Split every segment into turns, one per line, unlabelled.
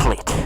clit.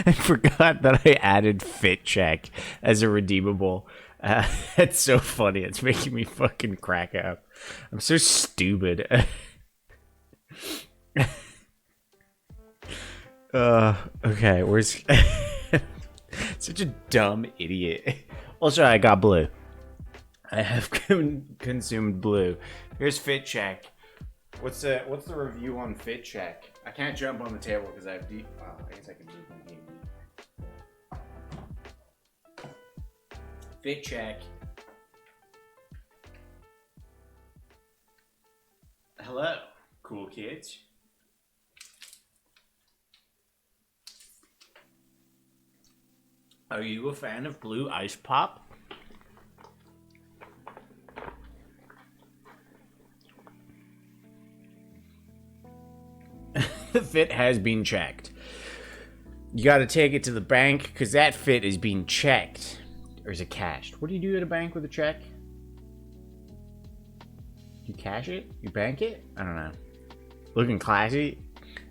I forgot that I added fit check as a redeemable. It's so funny. It's making me fucking crack up. I'm so stupid. Okay, where's such a dumb idiot. Also, I got blue. I have consumed blue. Here's fit check. What's the review on fit check? I can't jump on the table because I have deep. I guess I can move my game. Fit check. Hello, cool kids. Are you a fan of blue ice pop? The fit has been checked. You gotta take it to the bank because that fit is being checked. Or is it cashed? What do you do at a bank with a check? You cash it? You bank it? I don't know. Looking classy.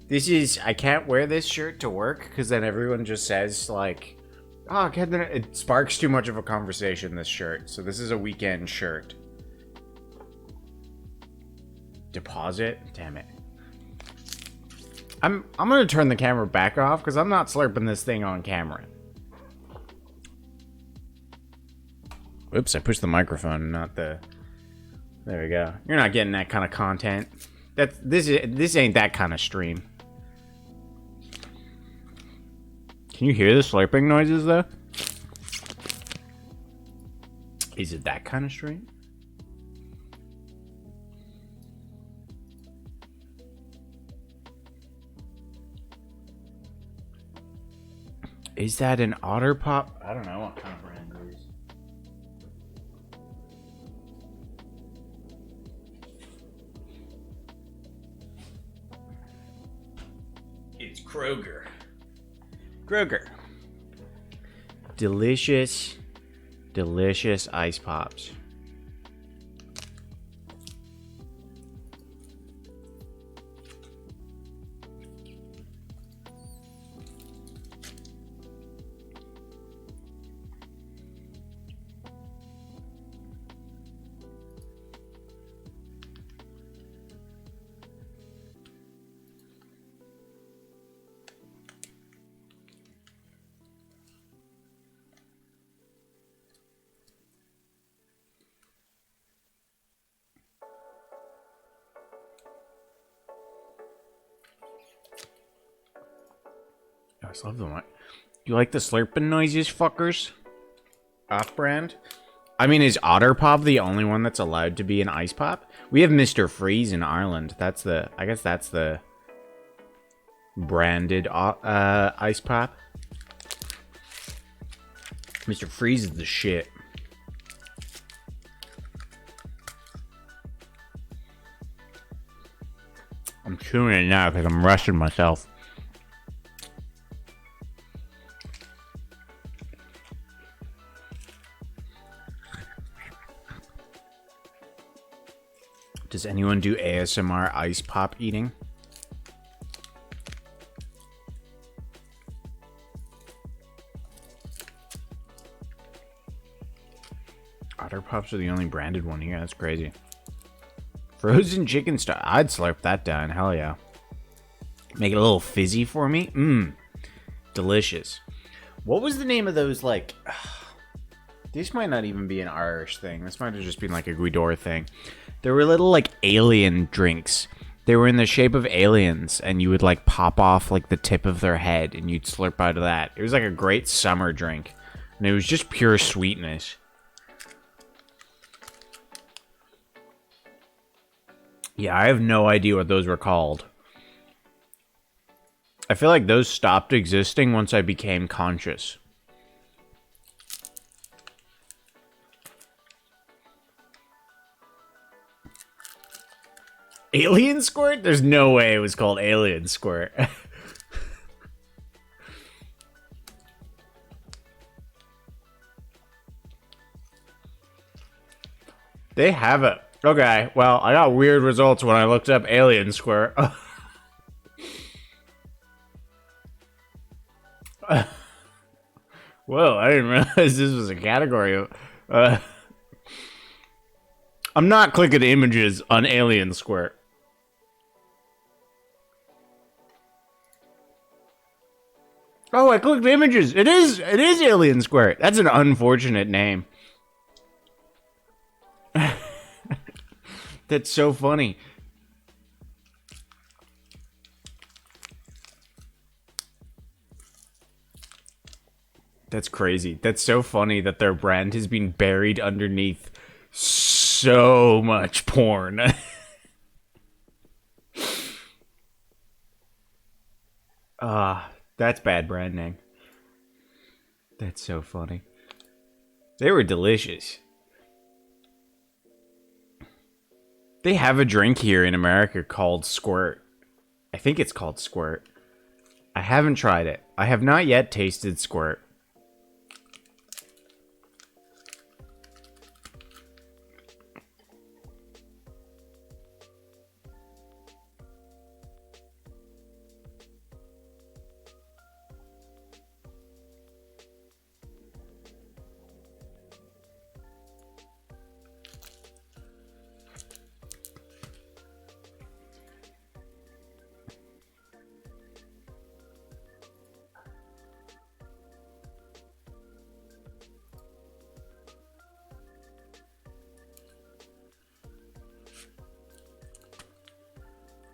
This is... I can't wear this shirt to work because then everyone just says like... Oh, it sparks too much of a conversation, this shirt. So this is a weekend shirt. Deposit? Damn it. I'm gonna turn the camera back off because I'm not slurping this thing on camera. Oops, I pushed the microphone, not the... There we go. You're not getting that kind of content. This ain't that kind of stream. Can you hear the slurping noises though? Is it that kind of stream? Is that an Otter Pop? I don't know what kind of brand it is. It's Kroger. Kroger. Delicious, delicious ice pops. I just love them. You like the slurping noises, fuckers? Off-brand? I mean, is Otter Pop the only one that's allowed to be an ice pop? We have Mr. Freeze in Ireland. That's the... I guess that's the... branded ice pop. Mr. Freeze is the shit. I'm chewing it now because I'm rushing myself. Does anyone do ASMR ice pop eating? Otter Pops are the only branded one here. That's crazy. Frozen chicken star. I'd slurp that down. Hell yeah. Make it a little fizzy for me. Mmm. Delicious. What was the name of those, like... This might not even be an Irish thing. This might have just been like a Guidor thing. There were little, like, alien drinks. They were in the shape of aliens, and you would, like, pop off, like, the tip of their head, and you'd slurp out of that. It was, like, a great summer drink. And it was just pure sweetness. Yeah, I have no idea what those were called. I feel like those stopped existing once I became conscious. Alien Squirt? There's no way it was called Alien Squirt. They have it. Okay, well, I got weird results when I looked up Alien Squirt. Whoa, I didn't realize this was a category. I'm not clicking images on Alien Squirt. Oh, I clicked images. It is Alien Squirt. That's an unfortunate name. That's so funny. That's crazy. That's so funny that their brand has been buried underneath so much porn. That's bad branding. That's so funny. They were delicious. They have a drink here in America called Squirt. I think it's called Squirt. I haven't tried it. I have not yet tasted Squirt.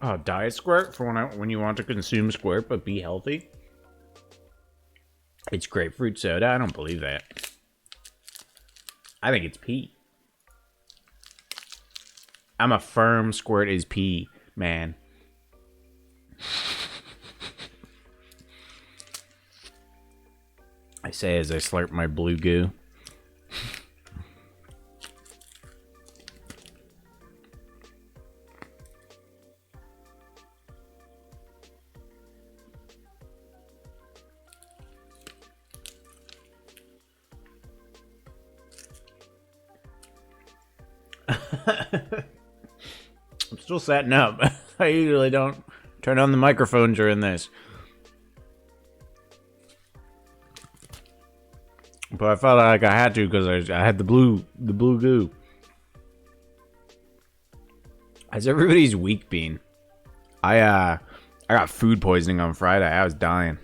Oh, diet Squirt for when you want to consume Squirt but be healthy. It's grapefruit soda. I don't believe that. I think it's pee. I'm a firm Squirt is pee, man. I say as I slurp my blue goo. I'm still setting up. I usually don't turn on the microphone during this. But I felt like I had to because I had the blue goo. How's everybody's week been? I got food poisoning on Friday. I was dying.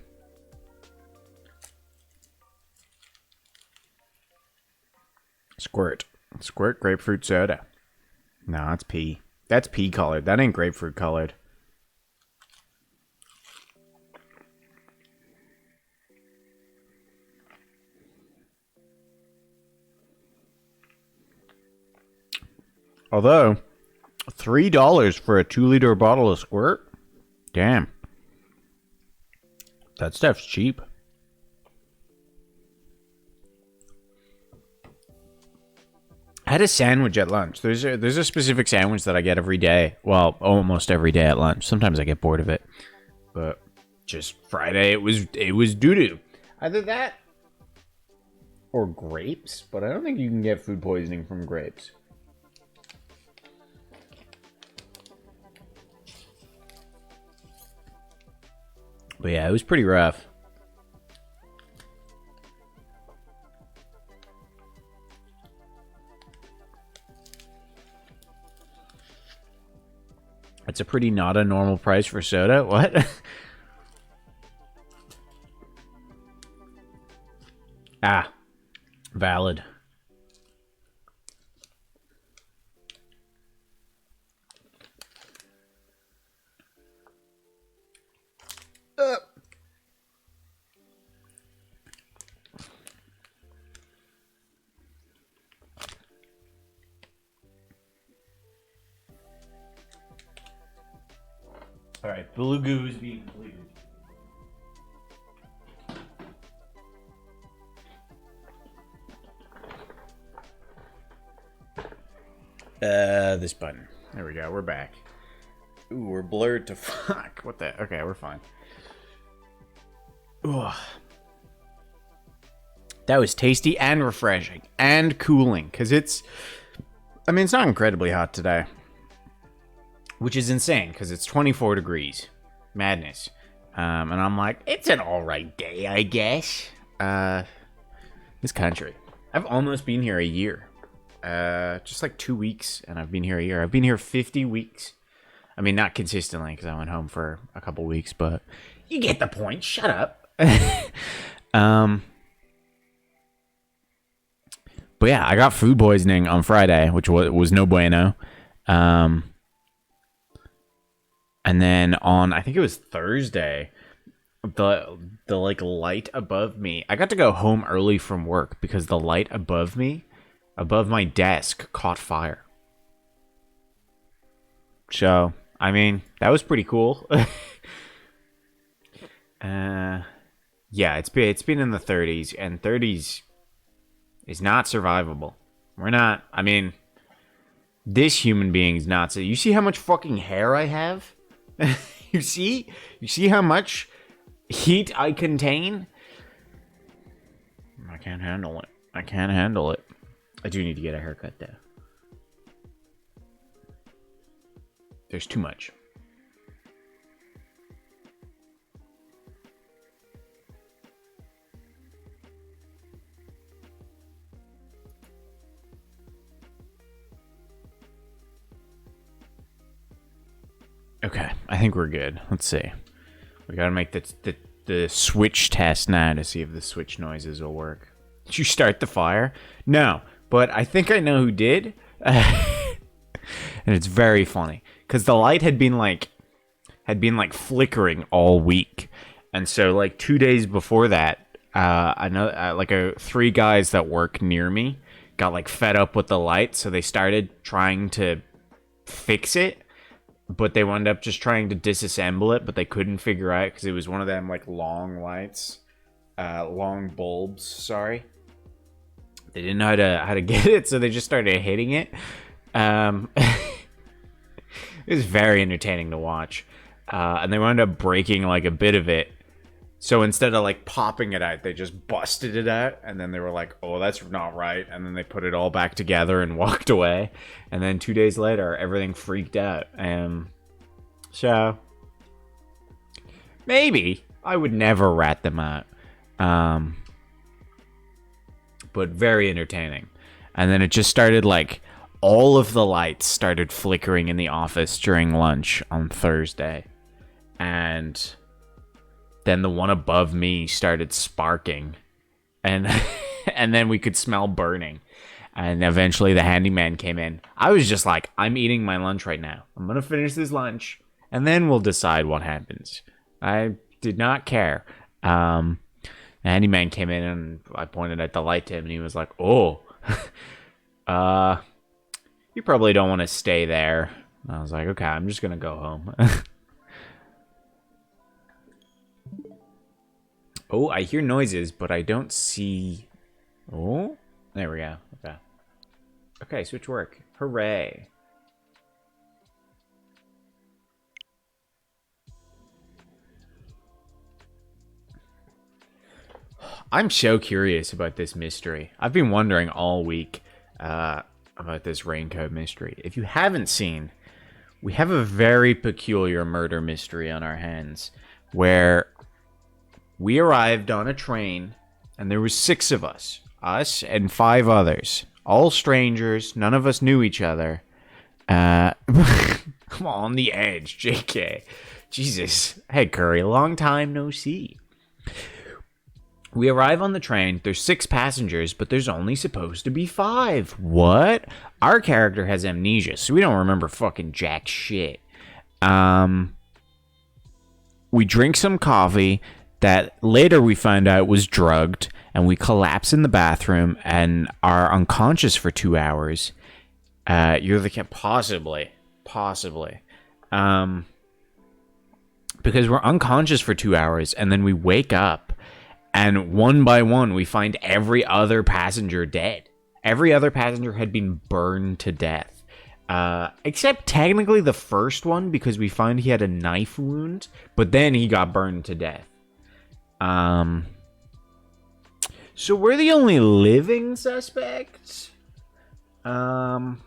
Squirt grapefruit soda. No, that's pea. That's pea colored. That ain't grapefruit colored. Although, $3 for a 2-liter bottle of Squirt? Damn. That stuff's cheap. I had a sandwich at lunch. There's a specific sandwich that I get every day. Well, almost every day at lunch. Sometimes I get bored of it. But just Friday, it was doo-doo. Either that or grapes. But I don't think you can get food poisoning from grapes. But yeah, it was pretty rough. It's a pretty not a normal price for soda. What? Ah, valid. All right, blue goo is being completed. This button. There we go. We're back. Ooh, we're blurred to fuck. What the? Okay, we're fine. Ooh. That was tasty and refreshing and cooling because it's. I mean, it's not incredibly hot today. Which is insane, because it's 24 degrees. Madness. And I'm like, it's an alright day, I guess. This country. I've almost been here a year. Just like 2 weeks, and I've been here a year. I've been here 50 weeks. I mean, not consistently, because I went home for a couple weeks, but you get the point. Shut up. But yeah, I got food poisoning on Friday, which was no bueno. And then on, I think it was Thursday, the like light above me. I got to go home early from work because the light above me, above my desk, caught fire. So, I mean, that was pretty cool. Yeah, it's been in the 30s, and 30s is not survivable. We're not. I mean, this human being is not. So you see how much fucking hair I have? you see? You see how much heat I contain? I can't handle it. I can't handle it. I do need to get a haircut though. There's too much. Okay, I think we're good. Let's see. We gotta make the switch test now to see if the switch noises will work. Did you start the fire? No, but I think I know who did. And it's very funny because the light had been like flickering all week, and so like 2 days before that, I know like three guys that work near me got like fed up with the light, so they started trying to fix it, but they wound up just trying to disassemble it, but they couldn't figure out because it was one of them like long lights, long bulbs. Sorry, they didn't know how to get it, so they just started hitting it. It was very entertaining to watch, and they wound up breaking like a bit of it. So instead of like popping it out, they just busted it out, and then they were like, "Oh, that's not right," and then they put it all back together and walked away. And then 2 days later, everything freaked out. So maybe I would never rat them out, but very entertaining. And then it just started like all of the lights started flickering in the office during lunch on Thursday, and then the one above me started sparking, and and then we could smell burning, and eventually the handyman came in. I was just like, I'm eating my lunch right now. I'm gonna finish this lunch, and then we'll decide what happens. I did not care. The handyman came in, and I pointed at the light to him, and he was like, "Oh, you probably don't want to stay there." And I was like, "Okay, I'm just gonna go home." Oh, I hear noises, but I don't see... Oh, there we go. Okay. Okay, switch work. Hooray. I'm so curious about this mystery. I've been wondering all week about this raincoat mystery. If you haven't seen, we have a very peculiar murder mystery on our hands where we arrived on a train, and there was 6 of us. Us and 5 others. All strangers. None of us knew each other. I'm on the edge, JK. Jesus. Hey, Curry, long time no see. We arrive on the train. There's 6 passengers, but there's only supposed to be 5. What? Our character has amnesia, so we don't remember fucking jack shit. We drink some coffee that later we find out was drugged, and we collapse in the bathroom and are unconscious for 2 hours. You're the possibly, because we're unconscious for 2 hours, and then we wake up, and one by one we find every other passenger dead. Every other passenger had been burned to death, except technically the first one, because we find he had a knife wound, but then he got burned to death. So we're the only living suspects. But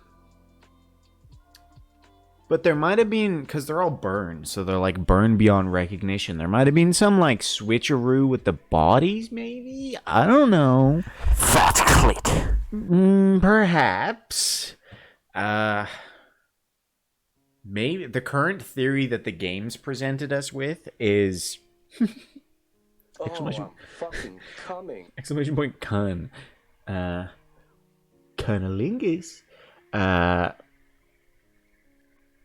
there might have been, because they're all burned, so they're like burned beyond recognition. There might have been some like switcheroo with the bodies, maybe? I don't know.
Fat clit.
Perhaps. Maybe the current theory that the games presented us with is...
I'm fucking coming.
Exclamation point, cunnilingus.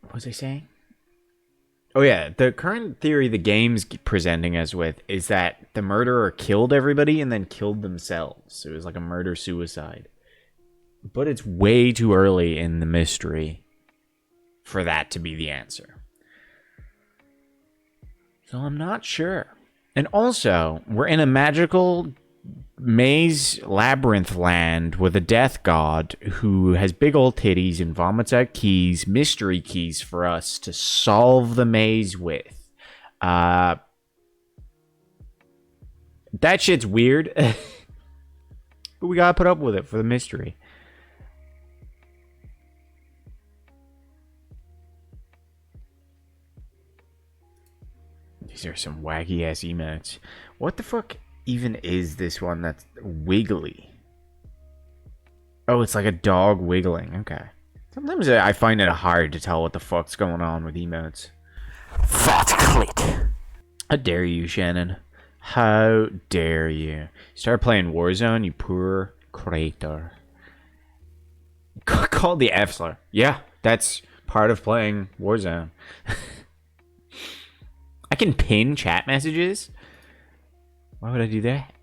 What was I saying? Oh yeah, the current theory the game's presenting us with is that the murderer killed everybody and then killed themselves. It was like a murder-suicide. But it's way too early in the mystery for that to be the answer. So I'm not sure. And also, we're in a magical maze labyrinth land with a death god who has big old titties and vomits out keys, mystery keys for us to solve the maze with. That shit's weird. But we gotta put up with it for the mystery. These are some wacky ass emotes. What the fuck even is this one that's wiggly? Oh, it's like a dog wiggling. Okay. Sometimes I find it hard to tell what the fuck's going on with emotes.
Fat clit.
How dare you, Shannon? How dare you? Start playing Warzone, you poor creator. Called the F-slur. Yeah, that's part of playing Warzone. I can pin chat messages? Why would I do that?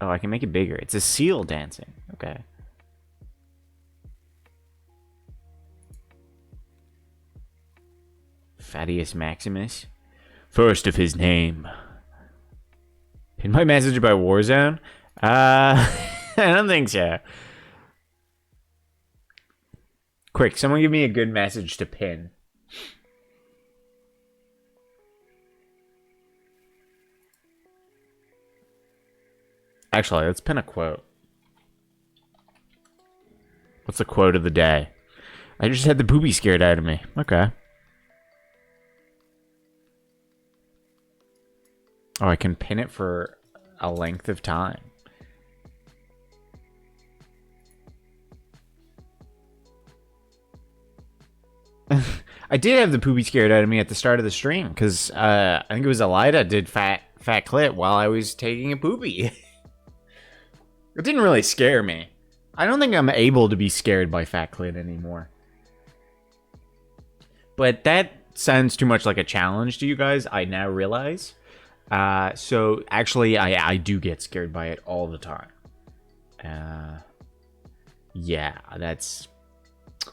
Oh, I can make it bigger. It's a seal dancing. Okay. Fadius Maximus. First of his name. Pin my message about Warzone? I don't think so. Quick, someone give me a good message to pin. Actually, let's pin a quote. What's the quote of the day? I just had the poopy scared out of me. Okay. Oh, I can pin it for a length of time. I did have the poopy scared out of me at the start of the stream because I think it was Elida did fat clit while I was taking a poopy. It didn't really scare me. I don't think I'm able to be scared by fat clit anymore. But that sounds too much like a challenge to you guys, I now realize. So actually, I do get scared by it all the time. Yeah, that's...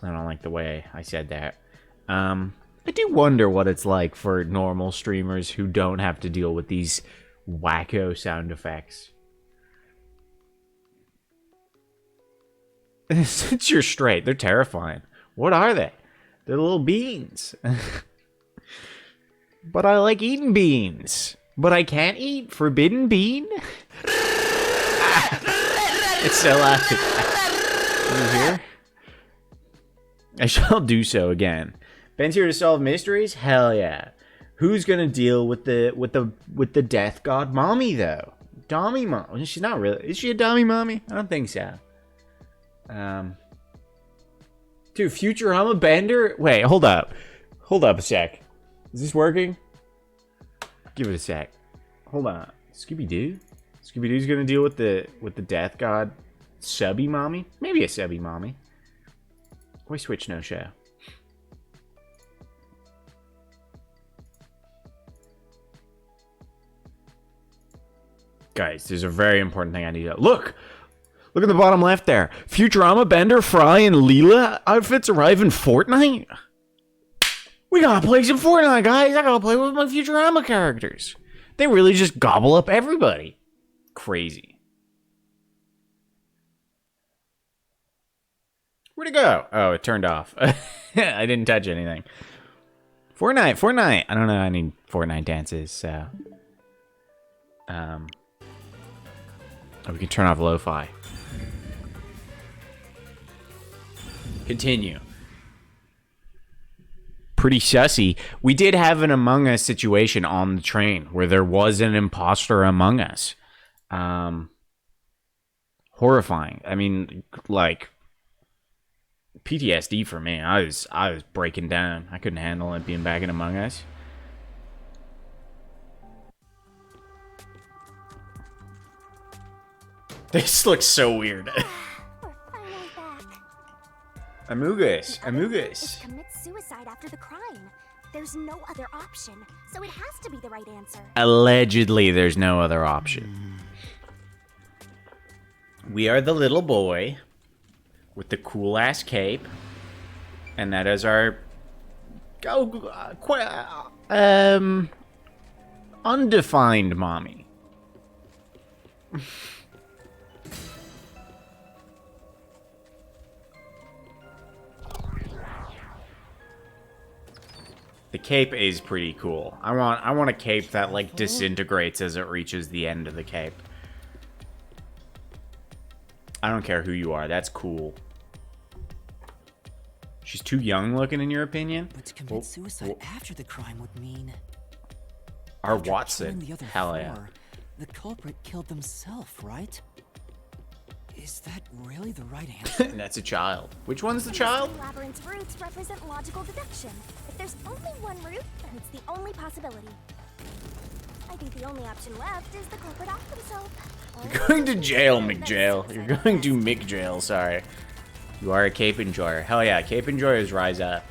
I don't like the way I said that. I do wonder what it's like for normal streamers who don't have to deal with these wacko sound effects. Since you're straight, they're terrifying. What are they? They're little beans. But I like eating beans. But I can't eat forbidden bean? It's so loud. You hear? I shall do so again. Ben's here to solve mysteries? Hell yeah. Who's gonna deal with the death god mommy though? Dommy mom. She's not really. Is she a dummy mommy? I don't think so. Dude, future I'm a bender? Wait, hold up. Hold up a sec. Is this working? Give it a sec. Hold on. Scooby-Doo? Scooby-Doo's gonna deal with the death god subby mommy? Maybe a subby mommy. Why switch no show? Guys, there's a very important thing I need to... Look! Look at the bottom left there. Futurama, Bender, Fry, and Leela outfits arrive in Fortnite? We gotta play some Fortnite, guys. I gotta play with my Futurama characters. They really just gobble up everybody. Crazy. Where'd it go? Oh, it turned off. I didn't touch anything. Fortnite. I don't know any Fortnite dances, so... Oh, we can turn off lo-fi. Continue. Pretty sussy. We did have an Among Us situation on the train where there was an imposter among us. Horrifying. I mean, like, PTSD for me. I was breaking down. I couldn't handle it being back in Among Us. This looks so weird. Amogus.
Commits suicide after the crime. There's no other option, so it has to be the right answer.
Allegedly, there's no other option. We are the little boy with the cool-ass cape, and that is our undefined mommy. The cape is pretty cool. I want a cape that like disintegrates as it reaches the end of the cape. I don't care who you are. That's cool. She's too young looking, in your opinion?
But to commit suicide after the crime would mean...
Our
After
Watson.
killing the other
Hell yeah.
four, the culprit killed themselves, right? Is that really the right answer?
That's a child. Which one's the
The
child?
mystery labyrinth's roots represent logical deduction. If there's only one root, then it's the only possibility. I think the only option left is the culprit off himself.
You're going to jail, McJail. You're going to McJail, sorry. You are a cape enjoyer. Hell yeah, cape enjoyers rise up.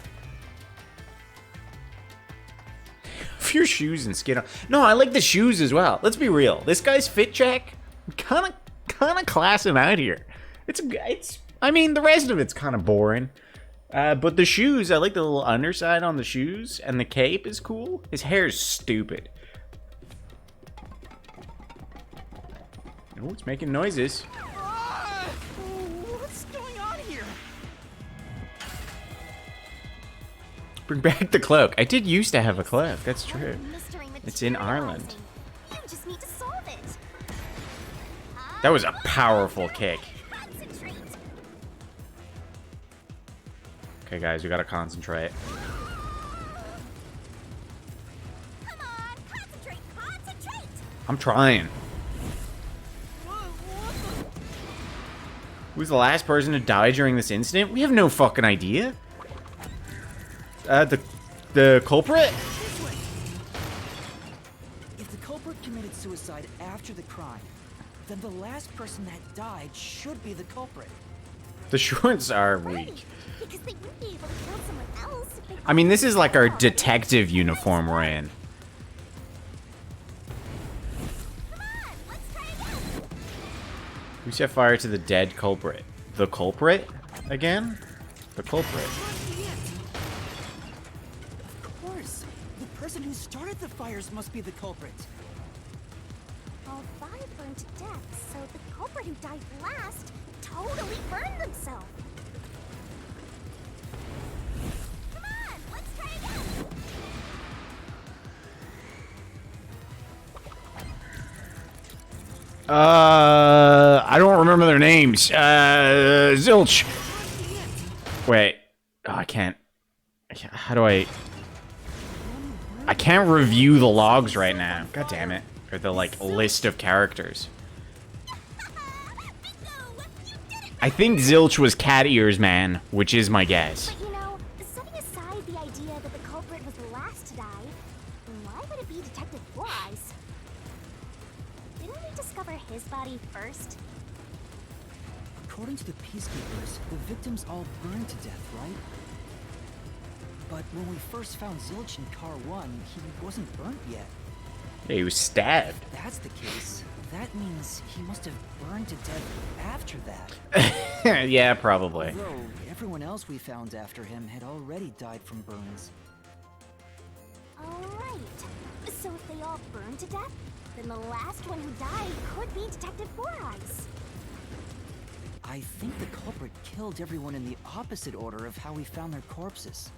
Your shoes and skin. No, I like the shoes as well. Let's be real. This guy's fit check, kind of class him out here. It's. I mean, the rest of it's kind of boring. But the shoes, I like the little underside on the shoes, and the cape is cool. His hair is stupid. Oh, it's making noises.
What's going on here?
Bring back the cloak. I did used to have a cloak. That's true.
Mystery
It's in Ireland.
materializing. You just need to solve it.
That was a powerful kick.
Concentrate.
Okay, guys, we gotta concentrate.
Come on, concentrate, concentrate.
I'm trying. Who's the last person to die during this incident? We have no fucking idea. The culprit?
This way. If the culprit committed suicide after the crime, then the last person that died should be the culprit.
The shorts are weak.
Because they wouldn't be able to kill someone else if they
I mean, this is like our detective uniform we're in.
Come on, let's try again.
Who set fire to the dead culprit? The culprit? Again? The culprit.
Of course. The person who started the fires must be the culprit.
All five burned to death, so the culprit who died last totally burned themselves. Come on, let's try again.
I don't remember their names. Zilch. Wait. Oh, I can't. How do I can't review the logs right now. God damn it. Or the, like, list of characters. I think Zilch was Cat Ears Man, which is my guess.
But you know, setting aside the idea that the culprit was the last to die, why would it be Detective Four Eyes? Didn't we discover his body first?
According to the peacekeepers, the victims all burned to death, right? But when we first found Zilch in Car 1, he wasn't burnt yet.
Yeah, he was stabbed.
If that's the case, that means he must have burned to death after that.
Yeah, probably.
Although everyone else we found after him had already died from burns.
Alright. So if they all burned to death, then the last one who died could be Detective Four Eyes.
I think the culprit killed everyone in the opposite order of how we found their corpses.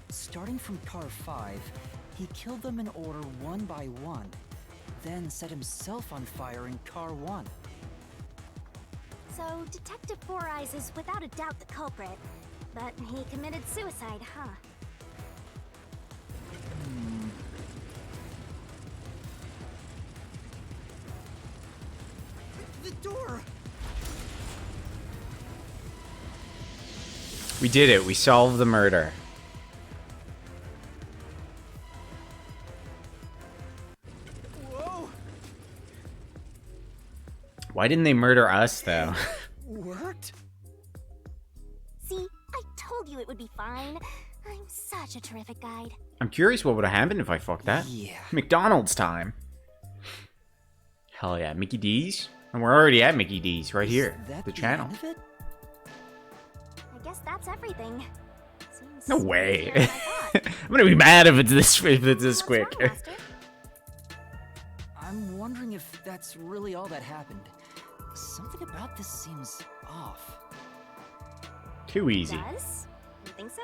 Starting from Car 5, he killed them in order one by one, then set himself on fire in Car 1.
So Detective Four Eyes is without a doubt the culprit, but he committed suicide, huh?
The door!
We did it. We solved the murder.
Whoa!
Why didn't they murder us, though?
Worked?
See, I told you it would be fine. I'm such a terrific guide.
I'm curious what would have happened if I fucked that.
Yeah.
McDonald's time. Hell yeah, Mickey D's? And we're already at Mickey D's right here.
Is that
The channel.
end of it?
I guess that's everything. Seems
No
smoother
way.
than I thought.
I'm gonna be mad if it's this
What's
quick.
wrong, Master?
I'm wondering if that's really all that happened. Something about this seems off.
Too easy.
Does? You think so?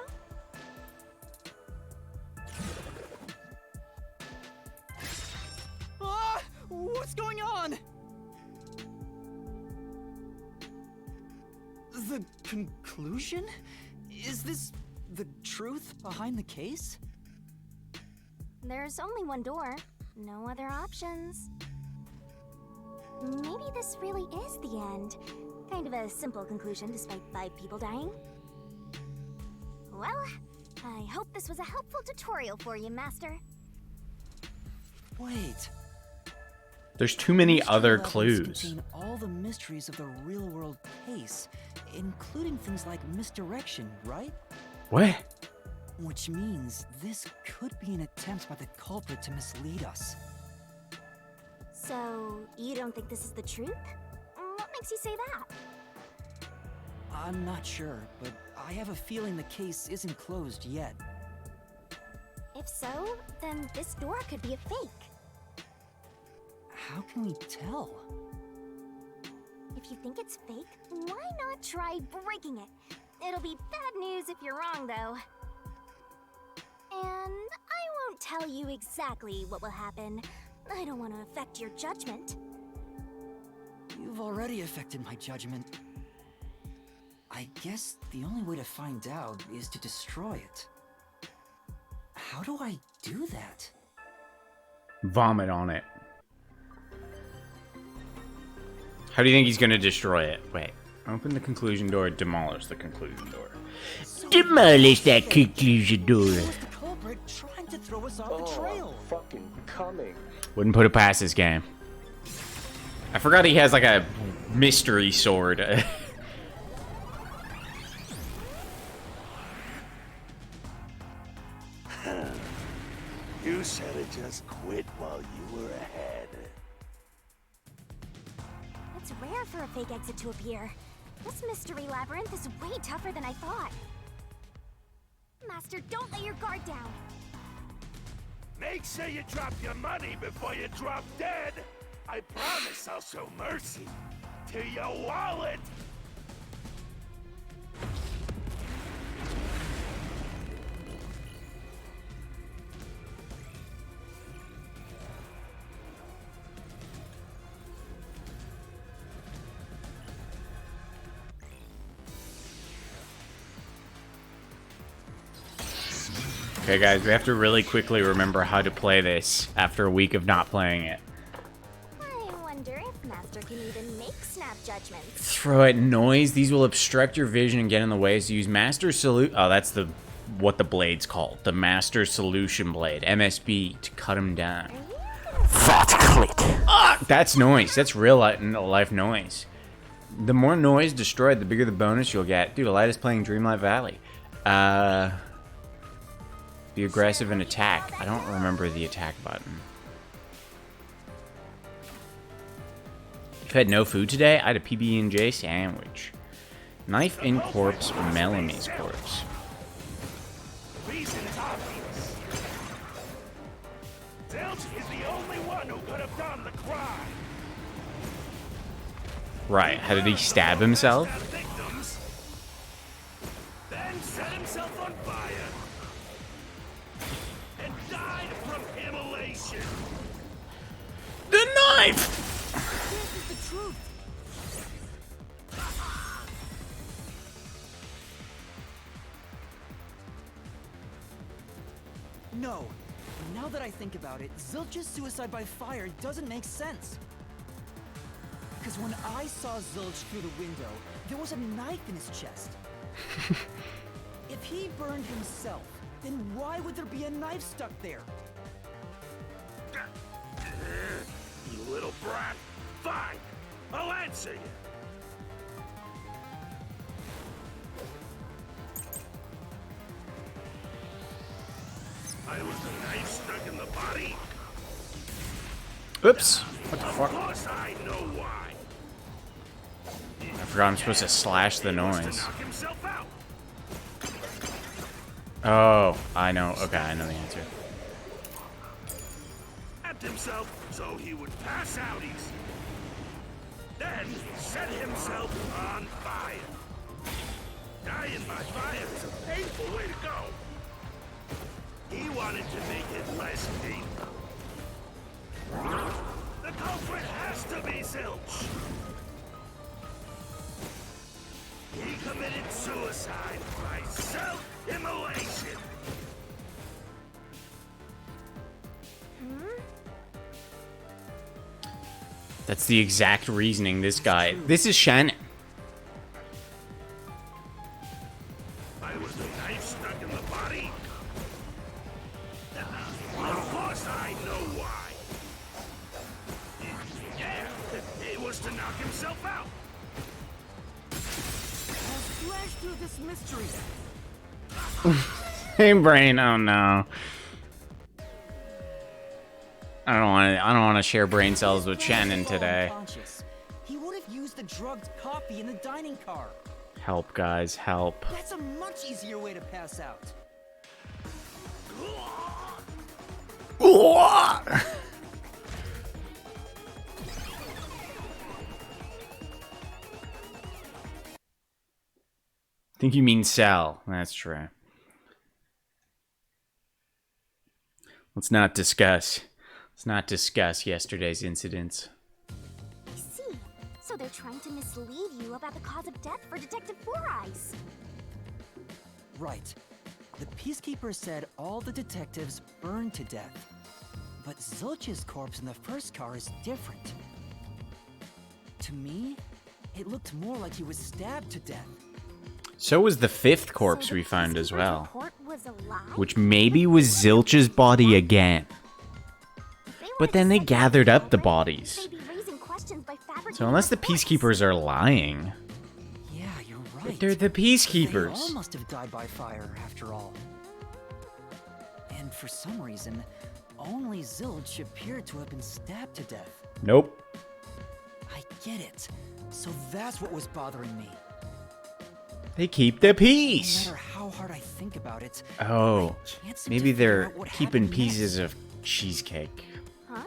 Ah! What's going on? The conclusion? Is this the truth behind the case?
There's only one door. No other options. Maybe this really is the end. Kind of a simple conclusion despite 5 people dying. Well, I hope this was a helpful tutorial for you, Master.
Wait.
There's too many
Mystery
other
labyrinths
clues.
contain all the mysteries of the real-world case, including things like misdirection, right?
What?
Which means this could be an attempt by the culprit to mislead us.
So, you don't think this is the truth? What makes you say that?
I'm not sure, but I have a feeling the case isn't closed yet.
If so, then this door could be a fake.
How can we tell?
If you think it's fake, why not try breaking it? It'll be bad news if you're wrong, though. And I won't tell you exactly what will happen. I don't want to affect your judgment.
You've already affected my judgment. I guess the only way to find out is to destroy it. How do I do that?
Vomit on it. How do you think he's gonna destroy it? Wait. Open the conclusion door, demolish the conclusion door. Demolish that conclusion door.
Was the culprit trying to throw us off the trail?
Fucking coming.
Wouldn't put it past this game. I forgot he has like a mystery sword.
You should have just quit while you were ahead.
It's rare for a fake exit to appear. This mystery labyrinth is way tougher than I thought. Master, don't let your guard down.
Make sure you drop your money before you drop dead. I promise I'll show mercy to your wallet.
Okay, guys, we have to really quickly remember how to play this after a week of not playing it.
I wonder if Master can even make snap judgments.
Throw at noise. These will obstruct your vision and get in the way. So use Master Salute. Oh, that's what the blade's called. The Master Solution Blade, MSB, to cut him down. Fat click. Ah, that's noise. That's real life noise. The more noise destroyed, the bigger the bonus you'll get. Dude, Elias playing Dreamlight Valley. Be aggressive and attack. I don't remember the attack button. You had no food today? I had a PB&J sandwich. Knife in corpse, Melanie's corpse.
Reason's obvious. Zilch is the only one who could have done the crime.
Right, how did he stab himself?
Victims, then set himself on fire and died from immolation.
The knife!
This is the truth. No. Now that I think about it, Zilch's suicide by fire doesn't make sense. Because when I saw Zilch through the window, there was a knife in his chest. If he burned himself, then why would there be a knife stuck there?
You little brat. Fine, I'll answer you. I was the knife stuck in the body.
Oops. What the
Of
fuck?
course I know why.
I forgot I'm supposed to slash the
He wants to
noise.
knock himself out.
Oh, I know. Okay, I know the answer.
Tapped himself so he would pass out easy. Then set himself on fire. Dying by fire is a painful way to go. He wanted to make it less painful. The culprit has to be Zilch. He committed suicide by self-immolation.
That's the exact reasoning this guy. This is Shannon.
I was the knife stuck in the body. Of course I know why. Yeah, it was to knock himself out.
I'll splash through this mystery.
Hey, brain. Oh no. I don't want to share brain cells with Shannon today.
Unconscious. He would have used the drugged coffee in the dining car.
Help, guys, help.
That's a much easier way to pass out.
Think you mean Sal. That's true. Let's not discuss yesterday's incidents.
I see. So they're trying to mislead you about the cause of death for Detective Four Eyes.
Right. The Peacekeeper said all the detectives burned to death. But Zilch's corpse in the first car is different. To me, it looked more like he was stabbed to death.
So was the fifth corpse
So the
we found as
Peacekeeper's
well.
report was a lie?
Which maybe was Zilch's body again.
If they
But
were
then they
the
gathered up the
culprit,
bodies.
they'd be raising questions by fabricating
So unless the
reports.
peacekeepers are lying,
Yeah, you're right.
but they're the
They all
peacekeepers.
must have died by fire, after all. And for some reason, only Zilch appeared to have been stabbed to death.
Nope.
I get it. So that's what was bothering me.
They keep the
No
peace.
matter how hard I think about it,
Oh,
I can't seem to
maybe
figure
they're
out what
keeping
happened
pieces
next.
of cheesecake.
Huh?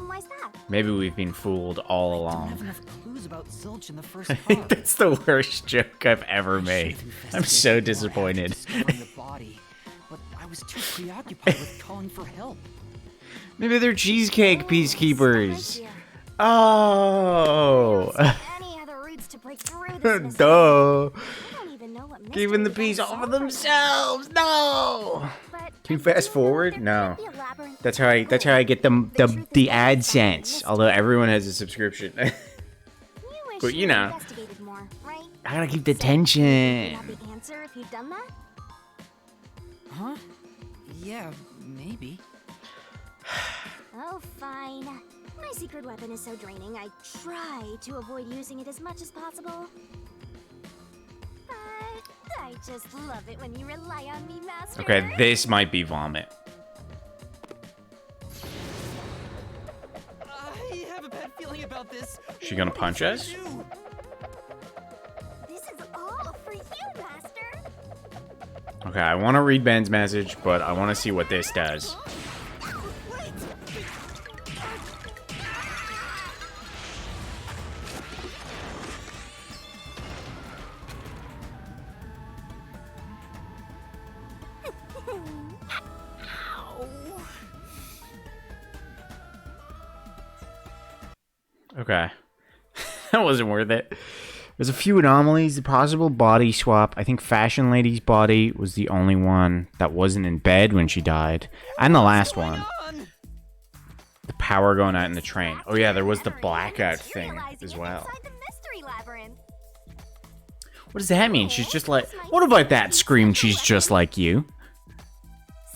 Why's that?
Maybe we've been fooled all
I don't have
along.
enough clues about Zilch in the first
I
car.
think that's the worst joke I've ever
I
made.
should've
I'm
investigated
so
more after
disappointed.
discovering the body, but I was too preoccupied with calling for help.
Maybe they're cheesecake peacekeepers.
Smart idea.
Oh.
I don't see any other routes to break through this mystery.
Duh.
I don't even know what
Giving the
mystery
piece
they'll
off of
solve for
themselves. No.
But
Can you
I
fast
do know
forward?
there
No.
could be a labyrinth
That's how I get the
truth is
AdSense. Although everyone has a subscription.
You wish
But, you
you
know.
investigated more, right?
I gotta keep the
So,
tension.
you'd have the answer if you'd done that?
Huh? Yeah, maybe.
Oh, fine. My secret weapon is so draining, I try to avoid using it as much as possible. But I just love it when you rely on me, Master.
Okay, this might be vomit.
I have a bad feeling about this.
She gonna punch
What
us?
should I do?
This is all for you, Master.
Okay, I want to read Ben's message, but I want to see what this does.
Wait!
Okay. That wasn't worth it. There's a few anomalies. The possible body swap. I think Fashion Lady's body was the only one that wasn't in bed when she died. And the last one.
On.
The power going out in the train. Oh yeah, there was the
Battery
blackout thing
materializing
as
it
well.
inside the mystery labyrinth.
What does that mean? She's just like... What about that scream? She's just like you.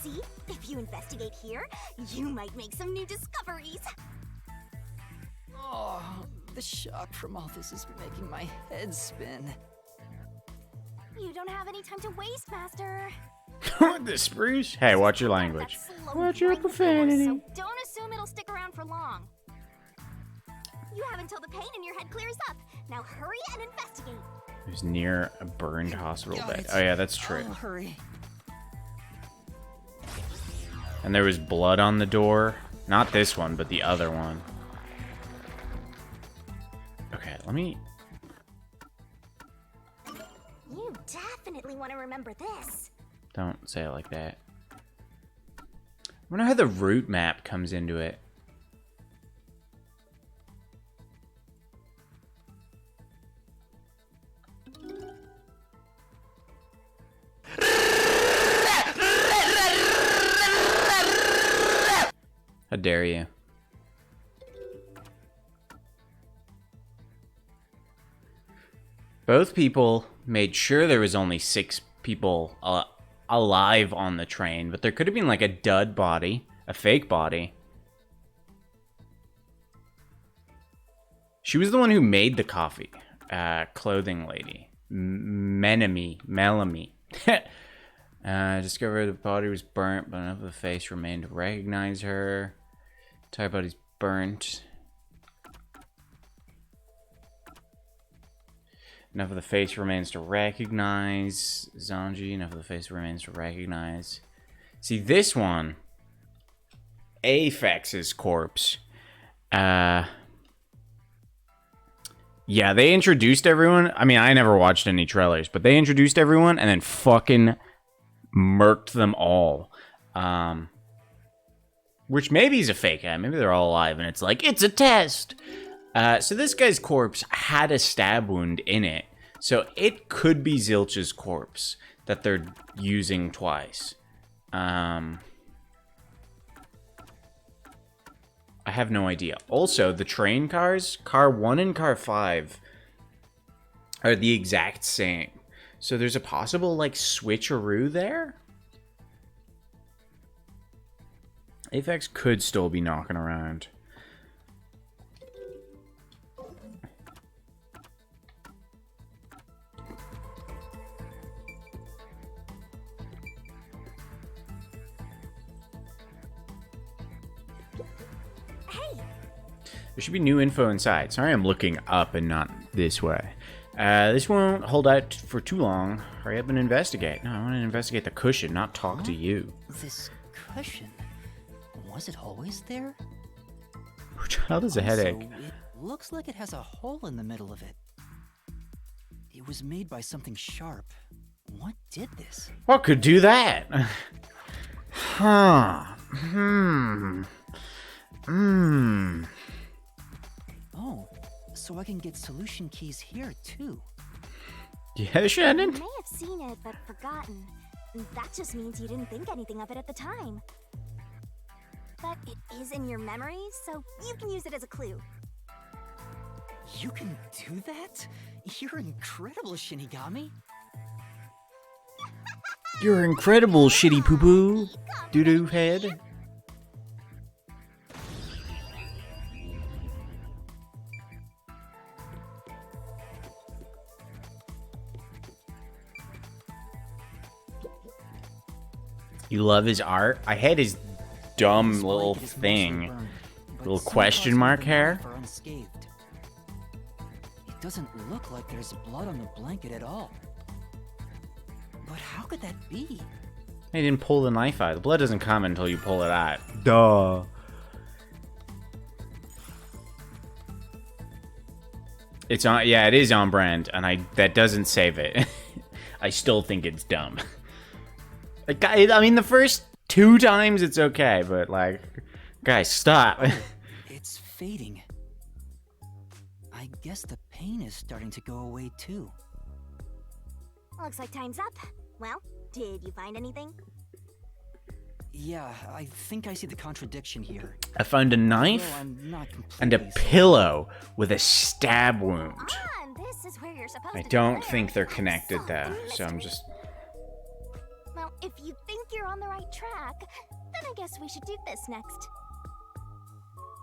See? If you investigate here, you might make some new discoveries.
Oh, the shock from all this is making my head spin.
You don't have any time to waste, Master.
The spruce? Hey, watch your language. Watch your
Slowly
profanity.
so don't assume it'll stick around for long. You have until the pain in your head clears up. Now hurry and investigate.
It was near a burned hospital
Got
bed.
it.
Oh yeah, that's true.
I'll hurry.
And there was blood on the door. Not this one, but the other one. Okay, let me...
You definitely want to remember this.
Don't say it like that. I wonder how the route map comes into it. How dare you? Both people made sure there was only 6 people alive on the train, but there could have been like a dud body, a fake body. She was the one who made the coffee. Clothing lady. Melanie. Discovered the body was burnt, but enough of the face remained to recognize her. Entire body's burnt. Enough of the face remains to recognize. Zanji, enough of the face remains to recognize. See, this one, Apex's corpse. Yeah, they introduced everyone. I mean, I never watched any trailers, but they introduced everyone and then fucking murked them all. Which maybe is a fake ad. Maybe they're all alive and it's like, it's a test. So this guy's corpse had a stab wound in it. So it could be Zilch's corpse that they're using twice. I have no idea. Also, the train cars, car 1 and car 5, are the exact same. So there's a possible, like, switcheroo there? Apex could still be knocking around. There should be new info inside. Sorry I'm looking up and not this way. This won't hold out for too long. Hurry up and investigate. No, I want to investigate the cushion, not talk to you.
This cushion, was it always there?
Who child has a headache?
Also, it looks like it has a hole in the middle of it. It was made by something sharp. What did this?
What could do that? Huh.
Oh, so I can get solution keys here too.
Yeah, Shannon?
You may have seen it, but forgotten. That just means you didn't think anything of it at the time. But it is in your memory, so you can use it as a clue.
You can do that? You're incredible, Shinigami.
You're incredible, shitty poo-poo. Doo-doo head. You love his art? I had his dumb
This
little
blanket is mostly
thing.
burned, but
Little
some
question
parts
mark
of the
hair?
knife are unscathed. It doesn't look like there's blood on the blanket at all. But how could that be?
I didn't pull the knife out. The blood doesn't come until you pull it out. Duh. It's on. Yeah, it is on brand, and that doesn't save it. I still think it's dumb. Like, I mean, the first 2 times it's okay, but like, guys, stop.
It's fading. I guess the pain is starting to go away too.
Looks like time's up. Well, did you find anything?
Yeah, I think I see the contradiction here.
I found a knife
Although I'm not
and a
completely
pillow with a stab wound.
Ah, and this is where you're supposed
I
to
don't
be.
think they're connected
Solve the
though, so I'm
mystery.
just.
Well, if you think you're on the right track, then I guess we should do this next.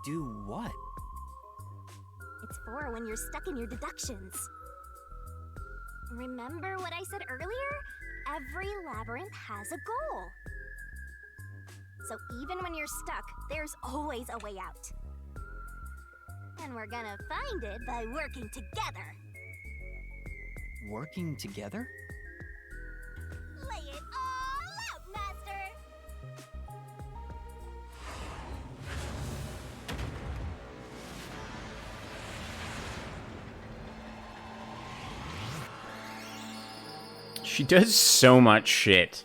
Do what?
It's for when you're stuck in your deductions. Remember what I said earlier? every labyrinth has a goal. So even when you're stuck, there's always a way out. And we're gonna find it by working together.
Working together?
Lay it all out, Master!
She does so much shit.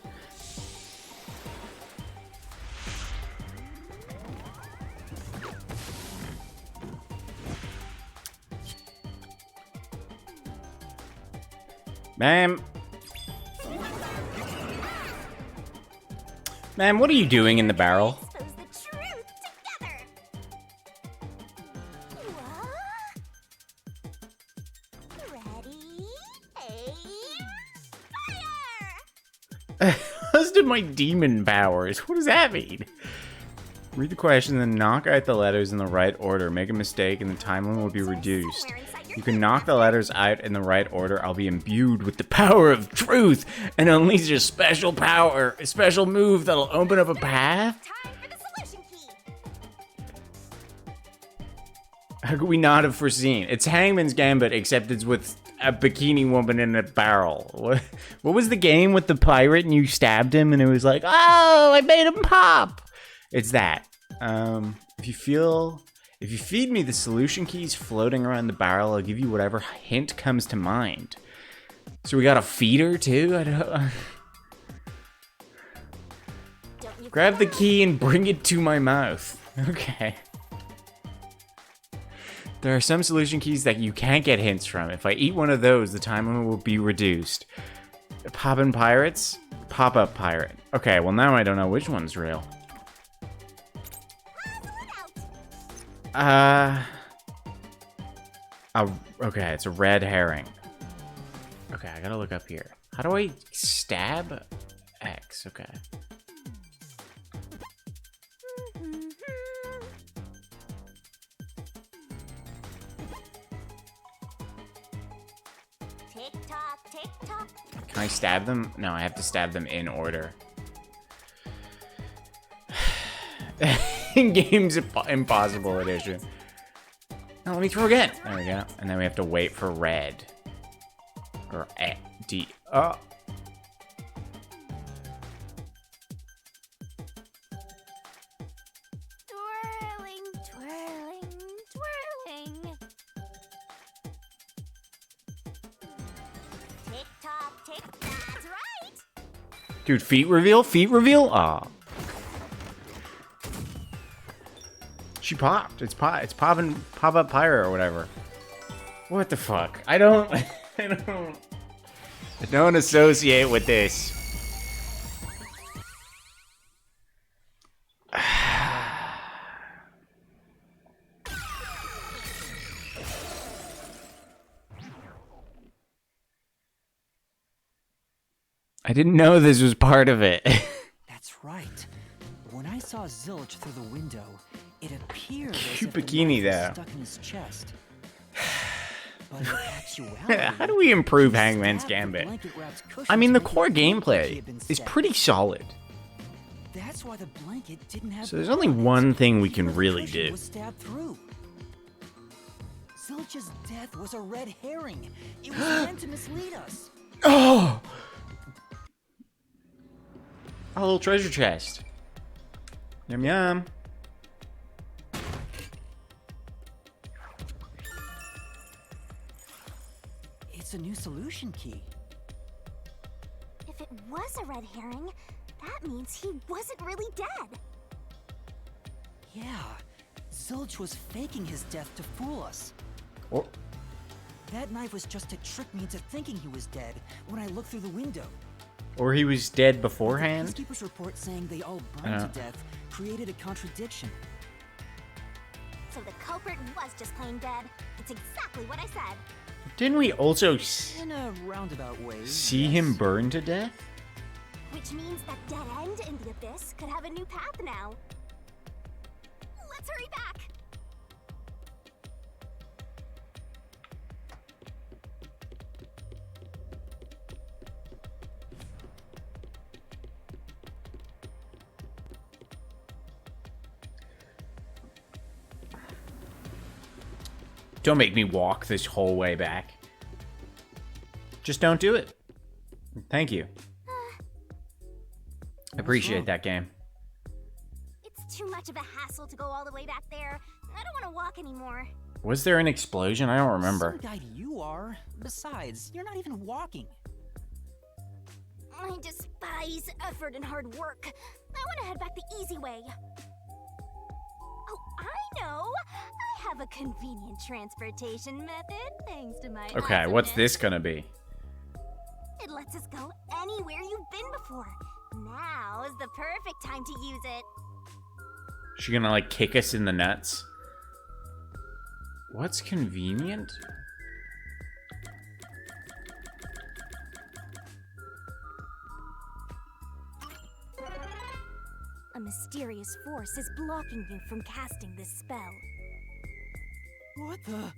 Ma'am. Ma'am, what are you doing in the barrel?
Expose the truth together! What? Ready? Aim! Fire!
Most of my demon powers. What does that mean? Read the question, then knock out the letters in the right order. Make a mistake, and the time limit will be reduced. You can knock the letters out in the right order. I'll be imbued with the power of truth and unleash a special power, a special move that'll open up a path.
Time for the solution key!
How could we not have foreseen? It's Hangman's Gambit, except it's with a bikini woman in a barrel. What was the game with the pirate and you stabbed him and it was like, oh, I made him pop. It's that. If you feed me the solution keys floating around the barrel, I'll give you whatever hint comes to mind. So we got a feeder too? I don't... Grab the key and bring it to my mouth. Okay. There are some solution keys that you can't get hints from. If I eat one of those, the time limit will be reduced. Poppin' pirates? Pop-up pirate. Okay, well now I don't know which one's real. Okay, it's a red herring. Okay, I gotta look up here. How do I stab X? Okay.
Tick tock, tick tock.
Can I stab them? No, I have to stab them in order. Game's Impossible Edition. Now let me throw again. There we go. And then we have to wait for red. Or D. Oh.
Twirling, twirling, twirling. Tick tock, tick. That's right.
Dude, feet reveal? Feet reveal? Aw. She popped. It's popping pop-up pirate or whatever. What the fuck? I don't associate with this. I didn't know this was part of it.
That's right. When I saw Zilch through the window, it appeared as
Cute
if
bikini
the knife was
there.
stuck in his chest. But in actuality,
How do we improve
he
Hangman's
stabbed the
Gambit?
blanket wrap's cushion
I mean,
to
the
make
core
it look like he
gameplay
had been
is
stabbed.
pretty solid.
That's why the blanket didn't have
So there's
blood
only
on it,
one thing we
even
can
though the
really
cushion
do.
was stabbed through. Zilch's death was a red herring. It was meant to mislead us.
Oh! A little treasure chest. Yum yum.
It's a new solution key.
If it was a red herring, that means he wasn't really dead.
Yeah, Zilch was faking his death to fool us.
Or,
That knife was just to trick me into thinking he was dead when I looked through the window.
or he was dead
The
beforehand?
peacekeeper's report saying they all burned to death created a contradiction.
So the culprit was just plain dead. It's exactly what I said.
Didn't we also
In a roundabout way.
see
yes.
him burn to death?
Which means that dead end in the abyss could have a new path now. Let's hurry back.
Don't make me walk this whole way back. Just don't do it. Thank you. I appreciate that game.
It's too much of a hassle to go all the way back there. I don't want to walk anymore.
Was there an explosion? I don't remember.
Some guide you are. Besides, you're not even walking.
I despise effort and hard work. I want to head back the easy way. Oh, I know! I have a convenient transportation method, thanks to my
Okay, what's
awesomeness.
this gonna be?
It lets us go anywhere you've been before. Now is the perfect time to use it.
She gonna like kick us in the nuts? What's convenient?
A mysterious force is blocking you from casting this spell.
What the?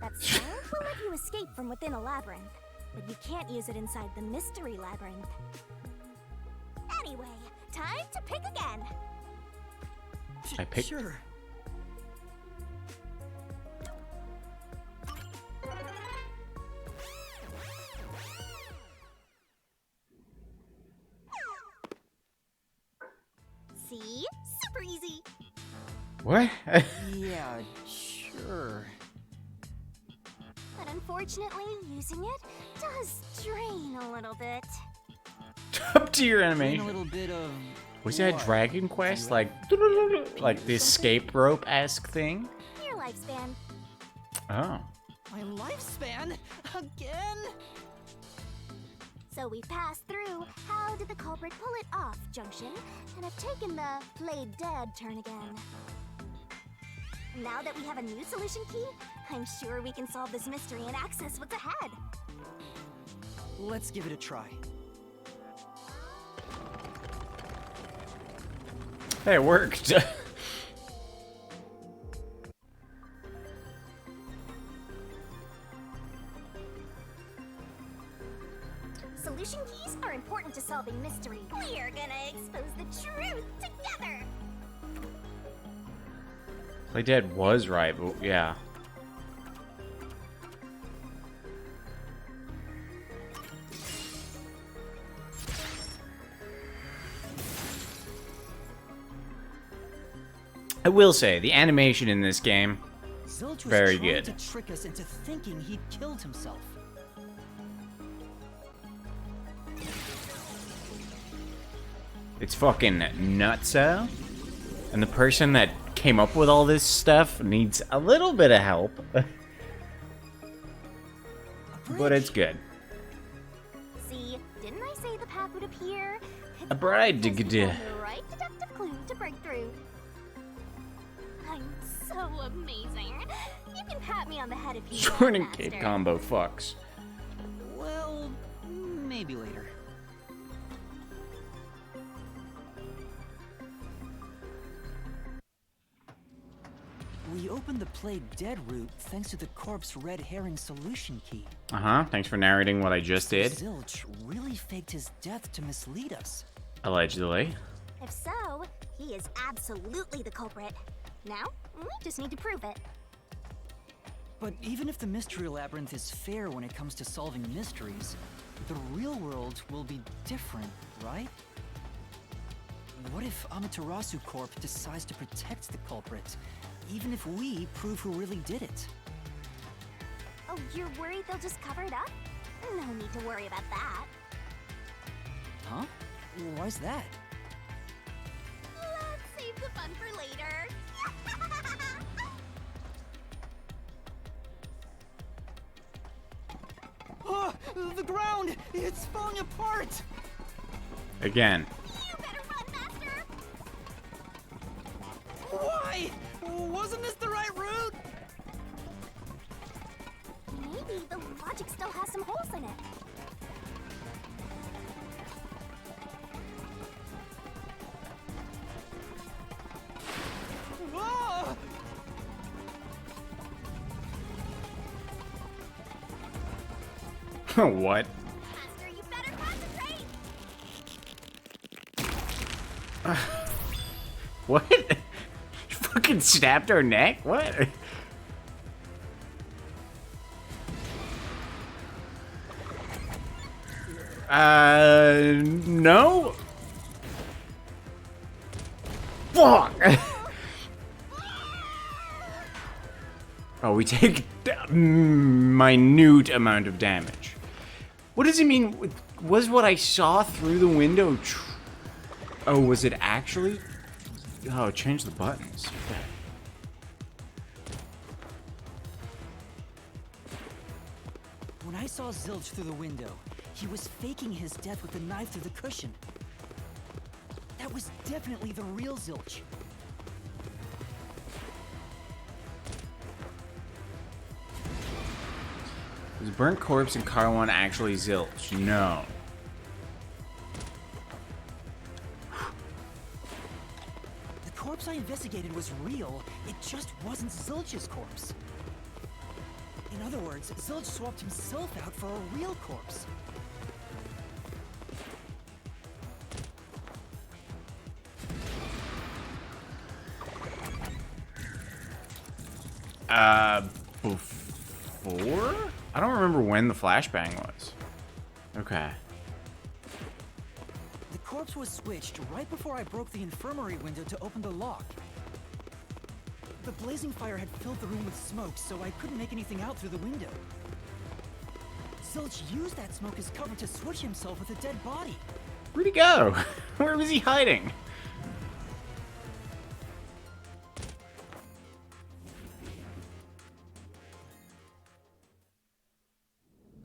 That spell will let you escape from within a labyrinth, but you can't use it inside the mystery labyrinth. Anyway, time to pick again.
I picked.
Sure.
See? Super easy.
What?
Yeah, sure.
But unfortunately, using it does drain a little bit.
Up to your
Doing a
animation.
little bit of.
Was that
what?
Dragon Quest? Like the escape rope-esque thing?
Your lifespan.
Oh.
My lifespan? Again?
So we passed through how did the culprit pull it off junction and have taken the played dead turn again. Now that we have a new solution key, I'm sure we can solve this mystery and access what's ahead.
Let's give it a try.
Hey, it worked.
Solution keys are important to solving mystery. We're gonna expose the truth together.
Play Dead was right, but yeah. I will say, the animation in this game,
Zilch was
very
trying
good.
to trick us into thinking he'd killed himself.
it's fucking nutso. And the person that came up with all this stuff needs a little bit of help. But it's good.
See, didn't I say the path would appear?
A bride to
Just
get
found the right deductive clue to break through. I'm so amazing. You can pat me on the head if you
Sword
want,
and kick
Master.
combo fucks.
Well, maybe later. We opened the Play Dead route thanks to the corpse red herring solution key.
Uh-huh, thanks for narrating what I just did.
Zilch really faked his death to mislead us.
Allegedly.
If so, he is absolutely the culprit. Now, we just need to prove it.
But even if the mystery labyrinth is fair when it comes to solving mysteries, the real world will be different, right? What if Amaterasu Corp decides to protect the culprit, even if we prove who really did it?
Oh, you're worried they'll just cover it up? No need to worry about that.
Huh? Why's that?
Let's save the fun for later.
Oh, the ground! It's falling apart!
Again.
You better run, Master!
Why? Wasn't this the right route?
Maybe the logic still has some holes in it.
Ah!
What?
Master, you better concentrate!
What? You fucking snapped her neck? What? No? Fuck! Oh, we take minute amount of damage. What does it mean? Was what I saw through the window oh, was it actually? Oh, change the buttons. Okay.
When I saw Zilch through the window, he was faking his death with the knife through the cushion. That was definitely the real Zilch.
Was Burnt Corpse and Car 1 actually Zilch? No.
The corpse I investigated was real, it just wasn't Zilch's corpse. In other words, Zilch swapped himself out for a real corpse.
Before? I don't remember when the flashbang was. Okay.
The corpse was switched right before I broke the infirmary window to open the lock. The blazing fire had filled the room with smoke, so I couldn't make anything out through the window. Zilch used that smoke as cover to switch himself with a dead body.
Where'd he go? Where was he hiding?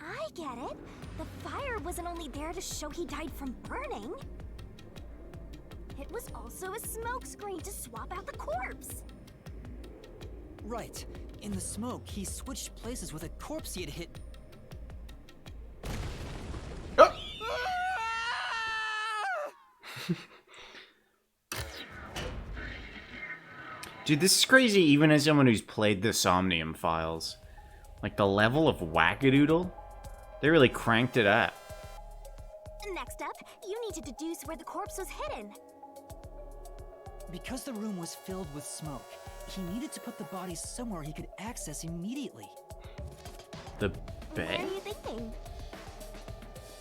I get it. The fire wasn't only there to show he died from burning. It was also a smokescreen to swap out the corpse.
Right. In the smoke, he switched places with a corpse he had hit.
Oh. Dude, this is crazy even as someone who's played the Somnium Files. Like, the level of wackadoodle, they really cranked it up.
Next up, you need to deduce where the corpse was hidden.
Because the room was filled with smoke, he needed to put the body somewhere he could access immediately.
The
Where
bed?
are you thinking?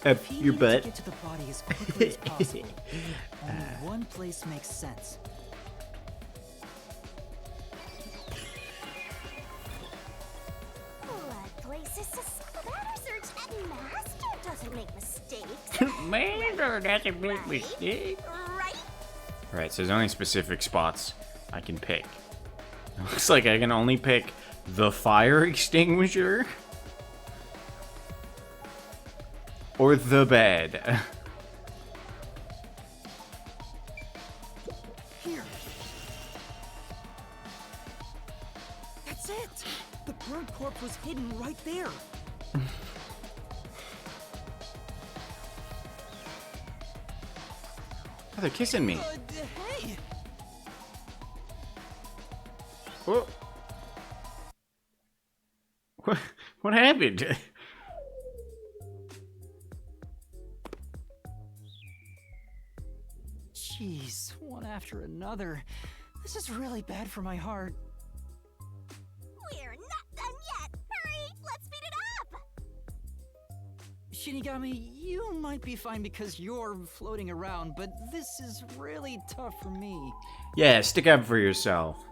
If he
Your
needed
butt.
to get to the body as quickly as possible, only one place makes sense.
Blood places splatter search and master doesn't make mistakes.
Man, that's a big mistake.
Right?
Right, so there's only specific spots I can pick. It looks like I can only pick the fire extinguisher or the bed.
Here. That's it! The burnt corpse was hidden right there.
Oh, they're kissing me.
Hey!
Whoa. What happened?
Jeez, one after another. This is really bad for my heart.
We're not done yet. Hurry, let's speed it up.
Shinigami, you might be fine because you're floating around, but this is really tough for me.
Yeah, stick up for yourself.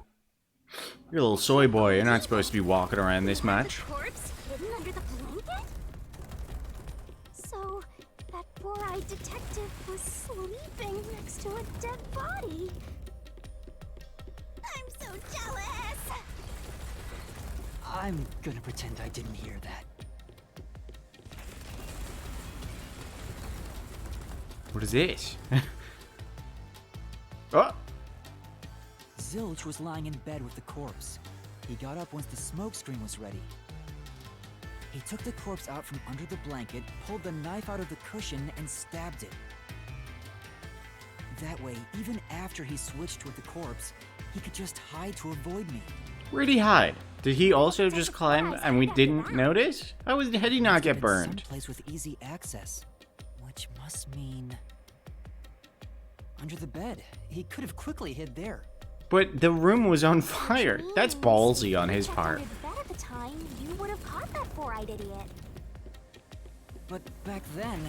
You're a little soy boy. You're not supposed to be walking around this much.
The corpse hidden under the blanket? So, that four-eyed detective was sleeping next to a dead body. I'm so jealous!
I'm gonna pretend I didn't hear that.
What is this? Oh!
Zilch was lying in bed with the corpse. He got up once the smoke screen was ready. He took the corpse out from under the blanket, pulled the knife out of the cushion, and stabbed it. That way, even after he switched with the corpse, he could just hide to avoid me.
Where'd he hide? Did he also just climb and we didn't notice? How did he not get burned?
Someplace with easy access, which must mean under the bed. He could have quickly hid there.
But the room was on fire. That's ballsy on his part.
If you checked under the bed at the time, you would have caught that four-eyed idiot.
But back then,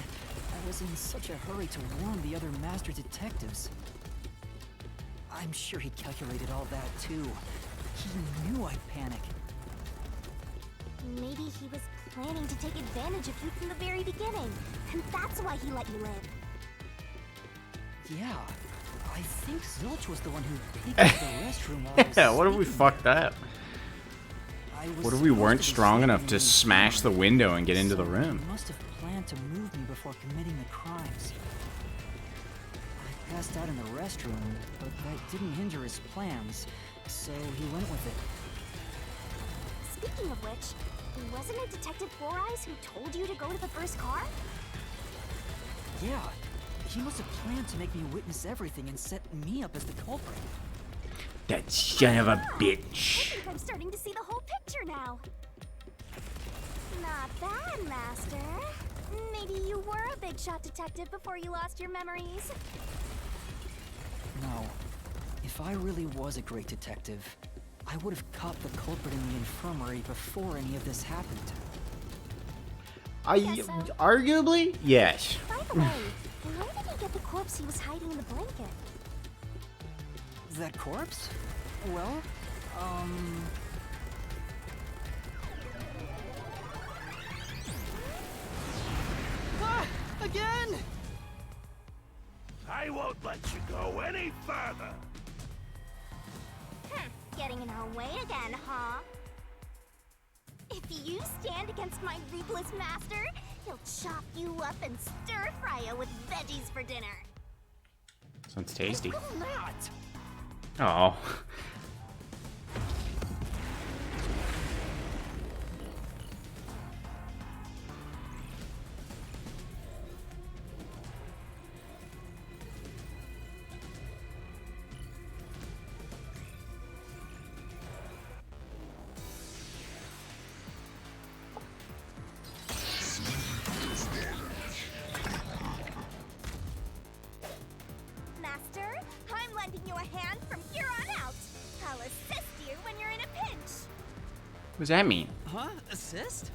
I was in such a hurry to warn the other master detectives. I'm sure he calculated all that too. He knew I'd panic.
Maybe he was planning to take advantage of you from the very beginning, and that's why he let you live.
Yeah, I think Zilch was the one who peeked into the restroom while I was
Yeah, what if we
sleeping.
fucked up?
I was
What if we weren't
supposed to be
strong enough
sleeping
to
in the
smash the
infirmary,
window and get into the
so
room?
He must have planned to move me before committing the crimes. I passed out in the restroom, but that didn't hinder his plans, so he went with it.
Speaking of which, wasn't it Detective Four Eyes who told you to go to the first car?
Yeah, he must have planned to make me witness everything and set me up as the culprit.
That son of a
I
bitch.
think I'm starting to see the whole picture now. Not bad, Master. Maybe you were a big shot detective before you lost your memories.
No, if I really was a great detective, I would have caught the culprit in the infirmary before any of this happened.
Arguably, yes.
By the way, where did he get the corpse he was hiding in the blanket?
That corpse? Well, Ah! Again!
I won't let you go any further.
Getting in our way again, huh? If you stand against my ruthless master, he'll chop you up and stir-fry you with veggies for dinner.
Sounds tasty.
Will not!
Oh.
Master, I'm lending you a hand from here on out. I'll assist you when you're in a pinch.
What does that mean?
Huh? Assist?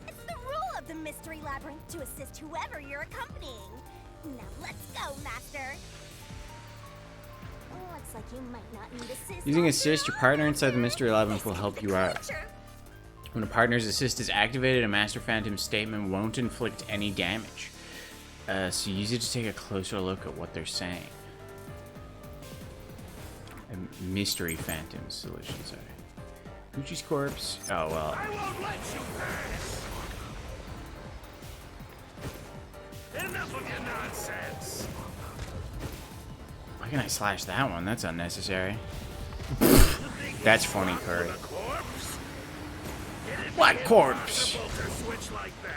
It's the rule of the Mystery Labyrinth to assist whoever you're accompanying. Now let's go, Master. Looks like you might not need assist.
Using
on
assist, your
own.
partner inside the Mystery Labyrinth will
This
help
is
you
the
out.
clincher.
When a partner's assist is activated, a Master Phantom's statement won't inflict any damage. So use it to take a closer look at what they're saying. A Mystery Phantom solution, sorry. Gucci's corpse. Oh, well.
I won't let you pass. Enough of your nonsense.
Why can I slash that one? That's unnecessary.
You think
That's
he's
funny,
walked
Curry.
with a corpse? It'd
What
be
corpse?
impossible to switch like that.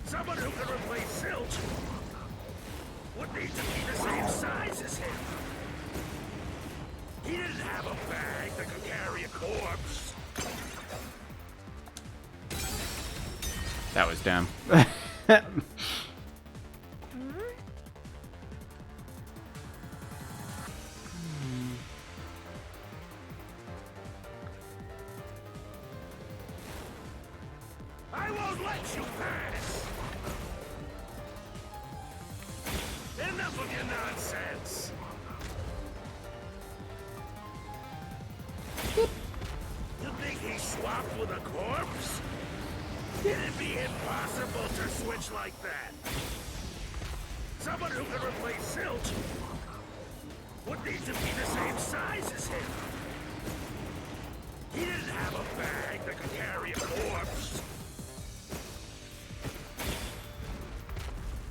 Someone who can replace Zilch would need to be the same size as him. He didn't have a bag that could carry a corpse.
That was dumb.
I won't let you pass. Enough of your nonsense. You think he swapped with a corpse? It'd be impossible to switch like that. Someone who can replace Zilch would need to be the same size as him. He didn't have a bag that could carry a corpse.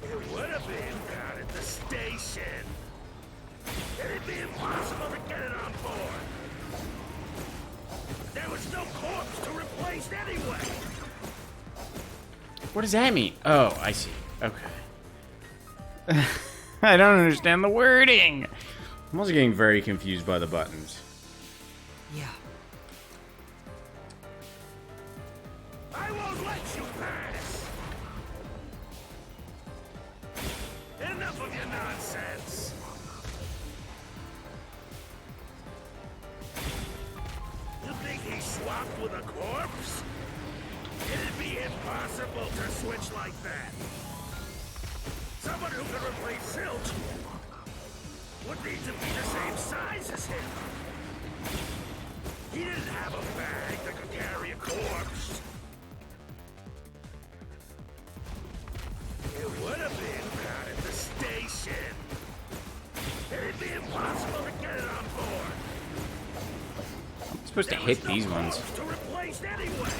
It would have been down at the station. It'd be impossible to get it on board. There was no corpse to replace anyway.
What does that mean? Oh, I see. Okay. I don't understand the wording. I'm also getting very confused by the buttons.
Yeah.
I won't let you pass. Enough of your nonsense. You think he swapped with a corpse? It'd be impossible impossible to switch like that. Someone who could replace Zilch would need to be the same size as him. He didn't have a bag that could carry a corpse. It would have been down at the station. It'd be impossible to get it on board.
I'm supposed to hit these ones.
To replace anyway.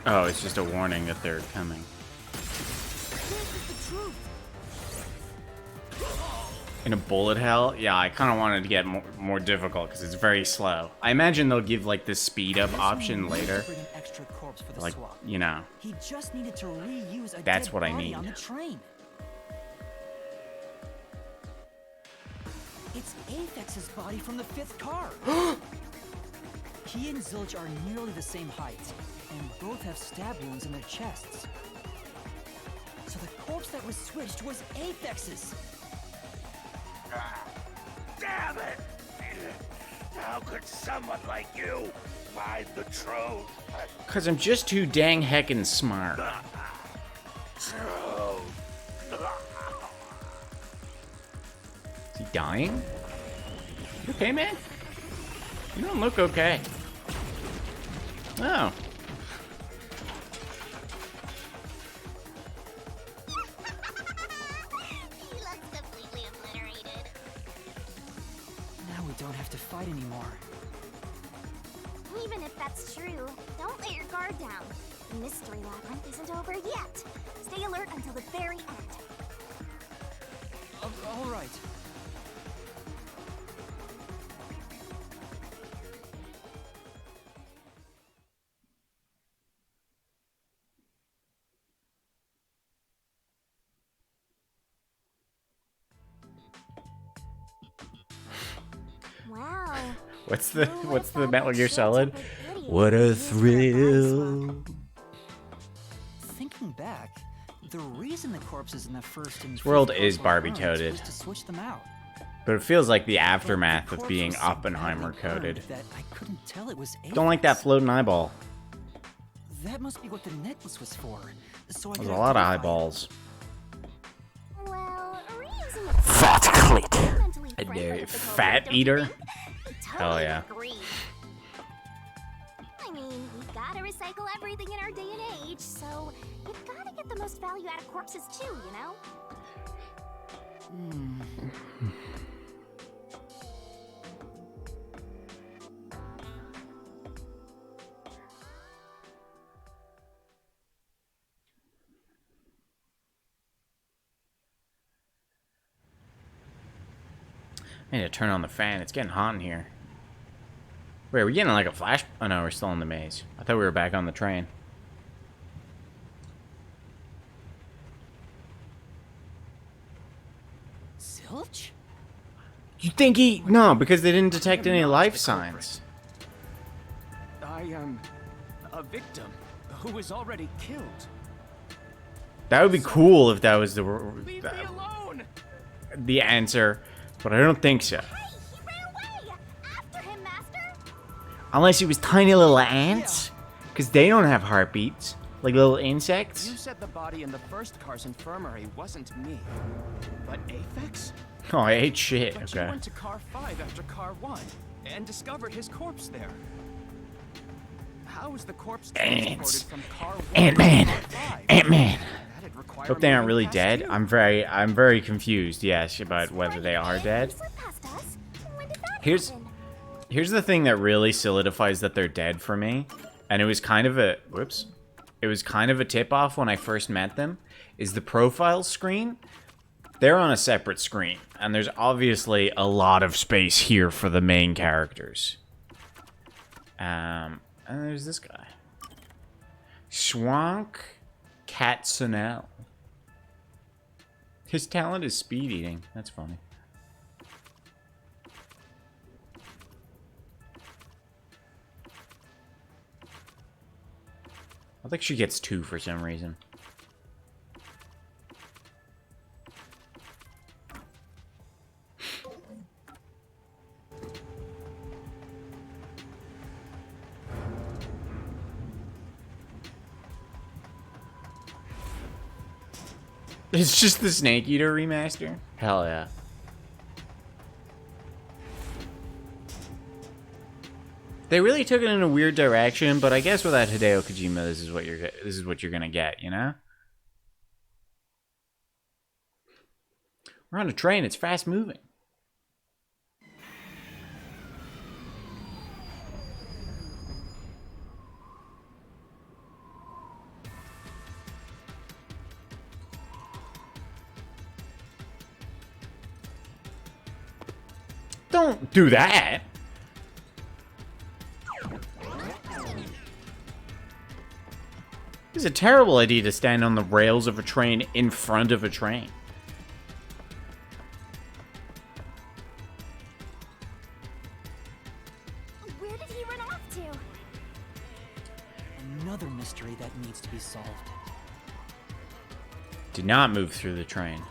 Oh, it's just a warning that they're coming.
This is the truth.
In a bullet hell? Yeah, I kind of wanted to get more difficult because it's very slow. I imagine they'll give like this speed up option later.
Bring an extra corpse for the
Like,
swap.
you know.
He just needed to reuse a
That's
dead
what I
body
need.
on the train. It's Aphex's body from the 5th car. He and Zilch are nearly the same height, and both have stab wounds in their chests. So the corpse that was switched was Aphex's.
Damn it! How could someone like you find the truth?
Because I'm just too dang heckin' smart.
Truth.
Is he dying? You okay, man? You don't look okay. Oh.
He looks completely obliterated.
Now we don't have to fight anymore.
Even if that's true, don't let your guard down. The mystery labyrinth isn't over yet. Stay alert until the very end.
All right.
Wow.
What's the
Who
what's the
would've
Metal
thought
Gear
that
Solid?
short-tempered idiot
What a
would use her body
thrill.
Thinking back, the reason the corpses in the first and
This world
fifth
is
cars were
Barbie
burned
coded.
was to switch them out.
But it feels like the
But
aftermath
the
of
corpse
being
was so
Oppenheimer
badly burned
coded.
that I couldn't tell it was
Don't like that
Aphex.
floating eyeball.
That must be what the necklace was for. So I
There's
could
a lot of
identify it.
eyeballs.
Well, reusing a
Fat clit.
fundamentally
A
friendly
dairy
with the
fat
don't you
eater?
think?
Hell
Totally
yeah.
agree. I mean, we gotta recycle everything in our day and age, so you gotta get the most value out of corpses too, you know?
I need to turn on the fan. It's getting hot in here. Wait, are we getting like a flash? Oh no, we're still in the maze. I thought we were back on the train.
Zilch?
You think he... No, because they didn't detect any life signs.
I am a victim who was already killed.
That would be cool if that was
Leave me alone!
the answer, but I don't think so.
Hey, he ran away! After him, Master!
Unless it was tiny little ants, because they don't have heartbeats, like little insects.
You said the body in the first car's infirmary wasn't me, but Aphex?
Oh, I ate shit.
But you
Okay.
went to car 5 after car 1 and discovered his corpse there. How is the corpse transported
Ants.
from car 1
Ant-Man.
to car 5?
Ant-Man.
That'd require
Hope they aren't
moving
really
past
dead.
you.
I'm very confused. Yes, about whether they are dead.
He slipped past us. When did that
Here's
happen?
here's the thing that really solidifies that they're dead for me, and it was kind of a whoops. It was kind of a tip off when I first met them. Is the profile screen? They're on a separate screen, and there's obviously a lot of space here for the main characters. And there's this guy. Schwank Katsunel. His talent is speed eating. That's funny. I think she gets 2 for some reason. It's just the Snake Eater remaster? Hell yeah. They really took it in a weird direction, but I guess without Hideo Kojima, this is what you're gonna get, you know? We're on a train, it's fast moving. Don't do that. It's a terrible idea to stand on the rails of a train in front of a train.
Where did he run off to?
Another mystery that needs to be solved.
Do not move through the train.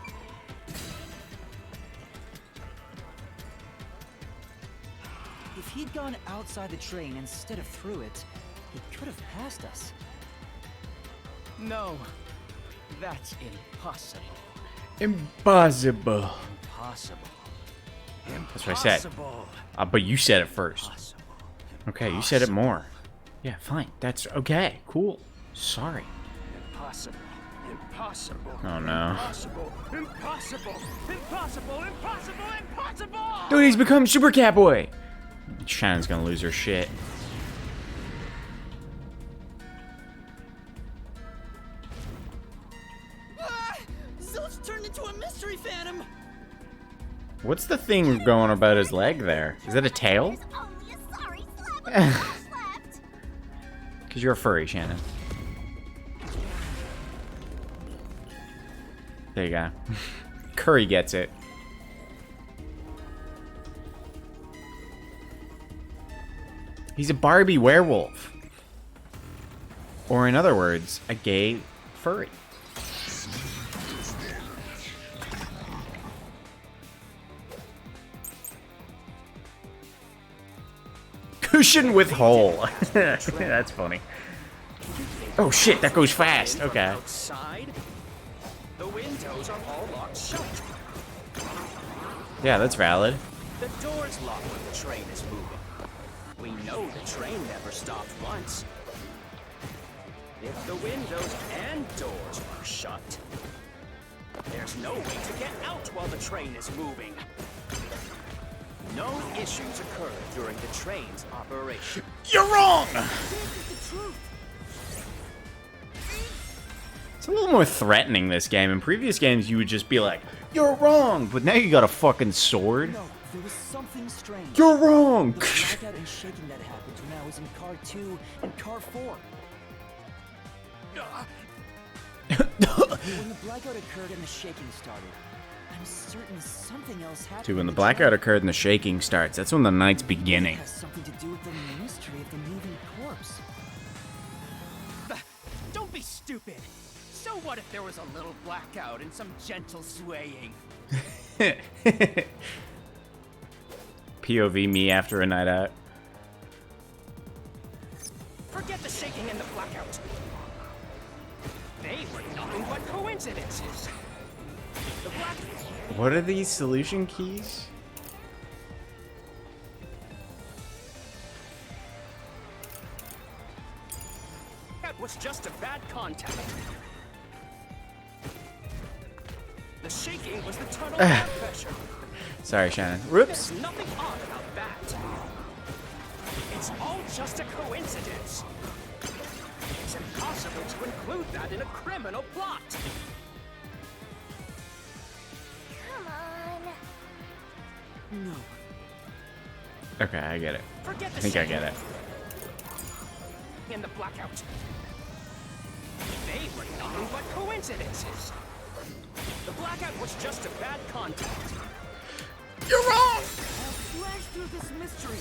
If he'd gone outside the train instead of through it, he could have passed us.
No, that's impossible.
Impossible.
Impossible.
That's what I said. But you said it first.
Impossible.
Okay, you said it more. Yeah, fine. That's okay. Cool. Sorry.
Impossible. Impossible.
Oh no.
Impossible. Impossible. Impossible. Impossible. Impossible.
Dude, he's become Super Catboy. Shannon's gonna lose her shit.
Ah! Zilch turned into a mystery phantom!
What's the thing going about his leg there? Is that a tail?
There's only a sorry slab of flesh left.
Because you're a furry, Shannon. There you go. Curry gets it. He's a Barbie werewolf. Or in other words, a gay furry. Cushion with hole. That's funny. Oh shit, that goes fast. Okay.
Outside, the windows are all locked shut.
Yeah, that's valid.
The door's locked when the train is moving. We know the train never stopped once. If the windows and doors are shut, there's no way to get out while the train is moving. No issues occur during the train's operation.
You're wrong!
This is the truth!
It's a little more threatening, this game. In previous games, you would just be like, you're wrong! But now you got a fucking sword.
No, there was something strange.
You're wrong!
The blackout and shaking that happened when I was in car 2 and car 4. When the blackout occurred and the shaking started, I'm certain something else happened.
Dude, when the
to
blackout
train.
occurred and the shaking starts, that's when the night's
It
beginning.
has something to do with the mystery of the moving corpse.
Don't be stupid. So what if there was a little blackout and some gentle swaying?
POV me after a night out.
Forget the shaking and the blackout. They were nothing but coincidences. The blackout
What are these solution keys?
was just a bad contact. The shaking was the tunnel air pressure.
Sorry, Shannon. Whoops.
There's nothing odd about that. It's all just a coincidence. It's impossible to include that in a criminal plot.
Come on.
No.
Okay, I get it.
Forget the
I think I
shaking
get it.
and the blackout. They were nothing but coincidences. The blackout was just a bad contact.
You're wrong!
Flash through this mystery.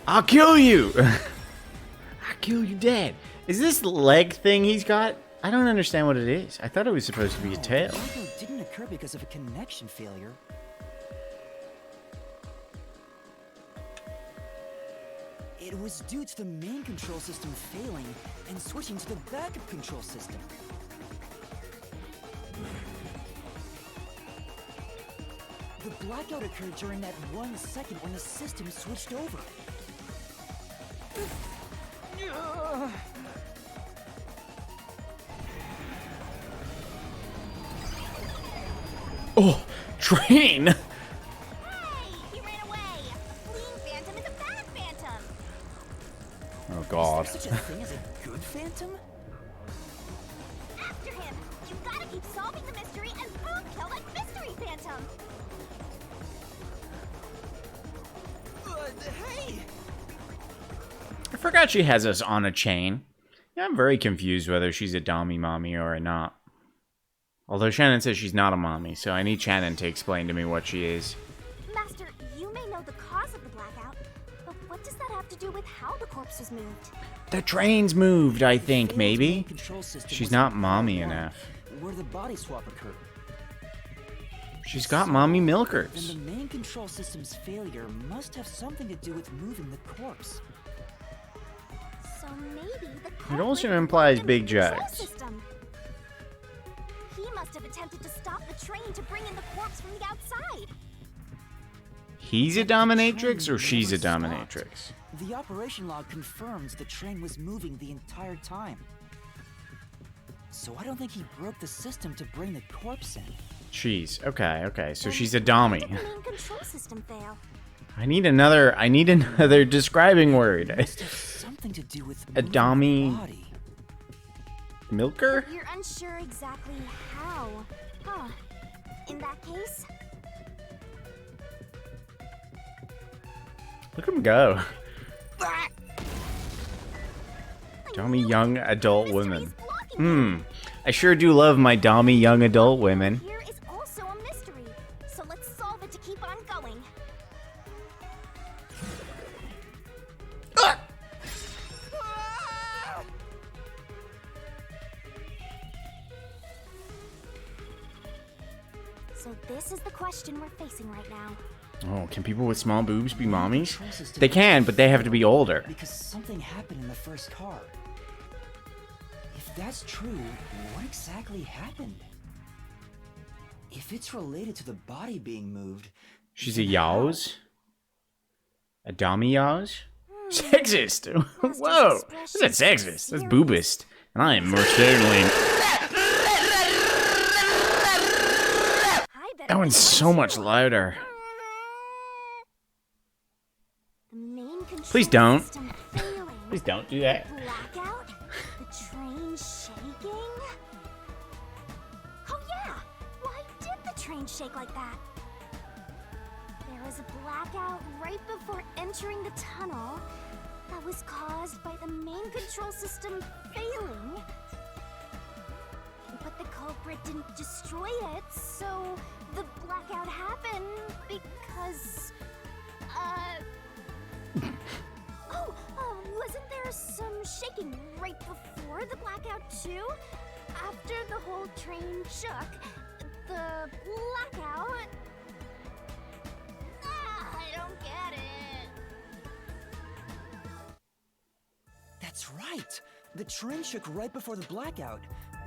I'll kill you! I'll kill you dead. Is this leg thing he's got? I don't understand what it is. I thought it was supposed to be a tail.
The blackout didn't occur because of a connection failure. It was due to the main control system failing and switching to the backup control system. blackout occurred during that 1 second when the system switched over.
Oh, train!
Hey! He ran away! A fleeing phantom is a bad phantom!
Oh god.
Is there such a thing as a good phantom?
After him! You gotta keep solving the mystery and boom, kill that mystery phantom!
Hey!
I forgot she has us on a chain. Yeah, I'm very confused whether she's a Dommy mommy or not. Although Shannon says she's not a mommy, so I need Shannon to explain to me what she is.
Master, you may know the cause of the blackout, but what does that have to do with how the corpse was moved?
The train's moved, I think,
Failed
maybe?
main control system
She's
was
not
in
mommy
Part 1,
enough.
Where the body swap occurred.
She's got mommy
Then
milkers.
the main control system's failure must have something to do with moving the corpse.
So maybe the
It also
culprit
implies
broke the
big
control
jugs.
system. He must have attempted to stop the train to bring in the corpse from the outside.
He's a dominatrix or she's a
Never
dominatrix?
stopped. The operation log confirms the train was moving the entire time. So I don't think he broke the system to bring the corpse in.
She's okay. So
Then
she's a
why did
dommy.
the main control system fail?
I need another describing word.
Must have something to do with
A
moving
dummy-
the body.
Milker?
You're unsure exactly how. Huh. In that case,
Look at him go. Dummy young adult women.
mystery's blocking you.
I sure do love my dommy young adult women.
Here is also a mystery, so let's solve it to keep on going. So this is the question we're facing right now.
Oh, can people with small boobs be mommies?
Control system
They can, but they have to be older.
because something happened in the first car. If that's true, what exactly happened? If it's related to the body being moved,
She's a yaws? A dommy yaws? Sexist! Whoa! That's not sexist. That's boobist. And I am most certainly...
I bet
That one's so much louder.
The main control
Please don't.
system failing.
Please don't do that.
Blackout? The train shaking? Oh yeah! Why did the train shake like that? There was a blackout right before entering the tunnel that was caused by the main control system failing. But the culprit didn't destroy it, so the blackout happened because... wasn't there some shaking right before the blackout too? After the whole train shook, the blackout... I don't get it.
that's right. The train shook right before the blackout.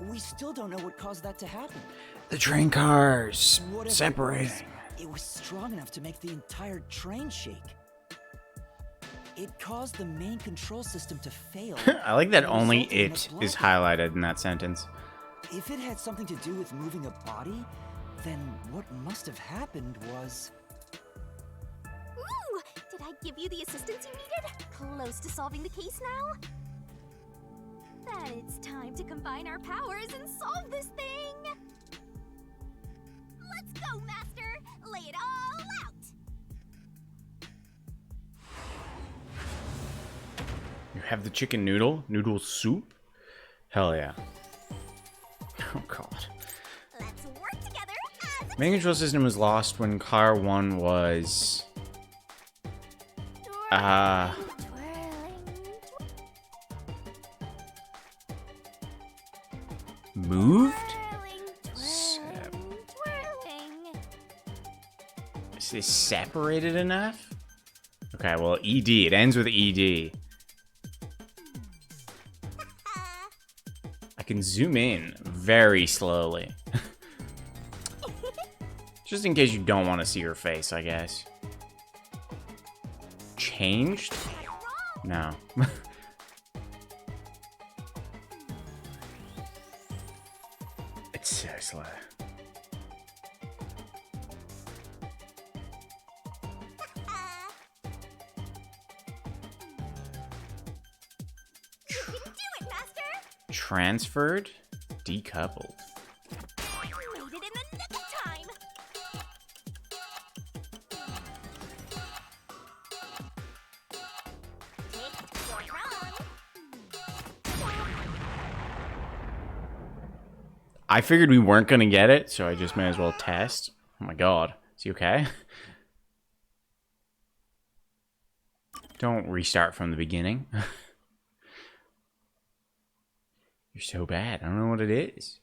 We still don't know what caused that to happen.
The train cars
Whatever
separating.
it was strong enough to make the entire train shake. It caused the main control system to fail.
I like that only
resulting in a
it is
blackout.
highlighted in that sentence.
If it had something to do with moving a body, then what must have happened was...
Ooh! Did I give you the assistance you needed? Close to solving the case now? Then it's time to combine our powers and solve this thing! Let's go, Master! Lay it all out!
You have the chicken noodle soup? Hell yeah. Oh god.
Let's work together as a
Main control system was lost when car 1 was...
twirling.
moved?
Twirling.
Is this separated enough? Okay, well, ED. It ends with ED. I can zoom in very slowly. Just in case you don't want to see her face, I guess. Changed? No. It's so slow.
You can do it, Master!
Transferred? Decoupled.
You made it in the nick of time! Take your run!
I figured we weren't gonna get it, so I just may as well test. Oh my god. Is he okay? Don't restart from the beginning. You're so bad. I don't know what it is.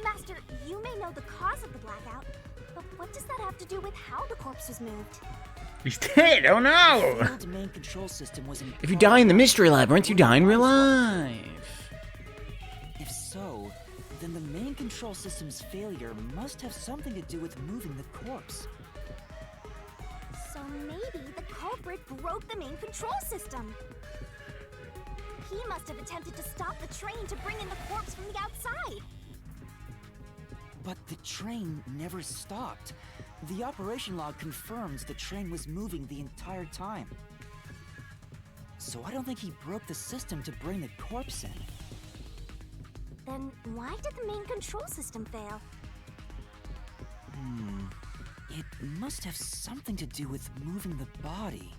Master, you may know the cause of the blackout, but what does that have to do with how the corpse was moved?
He's dead! Oh no!
The old main control system was in
If you die in the mystery labyrinth, you die in real life.
If so, then the main control system's failure must have something to do with moving the corpse.
So maybe the culprit broke the main control system. He must have attempted to stop the train to bring in the corpse from the outside.
But the train never stopped. The operation log confirms the train was moving the entire time. So I don't think he broke the system to bring the corpse in.
Then why did the main control system fail?
It must have something to do with moving the body.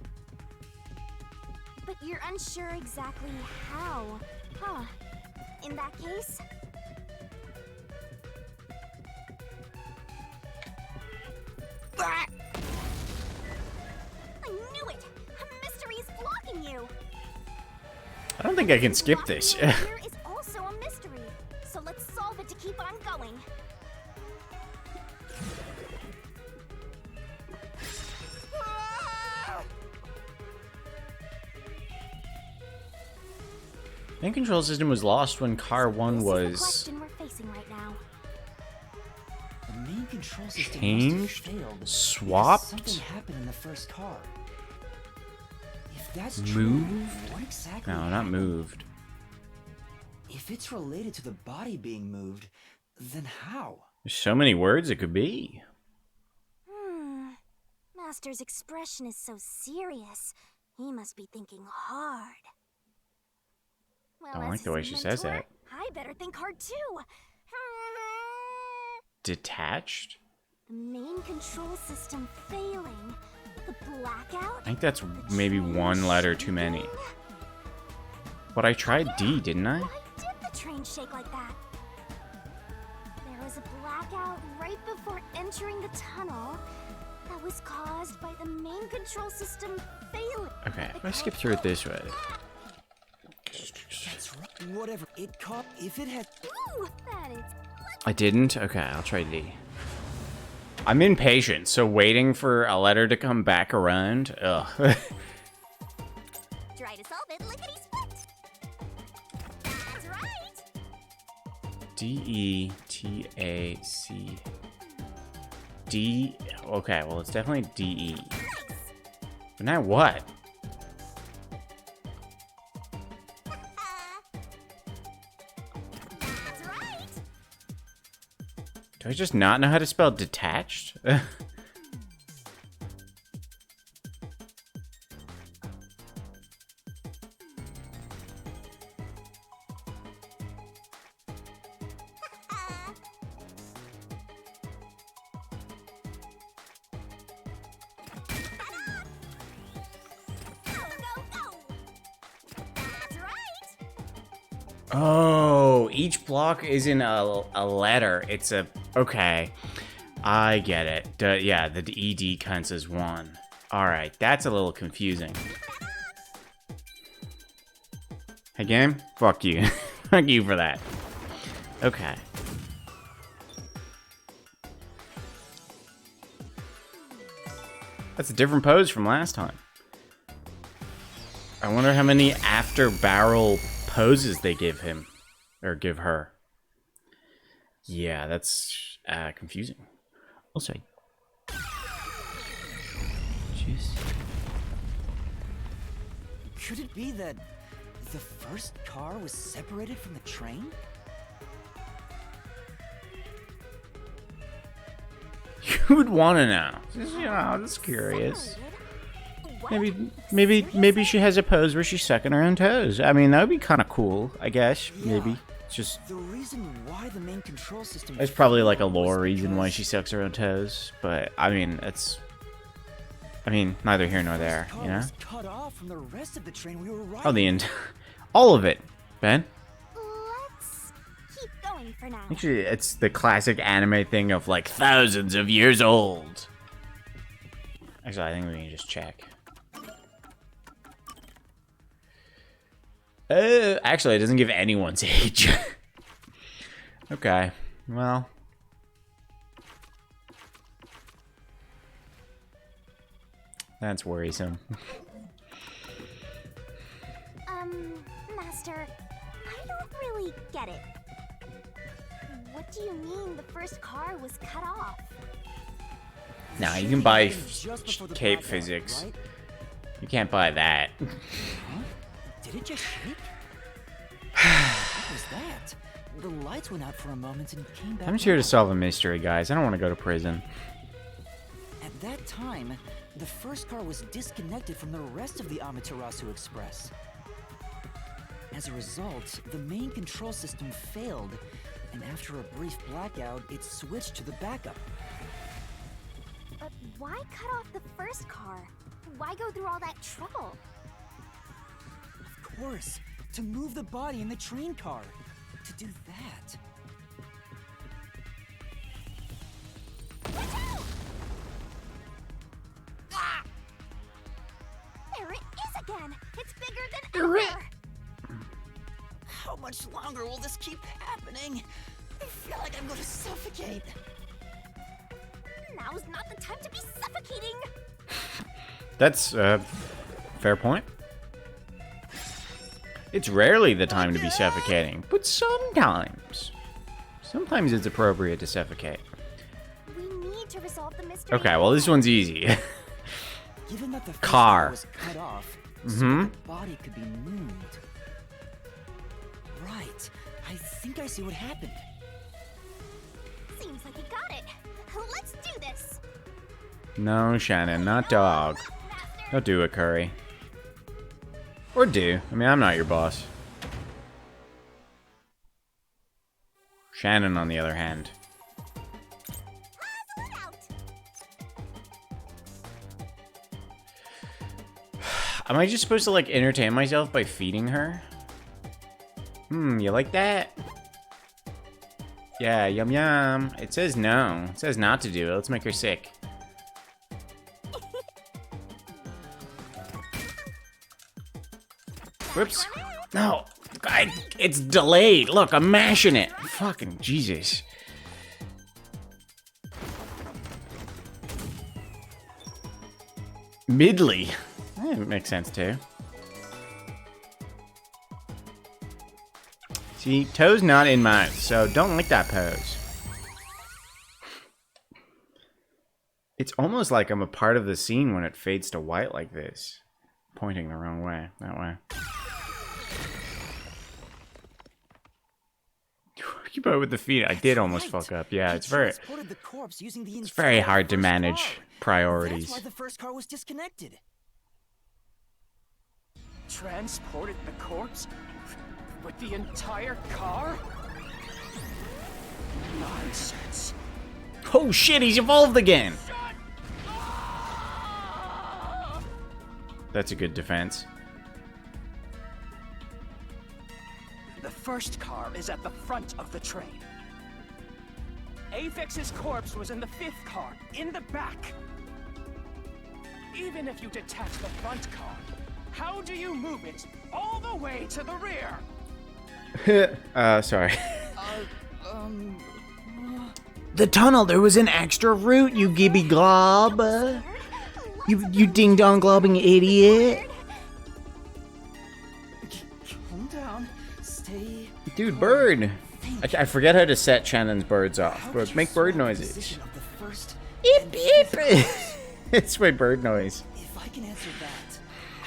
But you're unsure exactly how, huh? In that case, I knew it! A mystery is blocking you!
I don't think I can skip this.
Blocking you here is also a mystery, so let's solve it to keep on going.
Main control system was lost when car 1
This is the
was
question we're facing right now.
The main control system
changed,
must have failed because
swapped,
something happened in the first car. If that's
moved.
true, what exactly
No, not
happened?
moved.
If it's related to the body being moved, then how?
There's so many words it could be.
Master's expression is so serious. He must be thinking hard. Well,
I don't
as
like the way
his
she says
mentor,
that.
I better think hard too.
Detached?
The main control system failing. The blackout.
I think that's
the
maybe
train
one letter too many.
shaking?
But I tried D, didn't I?
Why did the train shake like that? There was a blackout right before entering the tunnel that was caused by the main control system failing.
Okay, if I skip through it this way.
That's right. Whatever it caught, if it had.
Ooh, that is.
I didn't? Okay, I'll try D. I'm impatient, so waiting for a letter to come back around. Ugh.
Try to solve it lickety split. That's right.
D-E-T-A-C. D. Okay, well, it's definitely D-E.
Nice.
But now what?
That's right.
Do I just not know how to spell detached? Oh, each block isn't a letter. It's a... Okay. I get it. Yeah, the ED counts as one. Alright, that's a little confusing. Hey, game? Fuck you. Fuck you for that. Okay. That's a different pose from last time. I wonder how many after barrel poses they give him. Or give her. Yeah, that's confusing. Also, jeez.
Could it be that the first car was separated from the train?
You would want to know. Just, you know, I'm just curious. Maybe she has a pose where she's sucking her own toes. I mean, that would be kind of cool, I guess. Maybe. It's just...
The reason why the main control system...
There's probably like a lore reason why she sucks her own toes. But, I mean, it's... I mean, neither here nor there, you know?
Cut off from the rest of the train we were riding.
Oh, the end. All of it, Ben.
Let's keep going for now.
Actually, it's the classic anime thing of like thousands of years old. Actually, I think we can just check. Actually, it doesn't give anyone's age. Okay, well. That's worrisome.
Master, I don't really get it. What do you mean the first car was cut off?
Nah, you can buy
Just before the
cape
blackout,
physics.
right?
You can't buy that.
Huh? Did it just shake? What was that? The lights went out for a moment and came back.
I'm just here to
on.
solve a mystery, guys. I don't want to go to prison.
At that time, the first car was disconnected from the rest of the Amaterasu Express. As a result, the main control system failed, and after a brief blackout, it switched to the backup.
But why cut off the first car? Why go through all that trouble?
Of course, to move the body in the train car. To do that.
Ah! There it is again! It's bigger than ever!
How much longer will this keep happening? I feel like I'm going to suffocate.
Now's not the time to be suffocating!
That's a fair point. It's rarely the time to be suffocating, but sometimes. Sometimes it's appropriate to suffocate.
We need to resolve the mystery.
Okay, well, this one's easy.
Given that the first
Car.
was cut off, so
Mhm.
the body could be moved. Right. I think I see what happened.
Seems like you got it. Let's do this.
No, Shannon, not dog.
Master.
Don't do it, Curry. Or do. I mean, I'm not your boss. Shannon, on the other hand.
Puzzle it out.
Am I just supposed to, like, entertain myself by feeding her? You like that? Yeah, yum yum. It says no. It says not to do it. Let's make her sick. Whoops. No. It's delayed. Look, I'm mashing it. Fucking Jesus. Midley. That makes sense too. See, toes not in mouth, so don't like that pose. It's almost like I'm a part of the scene when it fades to white like this. Pointing the wrong way, that way. Keep up with the feet. I did almost fuck up. Yeah, it's very hard to manage priorities.
That's why the first car was disconnected.
Transported the corpse? With the entire car? Nonsense.
Oh shit, he's evolved again! That's a good defense.
The first car is at the front of the train. Aphex's corpse was in the fifth car, in the back. Even if you detach the front car, how do you move it all the way to the rear?
Sorry. The tunnel, there was an extra route, you gibby glob. You ding dong globbing idiot.
Calm down. Stay
Dude, bird! I forget how to set Shannon's birds off, but make bird noises.
Position of the first
Beep,
and
beep!
fifth
It's my bird noise.
If I can answer that,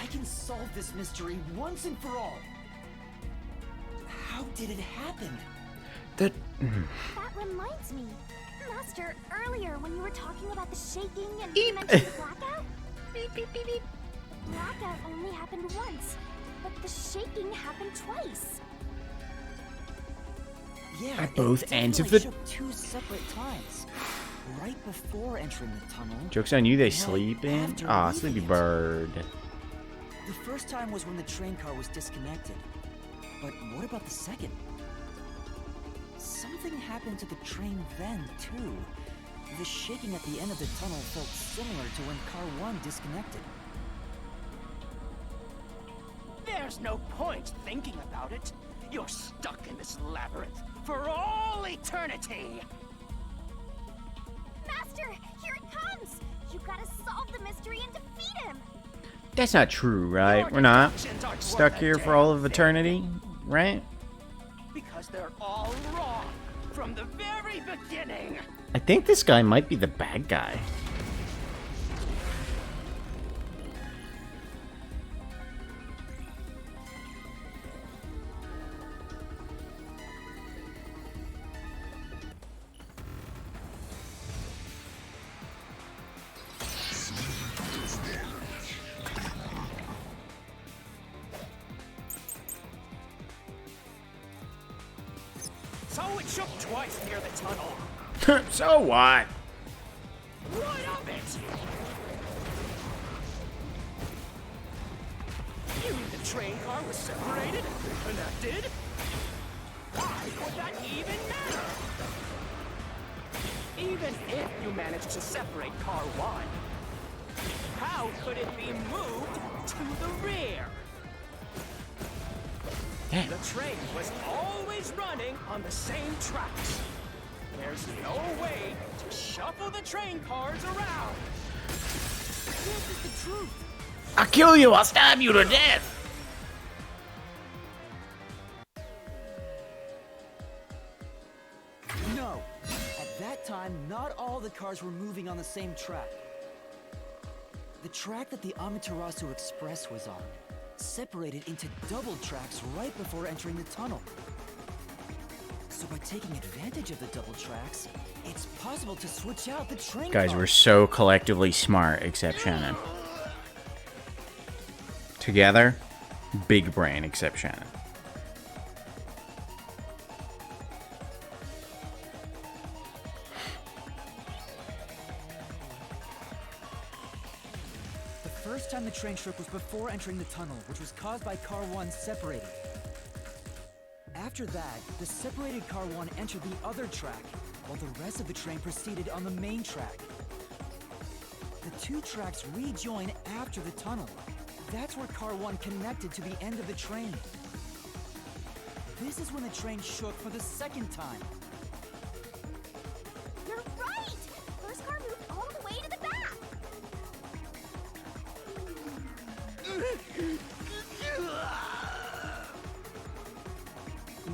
I can solve this mystery once and for all. How did it happen?
That...
That reminds me. Master, earlier when you were talking about the shaking and you mentioned the blackout? Beep, beep, beep, beep. Blackout only happened once, but the shaking happened twice.
Yeah,
At both
it
ends of
definitely
the-
shook two separate times. Right before entering the tunnel.
Joke's on you, they
and
sleep in?
after
Aw,
leaving
sleepy
it.
bird.
The first time was when the train car was disconnected. But what about the second? Something happened to the train then, too. The shaking at the end of the tunnel felt similar to when Car 1 disconnected.
There's no point thinking about it. You're stuck in this labyrinth for all eternity.
Master, here it comes! You gotta solve the mystery and defeat him!
That's not true, right?
Your
We're not
deductions aren't
stuck
worth a
here for
damn
all of
thing.
eternity, right?
Because they're all wrong from the very beginning.
I think this guy might be the bad guy.
So it shook twice near the tunnel.
So what?
What of it? You mean the train car was separated and connected? Why would that even matter? Even if you managed to separate car 1, how could it be moved to the rear?
Damn.
The train was always running on the same tracks. There's no way to shuffle the train cars around. This is the truth.
I'll kill you, I'll stab you to death!
No! At that time, not all the cars were moving on the same track. The track that the Amaterasu Express was on separated into double tracks right before entering the tunnel. So by taking advantage of the double tracks, it's possible to switch out the train
Guys,
cars.
we're so collectively smart, except Shannon. Together, big brain, except Shannon.
The first time the train shook was before entering the tunnel, which was caused by Car 1 separating. After that, the separated Car 1 entered the other track, while the rest of the train proceeded on the main track. The two tracks rejoin after the tunnel. That's where Car 1 connected to the end of the train. This is when the train shook for the second time.
You're right! First car moved all the way to the back!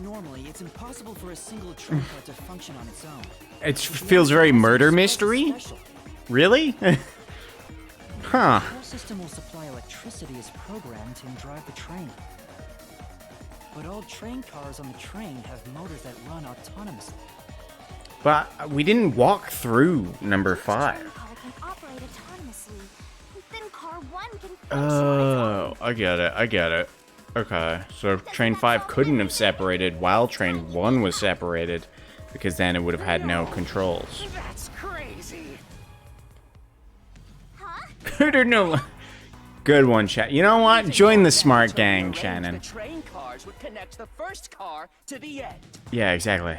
Normally, it's impossible for a single train car to function on its own.
It feels very murder mystery.
Special.
Really? Huh.
The whole system will supply electricity as programmed and drive the train. But all train cars on the train have motors that run autonomously.
But we didn't walk through number
Train
5.
car can operate autonomously. Then car 1 can function
Oh, I get it. I get it. Okay, so train 5 couldn't have separated while train 1 was separated, because then it would have had no controls.
That's crazy.
Huh?
I don't know. Good one, chat. You know what? Join the smart gang,
Arrange
Shannon.
The train cars would connect the first car to the end,
Yeah, exactly.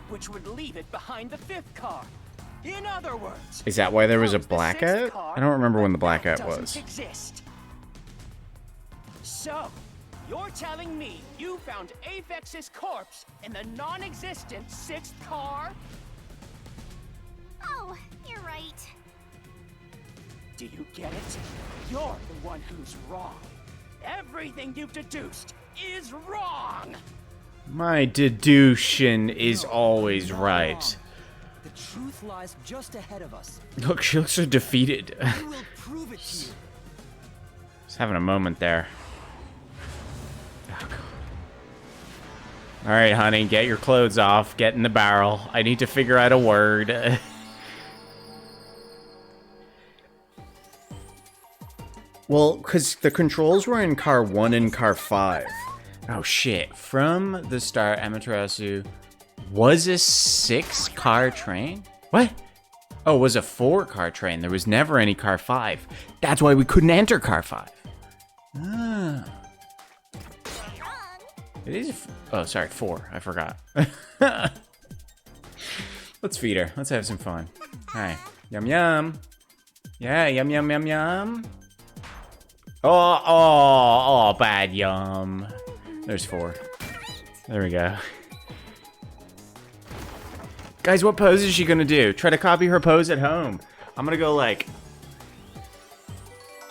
which would leave it behind the fifth car. In other words,
Is that why there was a
comes the sixth
blackout?
car,
I don't remember when the
but that
blackout
doesn't
was.
Exist. So, you're telling me you found Avex's corpse in the non-existent sixth car?
Oh, you're right.
Do you get it? You're the one who's wrong. Everything you've deduced is wrong.
My deduction is always
Not
right.
wrong. The truth lies just ahead of us.
Look, she looks so defeated.
We will prove it to you.
Just having a moment there. Alright, honey, get your clothes off. Get in the barrel. I need to figure out a word. Well, because the controls were in car 1 and car 5. Oh, shit. From the start, Amaterasu was a 6-car train? What? Oh, it was a 4-car train. There was never any car 5. That's why we couldn't enter car 5. Ah. It is. Oh, sorry, 4. I forgot. Let's feed her. Let's have some fun. Hi. Yum yum. Yeah, yum yum yum yum. Oh, bad yum. There's 4. There we go. Guys, what pose is she gonna do? Try to copy her pose at home. I'm gonna go like.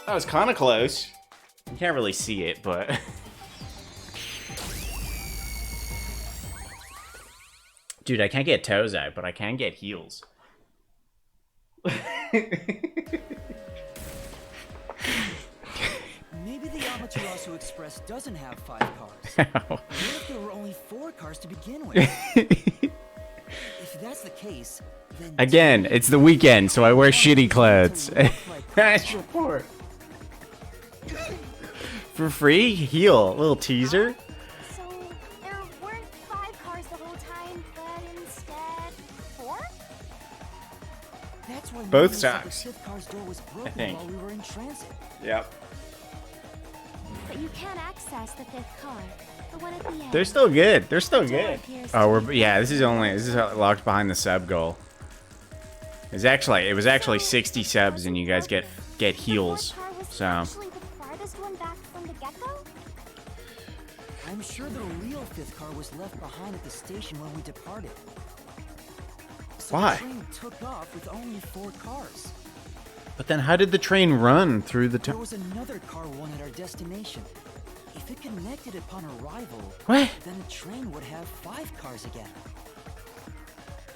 That was kind of close. You can't really see it, but. Dude, I can't get toes out, but I can get heels.
Maybe the Amaterasu Express doesn't have 5 cars. What if there were only 4 cars to begin with? If that's the case, then
Again, it's the weekend, so I wear shitty clothes. Nice report. For free? Heel. A little teaser?
So there weren't 5 cars the whole time, but instead 4?
that's why
Both
Mom said
sucks,
the 5th car's door was broken
think.
while we were in transit.
Yep.
But you can't access the 5th car, the one at the end.
They're still good. They're still
Door
good.
appears
Oh,
to
we're yeah. This is locked behind the sub goal. It was actually 60 subs, and you guys get heals.
The 4th car was
So
actually the farthest one back from the get-go?
I'm sure the real 5th car was left behind at the station when we departed. So
Why?
the train took off with only 4 cars.
but then how did the train run through the
There
time?
was another car 1 at our destination. If it connected upon arrival,
What?
then the train would have 5 cars again.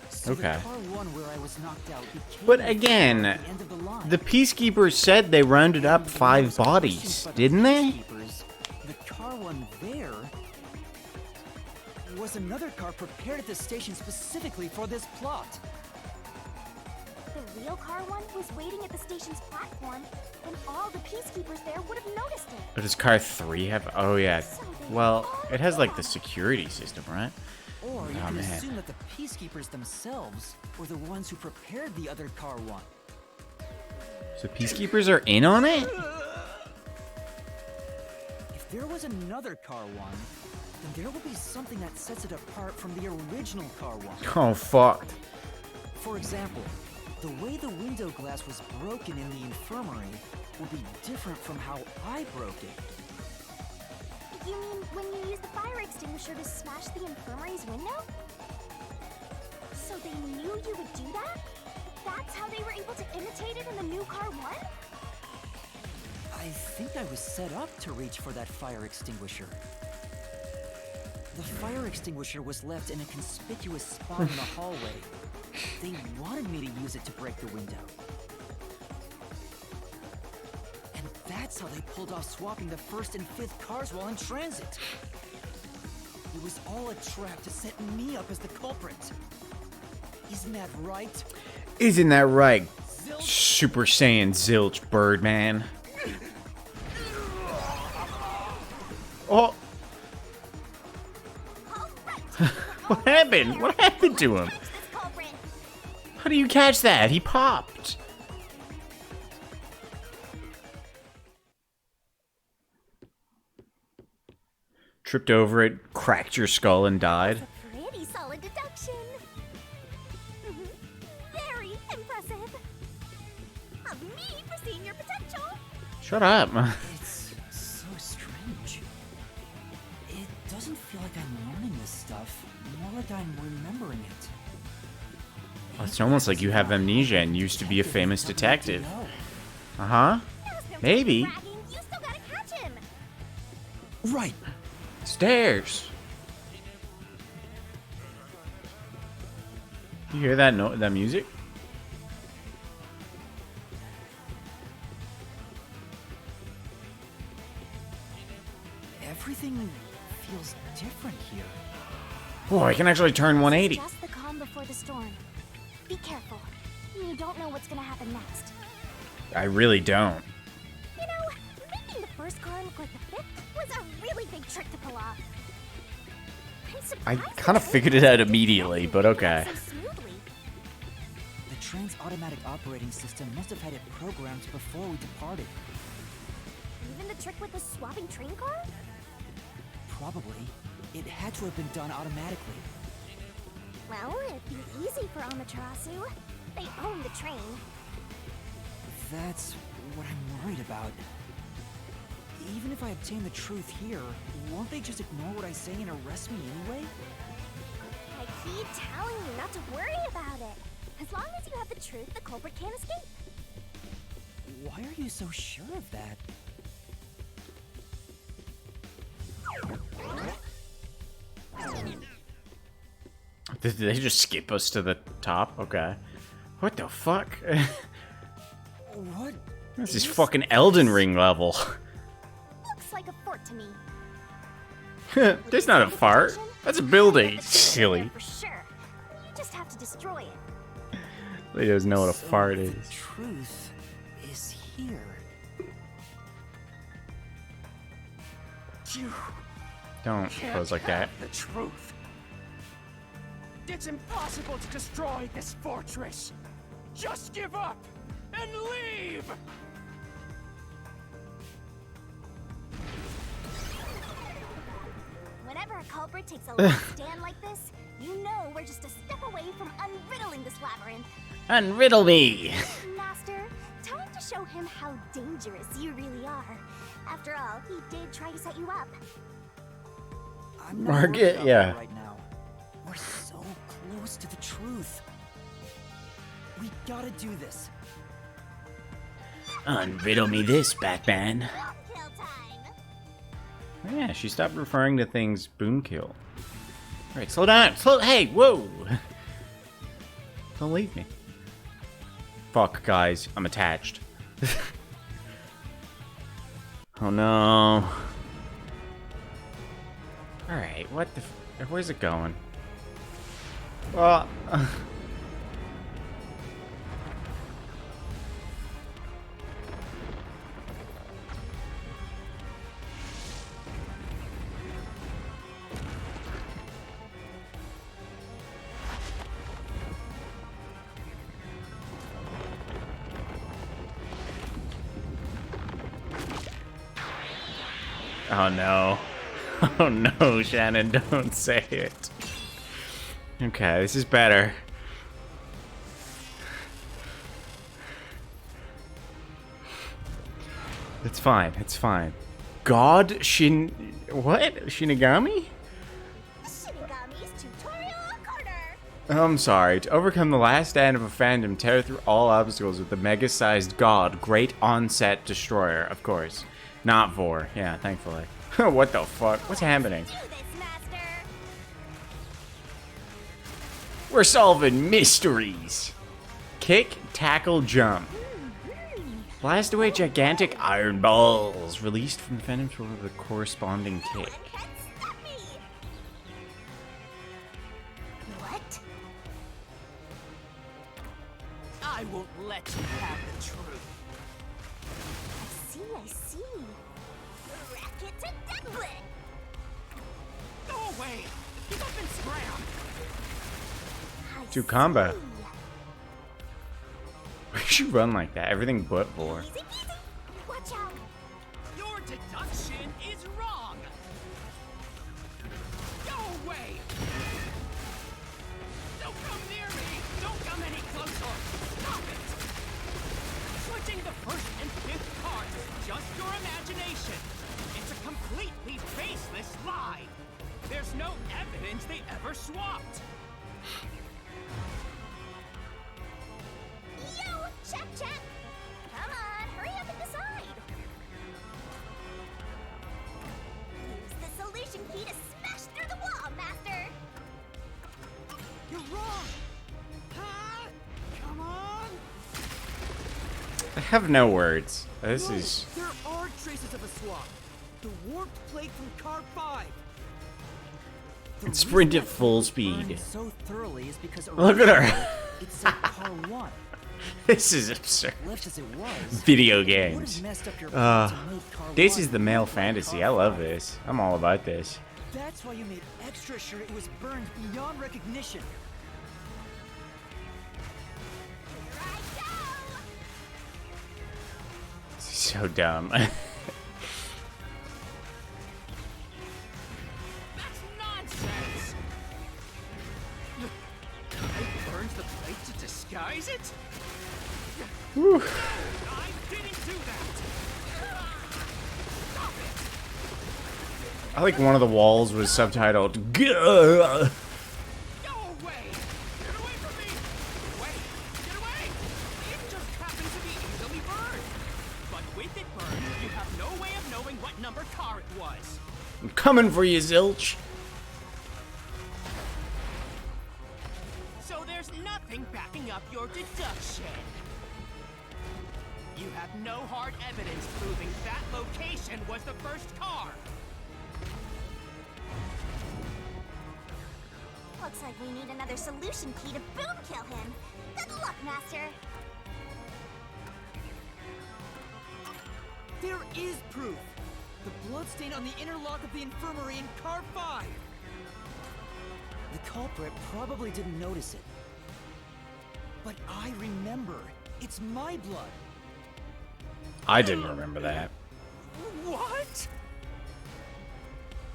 So
Okay.
the car 1 where I was knocked out became
But
the
again,
car at the end of the line.
The peacekeepers said they rounded up
And when I
5
was
bodies,
questioned by the
didn't they?
peacekeepers, the car 1 there was another car prepared at the station specifically for this plot.
The real car one was waiting at the station's platform, and all the peacekeepers there would have noticed it.
But does car 3 have? Oh yeah. Well, it has like the security system, right?
Or you
Oh,
can
man.
assume that the peacekeepers themselves were the ones who prepared the other car 1.
So peacekeepers are in on it?
If there was another car 1, then there will be something that sets it apart from the original car 1.
Oh fuck.
For example, the way the window glass was broken in the infirmary will be different from how I broke it.
You mean when you used the fire extinguisher to smash the infirmary's window? So they knew you would do that? That's how they were able to imitate it in the new car 1?
I think I was set up to reach for that fire extinguisher. The fire extinguisher was left in a conspicuous spot in the hallway. They wanted me to use it to break the window. And that's how they pulled off swapping the 1st and 5th cars while in transit. It was all a trap to set me up as the culprit. Isn't that right?
Isn't that right?
Zilch?
Super Saiyan Zilch Birdman. Oh,
All right.
what happened? What happened to him?
Catch this culprit.
How do you catch that? He popped. Tripped over it, cracked your skull, and died.
A pretty solid deduction. Very impressive. Of me foreseeing your potential.
Shut up.
It's so strange. It doesn't feel like I'm learning this stuff, more like I'm remembering it.
It's almost like you have amnesia and used to be a famous detective. Uh-huh. Maybe.
Bragging, you still gotta catch him.
Right.
Stairs. You hear that note, that music?
Everything feels different here.
Oh, I can actually turn 180.
Just the calm before the storm. Be careful. You don't know what's gonna happen next.
I really don't.
You know, making the first car look like the fifth was a really big trick to pull off.
I kind of figured it out immediately, but okay.
So smoothly.
The train's automatic operating system must have had it programmed before we departed.
Even the trick with the swapping train car?
Probably. It had to have been done automatically.
Well, it'd be easy for Amaterasu. They own the train.
That's what I'm worried about. Even if I obtain the truth here, won't they just ignore what I say and arrest me anyway?
I keep telling you not to worry about it. As long as you have the truth, the culprit can't escape.
Why are you so sure of that?
Did they just skip us to the top? Okay. What the fuck?
What?
This is fucking Elden Ring level.
Looks like a fort to me.
That's not a fart. That's a building. Silly.
For sure. You just have to destroy it.
They doesn't know what a
So
fart
the
is.
truth is here. You
Don't pose like that.
The truth. It's impossible to destroy this fortress. Just give up and leave.
Whenever a culprit takes a last stand like this, you know we're just a step away from unriddling this labyrinth.
Unriddle me.
Master, time to show him how dangerous you really are. After all, he did try to set you up.
I'm not
Market,
worried about
yeah.
that right now. We're so close to the truth. We gotta do this.
Unriddle me this, Batman.
Kill time.
Yeah, she stopped referring to things boom kill. Alright, slow down. Hey, whoa. Don't leave me. Fuck, guys. I'm attached. Oh no. Alright, what the where's it going? Well, oh no. Oh no, Shannon, don't say it. Okay, this is better. It's fine, it's fine. God what? Shinigami?
Shinigami's tutorial corner.
I'm sorry. To overcome the last stand of a fandom, tear through all obstacles with the mega-sized god, Great Onset Destroyer, of course. Not Vor. Yeah, thankfully. What the fuck? What's happening?
Do this, Master.
We're solving mysteries. Kick, tackle, jump. Blast away gigantic iron balls released from Phantom Sword with a corresponding kick.
No one can stop me. What?
I won't let you have the truth.
I see. Racket to Dublin.
Go away. Keep up and scram.
To combat. Why should you run like that? Everything but Vor.
Easy peasy. Watch out.
Your deduction is wrong. Go away. Don't come near me. Don't come any closer. Stop it. Switching the first and fifth cards is just your imagination. It's a completely baseless lie. There's no evidence they ever swapped.
Yo, check. Come on, hurry up
I have no words. This
No,
is...
there are traces of a swap. The warped plate from Car 5. The
It's sprint
reason
at
that
full
plate burned
speed.
so thoroughly is because
Look at her.
originally it said Car 1.
This is absurd.
Left as it was,
Video
it
games.
would've messed up your plan to make Car
This
1
is the male
look like
fantasy.
Car
I love
5.
this. I'm all about this.
That's why you made extra sure it was burned beyond recognition.
This is so dumb.
That's nonsense! I burned the plate to disguise it? No, I didn't do that! Stop it!
I like one of the walls was subtitled Gah!
Go away! Get away from me! Wait! Get away! It just happened to be easily burned! But with it burned, you have no way of knowing what number car it was.
I'm coming for you, Zilch.
So there's nothing backing up your deduction. You have no hard evidence proving that location was the first car.
Looks like we need another solution key to boom kill him. Good luck, Master.
There is proof. The bloodstain on the inner lock of the infirmary in Car 5. The culprit probably didn't notice it. But I remember. It's my blood.
I didn't remember that.
What?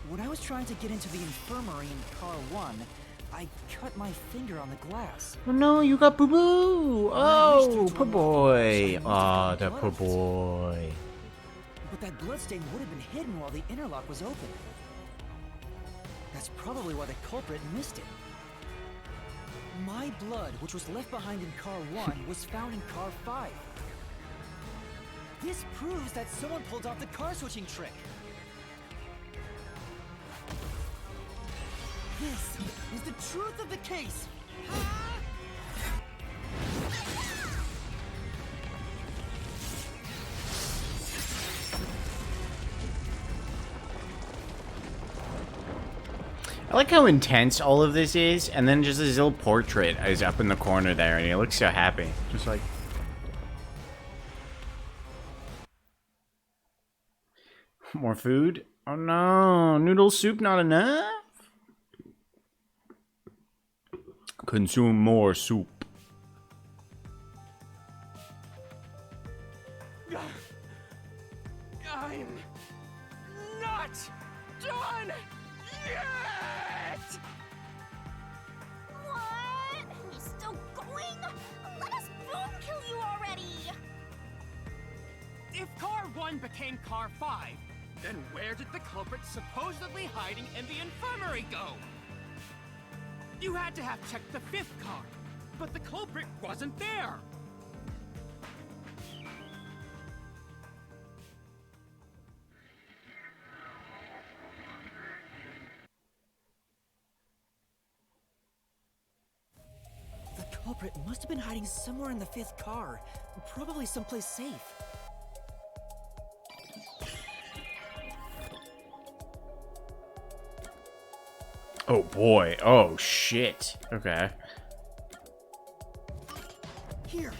When I was trying to get into the infirmary in Car 1, I cut my finger on the glass.
Oh no, you got boo-boo!
When I reached through
Oh,
to
poor
unlock the latch, I
boy.
must have
Aw,
gotten
that poor
blood.
boy.
But that bloodstain would have been hidden while the interlock was open. That's probably why the culprit missed it. My blood, which was left behind in Car 1, was found in Car 5. This proves that someone pulled off the car switching trick. This is the truth of the case.
I like how intense all of this is, and then just his little portrait is up in the corner there, and he looks so happy. Just like... More food? Oh no, noodle soup not enough? Consume more soup.
I'm not done yet!
What? He's still going? Let us boom kill you already!
If Car 1 became Car 5, then where did the culprit supposedly hiding in the infirmary go? You had to have checked the 5th car, but the culprit wasn't there.
The culprit must have been hiding somewhere in the 5th car, probably someplace safe.
Oh boy, oh shit. Okay.
Here.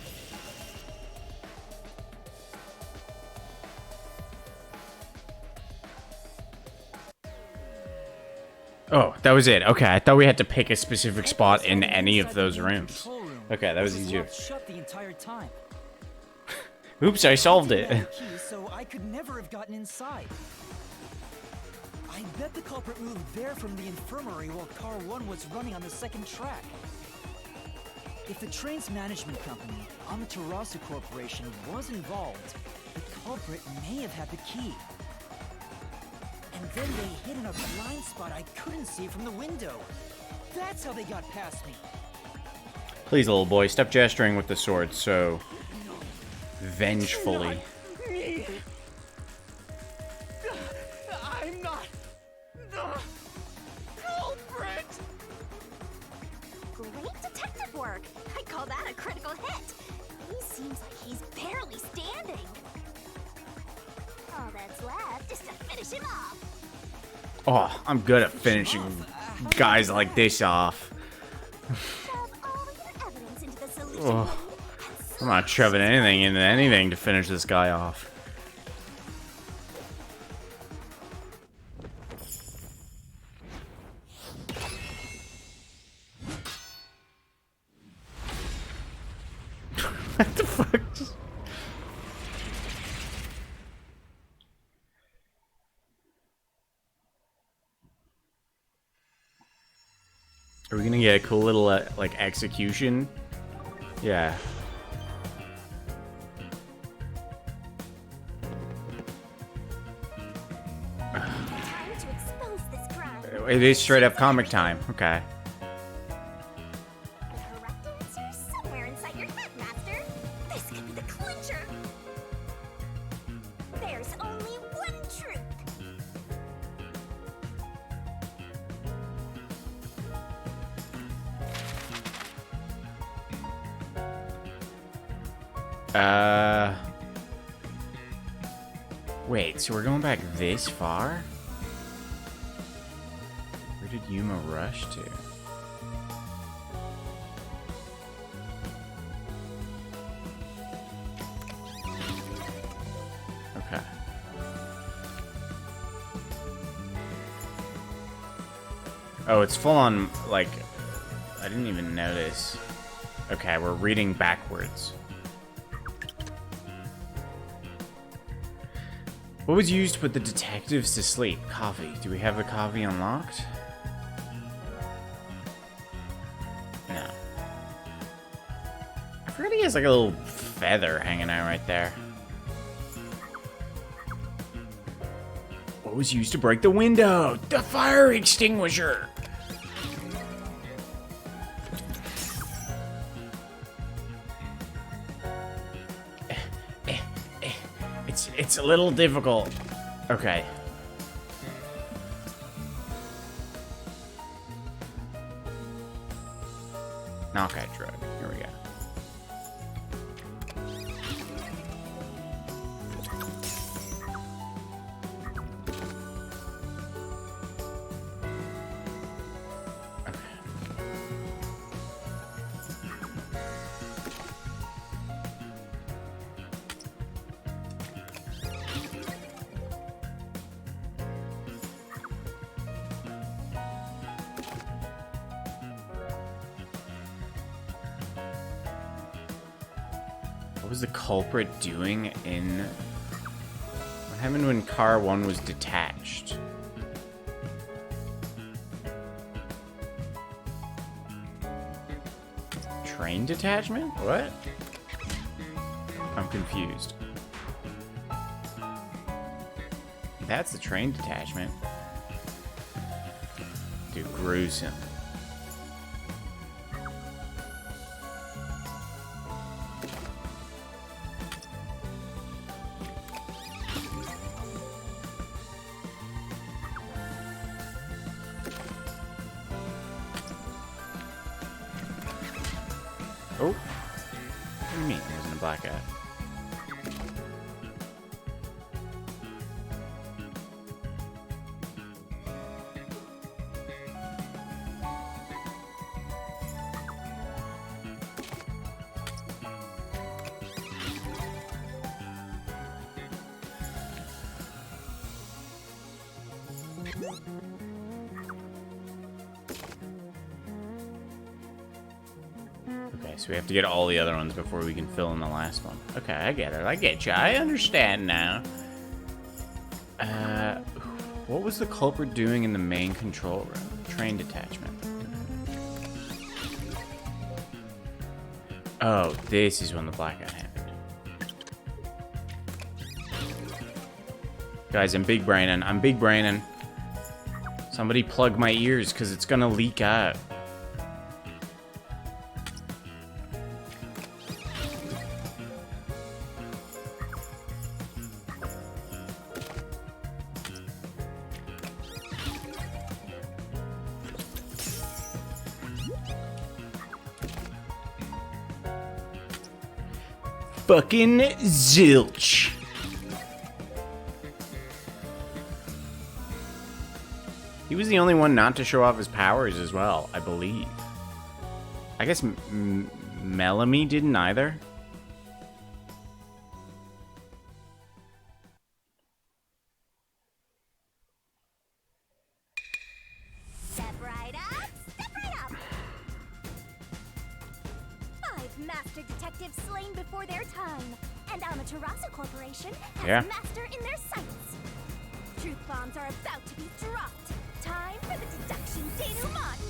Oh, that was it. Okay, I thought we had to pick a specific spot in any of those rooms. Okay, that was easier.
Shut the entire time.
Oops, I solved
I
it.
didn't have the key, so I could never have gotten inside. I bet the culprit moved there from the infirmary while Car 1 was running on the 2nd track. If the train's management company, Amaterasu Corporation, was involved, the culprit may have had the key. And then they hid in a blind spot I couldn't see from the window. That's how they got past me.
Please, little boy, stop gesturing with the sword so vengefully.
Me. I'm not the culprit.
Great detective work! I call that a critical hit! He seems like he's barely finish him off.
Oh, I'm good at finishing guys like this off.
Shove all your evidence into the solution
Oh,
bin
I'm not shoving anything into anything to finish this guy off. What the fuck? Are we gonna get a cool little like execution? Yeah.
time to expose this crime.
It is straight up comic time. Okay.
The correct answer somewhere inside your head, Master. This could be the clincher. There's only one truth.
Wait, so we're going back this far? Where did Yuma rush to? Okay. Oh, it's full on, like, I didn't even notice. Okay, we're reading backwards. What was used to put the detectives to sleep? Coffee. Do we have the coffee unlocked? No. I forgot he has like a little feather hanging out right there. What was used to break the window? The fire extinguisher! It's a little difficult. Okay. Knockout drug. Here we go. What was the culprit doing in... What happened when car 1 was detached? Train detachment? What? I'm confused. That's the train detachment. Dude, gruesome. Oh. What do you mean? It wasn't a black eye. Okay, so we have to get all the other ones before we can fill in the last one. Okay, I get it. I get you. I understand now. What was the culprit doing in the main control room? Train detachment. Oh, this is when the blackout happened. Guys, I'm big braining. I'm big braining. Somebody plug my ears, because it's gonna leak out. Fucking zilch. He was the only one not to show off his powers as well, I believe. I guess Melanie didn't either.
Step right up, step right up. 5 master detectives slain before their time, and Amaterasu Corporation has master in their sights. Truth bombs are about to be dropped. Time for the deduction denouement.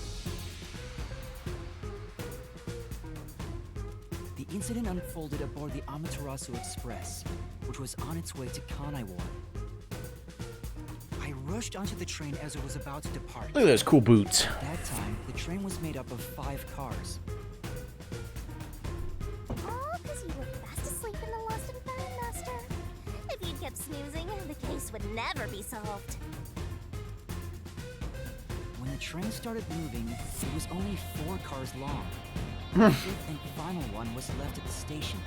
The incident unfolded aboard the Amaterasu Express, which was on its way to Kanaiwar. I rushed onto the train as it was about to depart.
Look at those cool boots.
At that time, the train was made up of 5 cars.
All because you were fast asleep in the lost and found, Master. If you kept snoozing, the case would never be solved.
When the train started moving, it was only 4 cars long. The 5th and final one was left at the station.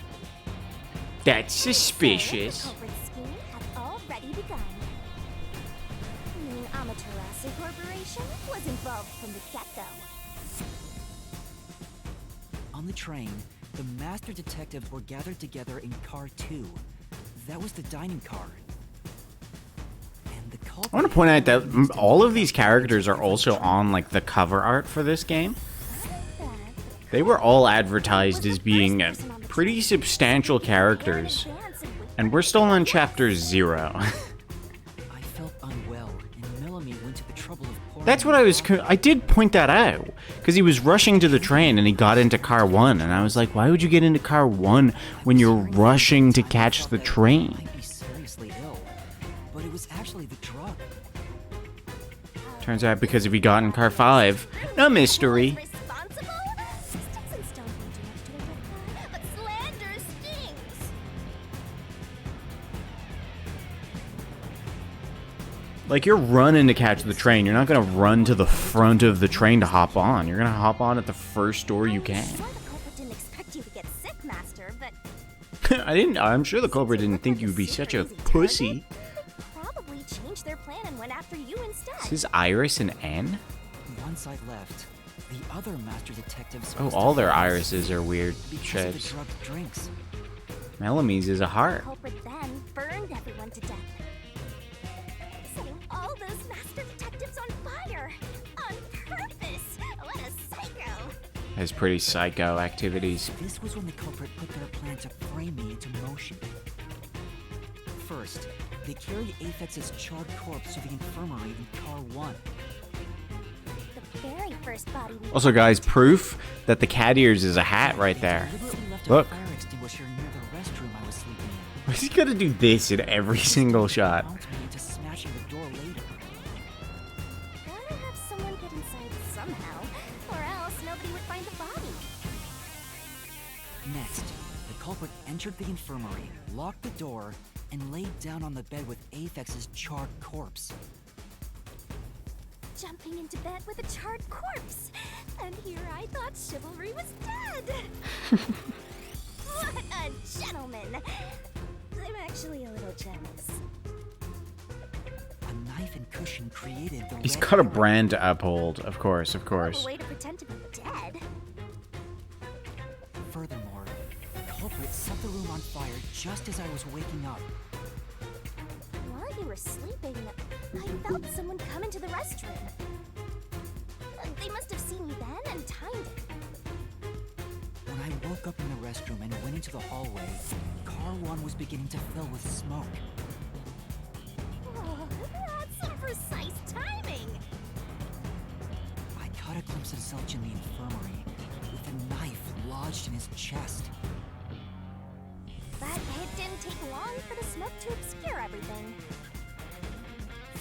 That's
So,
suspicious.
the culprit scheme had already begun. The Amaterasu Corporation was involved from the get-go.
On the train, the master detectives were gathered together in car 2. That was the dining car. And the culprit...
I want to point out that all of these characters are also on like the cover art for this game. They were all advertised as being pretty substantial characters, and we're still on chapter 0.
I felt unwell, and Melanie went to the trouble of pouring...
That's what I did point that out, because he was rushing to the train and he got into car 1, and I was like, why would you get into car 1 when you're rushing to catch the train?
Might be seriously ill, but it was actually the drug.
Turns out because if he got in car 5, no mystery.
Responsible? Sticks and stones won't do much to a good guy, but slander stings.
Like, you're running to catch the train. You're not gonna run to the front of the train to hop on. You're gonna hop on at the first door you can.
I'm sure the culprit didn't expect you to get sick, Master, but
I'm sure the culprit didn't think you'd be such a pussy.
they probably changed their plan and went after you instead.
Is this Iris and N?
Once I left, the other master detectives...
Oh,
must
all
have
their
left
irises are weird
because of the
shapes.
drugged drinks.
Melamie's is a
The
heart.
culprit then burned everyone to death, setting all those master detectives on fire on purpose. What a psycho!
Has pretty psycho activities.
This was when the culprit put their plan to frame me into motion. First, they carried Aphex's charred corpse to the infirmary in car 1.
The very first body we
Also, guys, proof that the cat ears is a hat right
They
there.
deliberately left
Look.
a fire extinguisher near the restroom I was sleeping in.
Why's he gonna do this in every single shot?
Bounced me into smashing the door later.
gotta have someone get inside somehow, or else nobody would find the body.
Next, the culprit entered the infirmary, locked the door, and laid down on the bed with Aphex's charred corpse.
Jumping into bed with a charred corpse, and here I thought chivalry was dead. What a gentleman! I'm actually a little jealous.
A knife and cushion created the
He's
red
got a
herring.
brand to uphold, of course, of
A
course.
way to pretend to be dead.
Furthermore, the culprit set the room on fire just as I was waking up.
While you were sleeping, I felt someone come into the restroom. They must have seen me then and timed it.
When I woke up in the restroom and went into the hallway, car 1 was beginning to fill with smoke.
Oh, that's some precise timing.
I caught a glimpse of Zelch in the infirmary, with a knife lodged in his chest.
But it didn't take long for the smoke to obscure everything.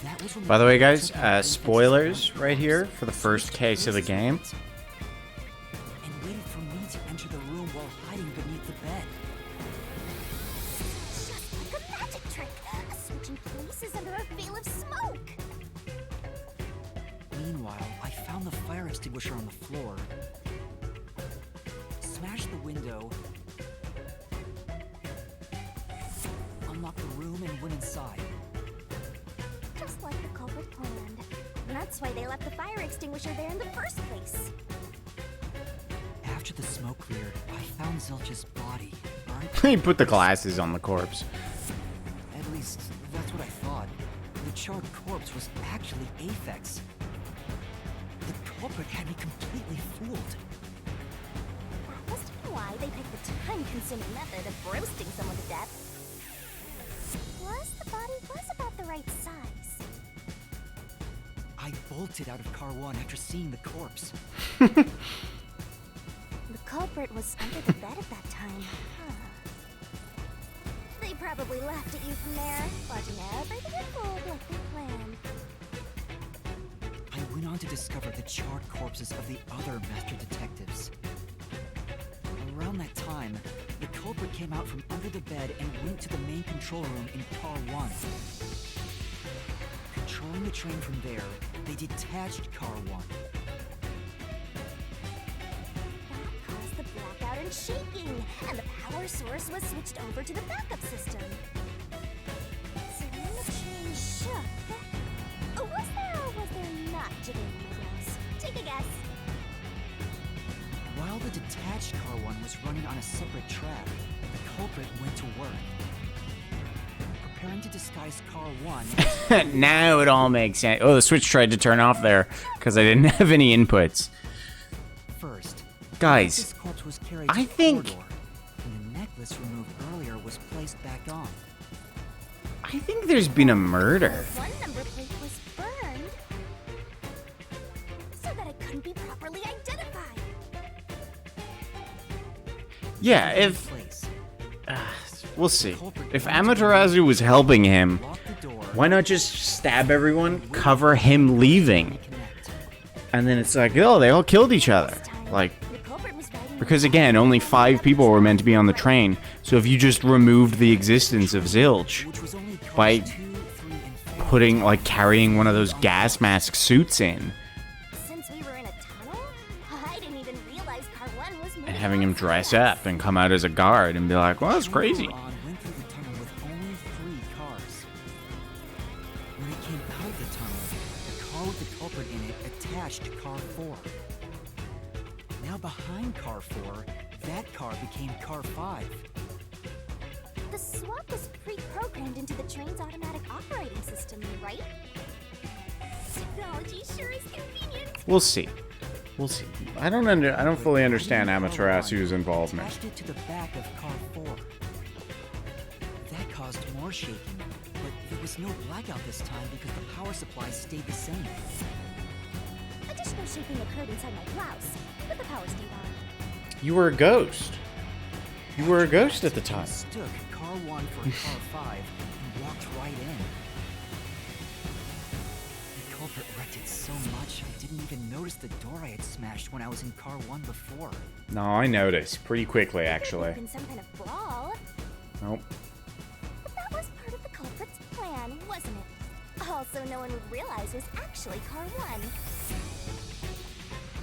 That was when
By the way, guys,
took out Aphex's
spoilers
charred
right here
corpse,
for the first
switched
case of the
places
game.
with it, and waited for me to enter the room while hiding beneath the bed.
Just like a magic trick, switching places under a veil of smoke.
Meanwhile, I found the fire extinguisher on the floor, smashed the window, unlocked the room, and went inside.
Just like the culprit planned. And that's why they left the fire extinguisher there in the first place.
After the smoke cleared, I found Zilch's body burnt.
He put the glasses on the corpse.
At least, that's what I thought. The charred corpse was actually Aphex. The culprit had me completely fooled.
That must be why they picked the time-consuming method of roasting someone to death. Plus, the body was about the right size.
I bolted out of Car 1 after seeing the corpse.
The culprit was under the bed at that time, huh? They probably laughed at you from there, watching everything unfold like they planned.
I went on to discover the charred corpses of the other master detectives. Around that time, the culprit came out from under the bed and went to the main control room in Car 1. Controlling the train from there, they detached Car 1.
That caused the blackout and shaking, and the power source was switched over to the backup system. So when the train shook, was there or was there not jiggling in the wheels? Take a guess.
While the detached Car 1 was running on a separate track, the culprit went to work. Preparing to disguise Car 1...
Now it all makes sense. Oh, the switch tried to turn off there because I didn't have any inputs.
First,
Guys,
this corpse was carried
I
to the
think-
corridor, and the necklace removed earlier was placed back on.
I think there's been a murder.
One number plate was burned so that it couldn't be properly identified.
Yeah, if
Place.
we'll see. If Amaterasu was helping him,
Lock the door.
why not just stab everyone, cover him leaving,
Connect.
and then it's like, oh, they all killed each other. Like,
The culprit was riding
because again, only 5 people were meant to be on the train. So if you just removed the existence of Zilch
Which was only cars
by
2, 3, and 4.
putting, like, carrying one of those gas mask suits in
Since we were in a tunnel, I didn't even realize Car 1 was moving
and having him
outside
dress
us.
up and come out as a guard and be like, well, that's crazy.
Train on went through the tunnel with only 3 cars. When it came out of the tunnel, the car with the culprit in it attached to Car 4. Now behind Car 4, that car became Car 5.
The swap was pre-programmed into the train's automatic operating system, right? Technology sure is convenient.
We'll see. We'll see. I don't fully understand Amaterasu's involvement.
Attached it to the back of Car 4. That caused more shaking, but there was no blackout this time because the power supply stayed the same.
Additional shaking occurred inside my blouse, but the power stayed on.
You were a ghost. You were a ghost at the time.
Mistook Car 1 for Car 5 and walked right in. The culprit wrecked it so much I didn't even notice the door I had smashed when I was in Car 1 before.
No, I noticed pretty quickly, actually.
Been some kind of brawl,
Nope.
but that was part of the culprit's plan, wasn't it? Also, no one would realize was actually Car 1.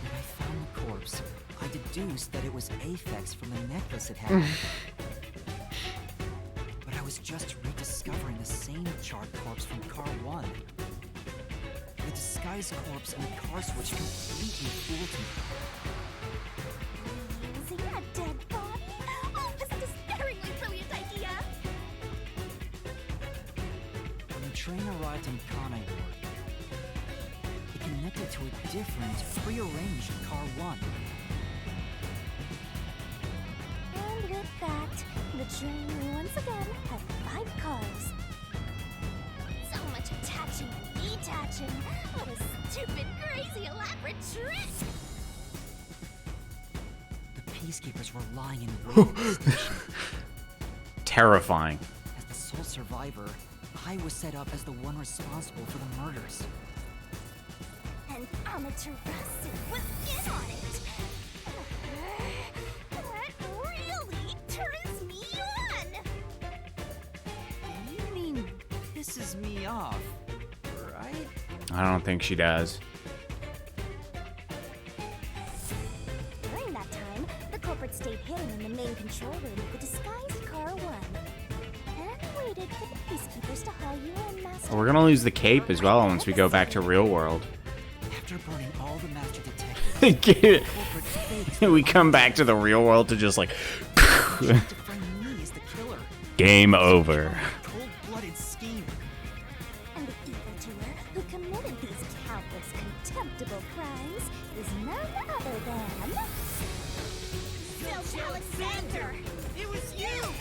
When I found the corpse, I deduced that it was Aphex from the necklace it had. But I was just rediscovering the same charred corpse from Car 1. The disguised corpse and the car switch completely fooled me.
Was he a dead body? Oh, this is a despairingly brilliant idea!
When the train arrived in Kanai Ward, it connected to a different, prearranged Car 1.
And with that, the train once again had 5 cars. So much attaching and detaching. What a stupid, crazy, elaborate trick!
The peacekeepers were lying in wait at the station.
Terrifying.
As the sole survivor, I was set up as the one responsible for the murders.
And Amaterasu was in on it! That really turns me on!
You mean pisses me off, right?
I don't think she does.
During that time, the culprit stayed hidden in the main control room of the disguised Car 1 and waited for the peacekeepers to haul you in mass
We're gonna lose the cape as well once we go back to real world.
After burning all the master detectives, culprit fakes
We come back to the real world to just like
to frame me as the killer.
game over.
Cold-blooded scheme.
And the evildoer who committed these countless contemptible crimes is none other than... Zilch Alexander!
It was you!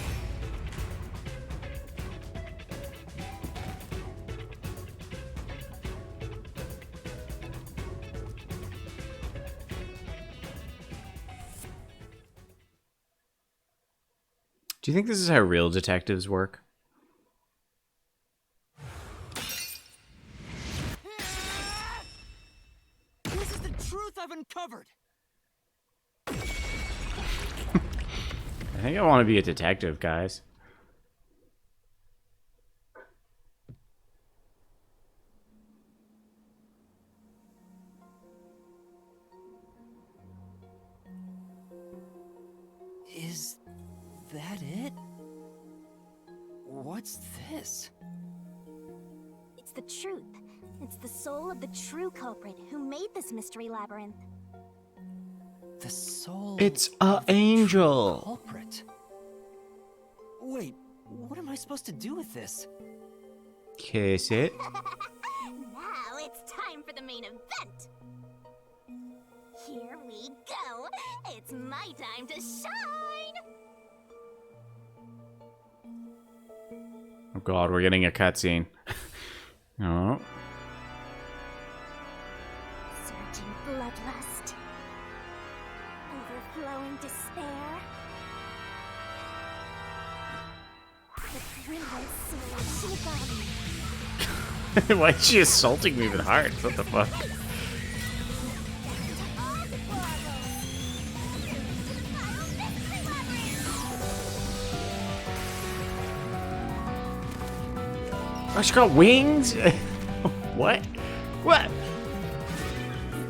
Do you think this is how real detectives work?
This is the truth I've uncovered.
I think I want to be a detective, guys.
Is that it? What's this?
It's the truth. It's the soul of the true culprit who made this mystery labyrinth.
The soul.
It's a
of the true
angel.
culprit. Wait, what am I supposed to do with this?
Kiss it.
Now it's time for the main event. Here we go. It's my time to shine.
Oh god, we're getting a cutscene. Oh.
Surging bloodlust. Overflowing despair. The brilliant soul of Shinigami.
Why is she assaulting me with hearts? What the fuck? Oh, she got wings? What? What?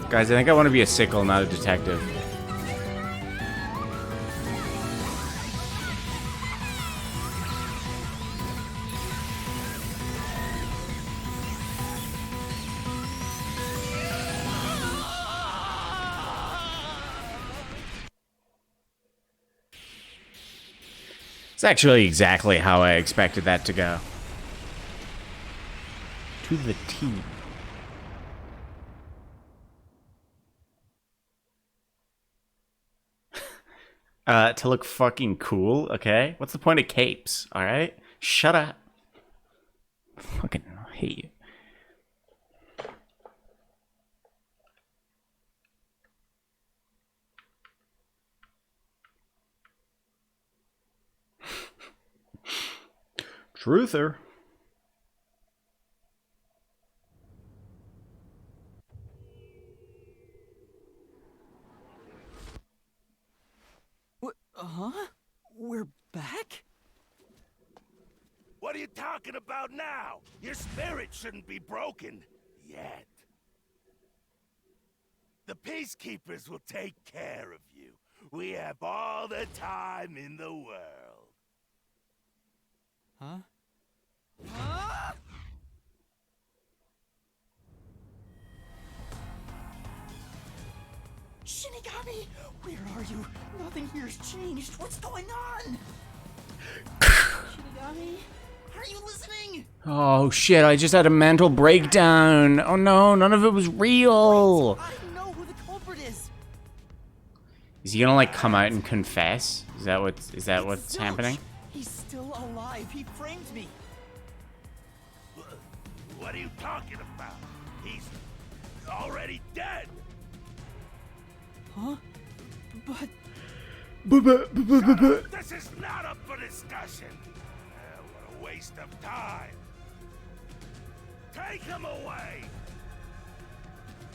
Guys, I think I want to be a sickle, not a detective. It's actually exactly how I expected that to go. To the T. To look fucking cool, okay? What's the point of capes, alright? Shut up. Fucking hate you. Truther.
Huh? We're back?
What are you talking about now? Your spirit shouldn't be broken yet. The Peacekeepers will take care of you. We have all the time in the world.
Huh? Ah! Shinigami! Where are you? Nothing here's changed. What's going on? Shinigami? Are you listening?
Oh shit, I just had a mental breakdown. Oh no, none of it was real.
I know who the culprit is.
Is he gonna like come out and confess? Is that what's
It's Zilch.
happening?
He's still alive. He framed me.
What are you talking about? He's already dead.
Huh? But
This is not up for discussion. What a waste of time. Take him away.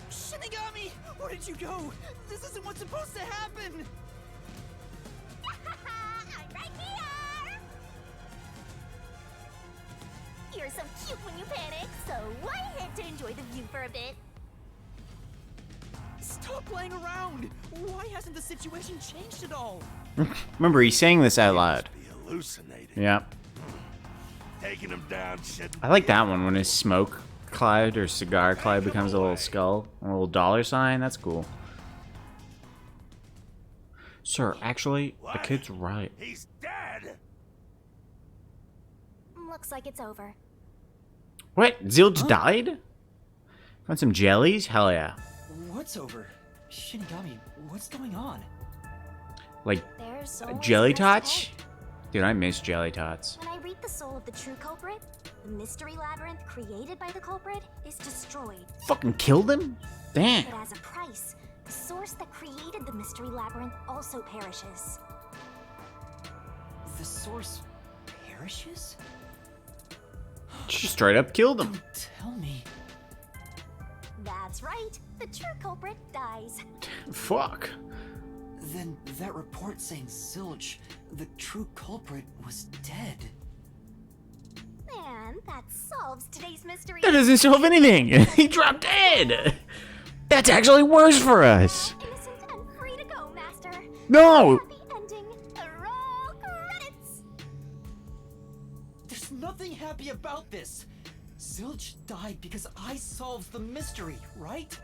Shinigami, where did you go? This isn't what's supposed to happen.
I'm right here! You're so cute when you panic, so why head to enjoy the view for a bit?
Stop playing around. Why hasn't the situation changed at all?
Remember, he's saying this out loud.
Be hallucinating.
Yeah.
Taking him down shouldn't.
I like that one when his smoke cloud or cigar cloud becomes a little skull, a little dollar sign. That's cool. Sir, actually, the
What?
kid's right.
He's dead.
Looks like it's over.
What? Zilch died? Want some jellies? Hell yeah.
What's over? Shinigami, what's going on?
Like
There's always
jelly
the rest
tots?
ahead.
Dude, I miss jelly tots.
When I read the soul of the true culprit, the mystery labyrinth created by the culprit is destroyed.
Fucking killed him? Damn.
But as a price, the source that created the mystery labyrinth also perishes.
The source perishes?
She straight up killed him.
Don't tell me.
That's right, the true culprit dies.
Fuck.
Then that report saying Zilch, the true culprit, was dead.
And that solves today's mystery.
That doesn't solve anything. He dropped dead. That's actually worse for us.
Innocent and free to go, Master.
No.
Happy ending. Roll credits.
There's nothing happy about this. Zilch died because I solved the mystery, right?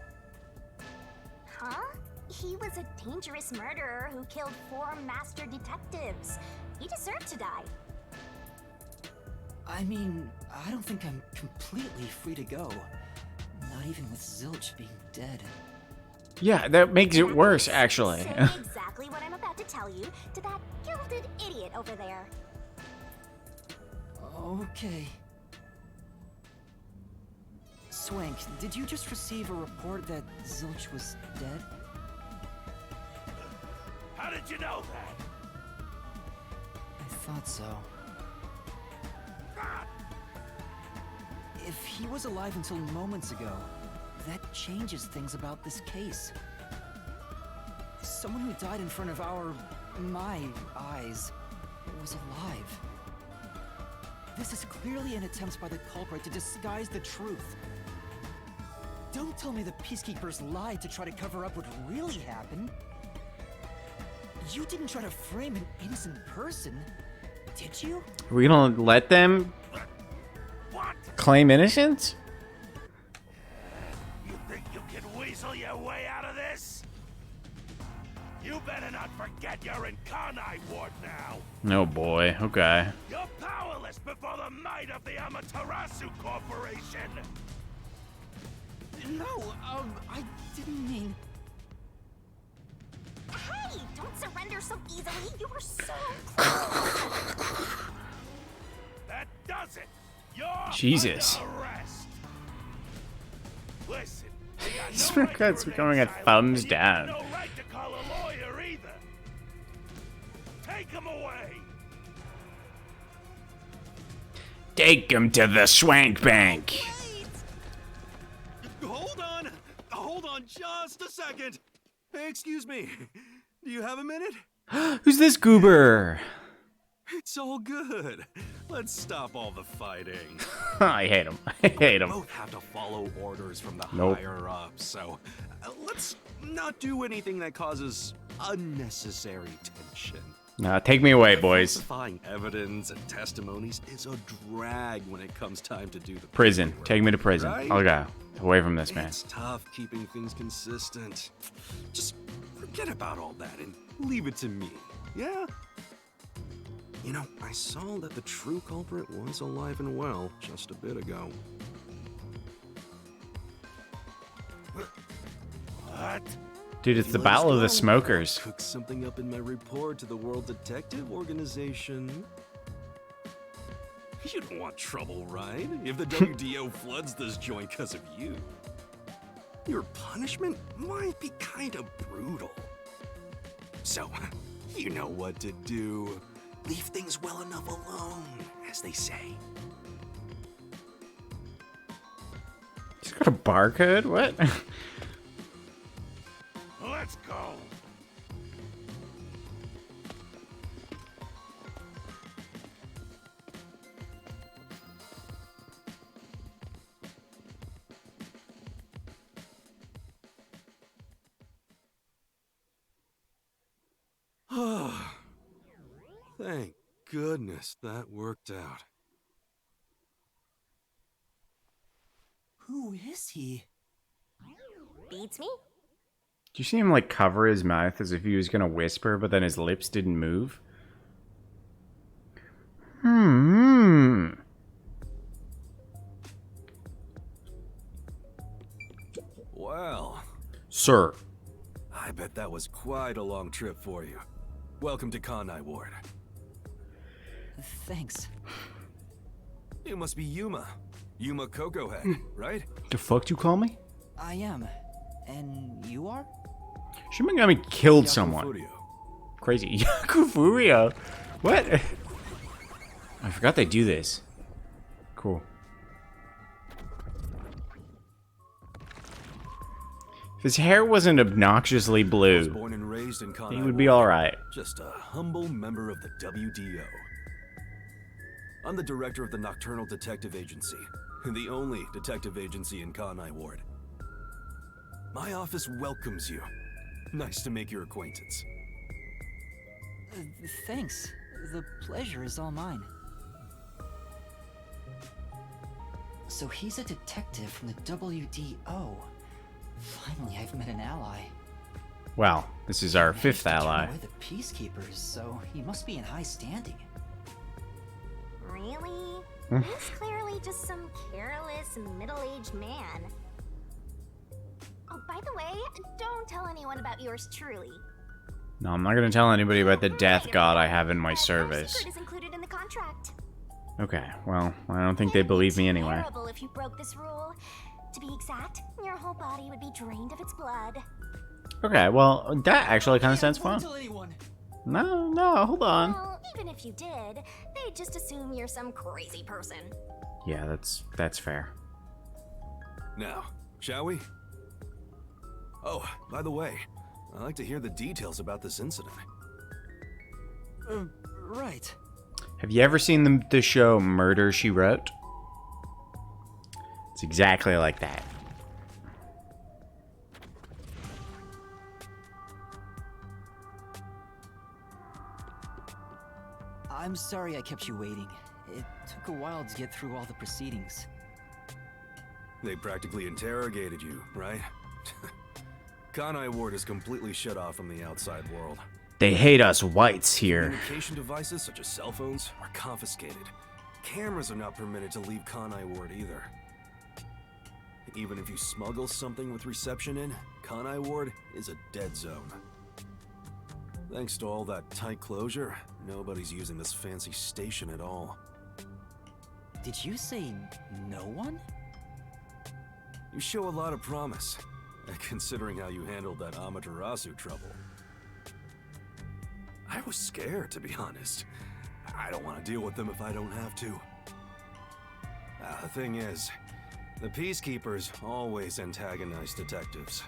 Huh? He was a dangerous murderer who killed 4 master detectives. He deserved to die.
I mean, I don't think I'm completely free to go. Not even with Zilch being dead.
Yeah, that makes it worse, actually.
Say exactly what I'm about to tell you to that gilded idiot over there.
Okay. Swank, did you just receive a report that Zilch was dead?
How did you know that?
I thought so.
Ah,
If he was alive until moments ago, that changes things about this case. Someone who died in front of my eyes, was alive. This is clearly an attempt by the culprit to disguise the truth. Don't tell me the Peacekeepers lied to try to cover up what really happened. You didn't try to frame an innocent person, did you?
Are we gonna let them
what?
claim innocence?
You think you can weasel your way out of this? You better not forget you're in Kanai Ward now.
Oh boy, okay.
You're powerless before the might of the Amaterasu Corporation.
No, I didn't mean...
Hey, don't surrender so easily. You were so close.
That does it. You're
Jesus.
under arrest. Listen, you got
This
no right to
record's
remain
becoming a
silent,
thumbs
and you
down.
have no right to call a lawyer either. Take him away.
Take him to the swank bank.
Hold on just a second. Hey, excuse me. Do you have a minute?
Who's this goober?
It's all good. Let's stop all the fighting.
I hate him. I hate him.
Both have to follow orders from the
Nope.
higher ups, so let's not do anything that causes unnecessary tension.
Nah, take me away, boys.
Falsifying evidence and testimonies is a drag when it comes time to do the
Prison.
paperwork,
Take me to prison.
right?
I'll go. Away from this man.
It's tough keeping things consistent. Just forget about all that and leave it to me, yeah? You know, I saw that the true culprit was alive and well just a bit ago.
What?
Dude, it's the
Let us
Battle of
go.
the Smokers.
Cook something up in my report to the World Detective Organization. You don't want trouble, right? If the WDO floods this joint because of you. Your punishment might be kind of brutal. So, you know what to do. Leave things well enough alone, as they say.
He's got a barcode? What?
Let's go.
Thank goodness that worked out.
Who is he?
Beats me?
Do you see him like cover his mouth as if he was gonna whisper, but then his lips didn't move?
Well,
Sir.
I bet that was quite a long trip for you. Welcome to Kanai Ward.
Thanks.
You must be Yuma. Yuma Cocoa Head, right?
The fuck you call me?
I am. And you are?
Shimigami killed someone.
Yakufurio.
Crazy. Yakufurio? What? I forgot they do this. Cool. If his hair wasn't obnoxiously
I was
blue,
born and raised in Kanai
he would be
Ward.
alright.
Just a humble member of the WDO. I'm the director of the Nocturnal Detective Agency, the only detective agency in Kanai Ward. My office welcomes you. Nice to make your acquaintance.
Thanks. The pleasure is all mine. So he's a detective from the WDO. Finally, I've met an ally.
Well, this is our fifth ally.
We're the peacekeepers, so he must be in high standing.
Really? He's clearly just some careless, middle-aged man. Oh, by the way, don't tell anyone about yours truly.
No, I'm not gonna tell anybody about the death
Right,
god I have in my
no
service.
secret is included in the contract.
Okay, well, I don't think they believe me anyway.
Terrible if you broke this rule. To be exact, your whole body would be drained of its blood.
Okay, well, that actually kind of sounds
Don't
fun.
tell anyone.
No, hold on.
Well, even if you did, they'd just assume you're some crazy person.
Yeah, that's fair.
Now, shall we? Oh, by the way, I'd like to hear the details about this incident.
Right.
Have you ever seen the show Murder, She Wrote? It's exactly like that.
I'm sorry I kept you waiting. It took a while to get through all the proceedings.
They practically interrogated you, right? Kanai Ward is completely shut off from the outside world.
They hate us whites here.
Communication devices such as cell phones are confiscated. Cameras are not permitted to leave Kanai Ward either. Even if you smuggle something with reception in, Kanai Ward is a dead zone. Thanks to all that tight closure, nobody's using this fancy station at all.
Did you say no one?
You show a lot of promise, considering how you handled that Amaterasu trouble. I was scared, to be honest. I don't want to deal with them if I don't have to. The thing is, the Peacekeepers always antagonize detectives.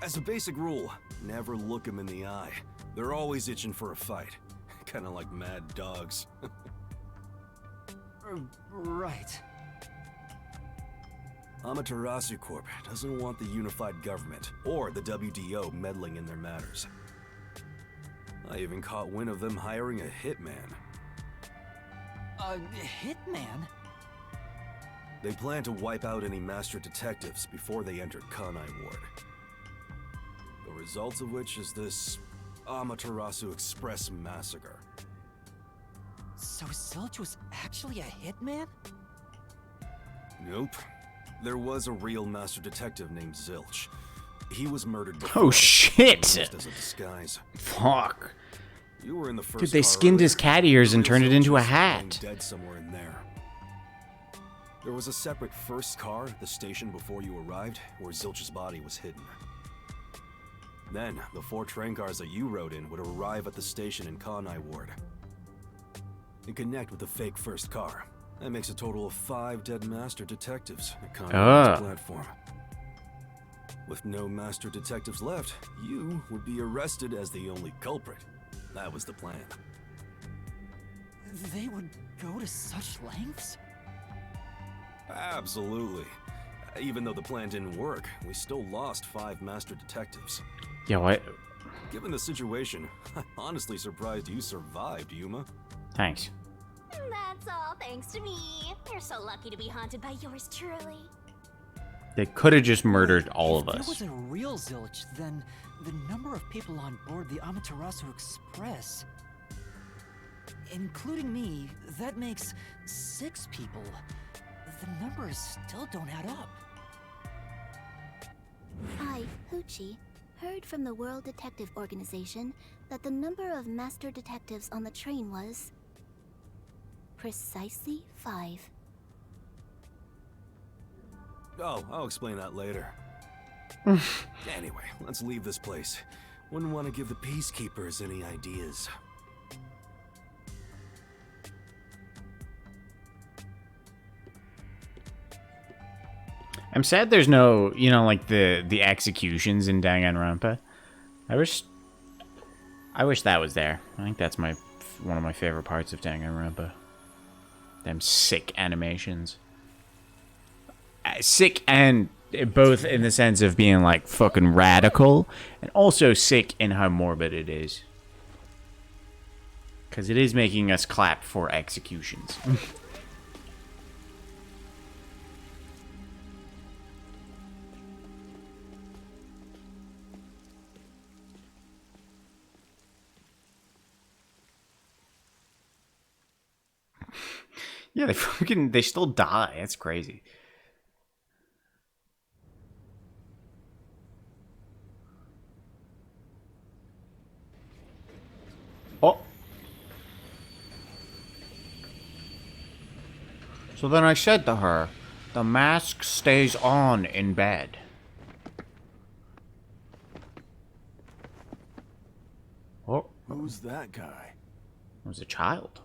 As a basic rule, never look them in the eye. They're always itching for a fight. Kinda like mad dogs.
Right.
Amaterasu Corp doesn't want the unified government or the WDO meddling in their matters. I even caught wind of them hiring a hitman.
A hitman?
They plan to wipe out any master detectives before they entered Kanai Ward. The result of which is this Amaterasu Express massacre.
So Zilch was actually a hitman?
Nope. There was a real master detective named Zilch. He was murdered before.
Oh shit!
Used as a disguise.
Fuck.
You were in the first
Dude, they
car
skinned his
earlier.
cat ears
The
and
real
turned it into a
Zilch is lying
hat.
dead somewhere in there. There was a separate first car at the station before you arrived, where Zilch's body was hidden. Then, the 4 train cars that you rode in would arrive at the station in Kanai Ward and connect with the fake first car. That makes a total of 5 dead master detectives at Kanai Ward's platform. With no master detectives left, you would be arrested as the only culprit. That was the plan.
They would go to such lengths?
Absolutely. Even though the plan didn't work, we still lost 5 master detectives.
Yeah, what?
Given the situation, I'm honestly surprised you survived, Yuma.
Thanks.
That's It's all thanks to me. You're so lucky to be haunted by yours truly.
They could have just murdered all
If
of us.
there was a real zilch, then the number of people on board the Amaterasu Express, including me, that makes 6 people. The numbers still don't add up.
I, Hoochie, heard from the World Detective Organization that the number of master detectives on the train was precisely 5.
Oh, I'll explain that later. Anyway, let's leave this place. Wouldn't want to give the peacekeepers any ideas.
I'm sad there's no, you know, like the executions in Danganronpa. I wish that was there. I think that's one of my favorite parts of Danganronpa. Them sick animations. Sick and both in the sense of being like fucking radical, and also sick in how morbid it is. Because it is making us clap for executions. Yeah, they still die. That's crazy. Oh. So then I said to her, the mask stays on in bed. Oh.
Who's that guy?
It was a child.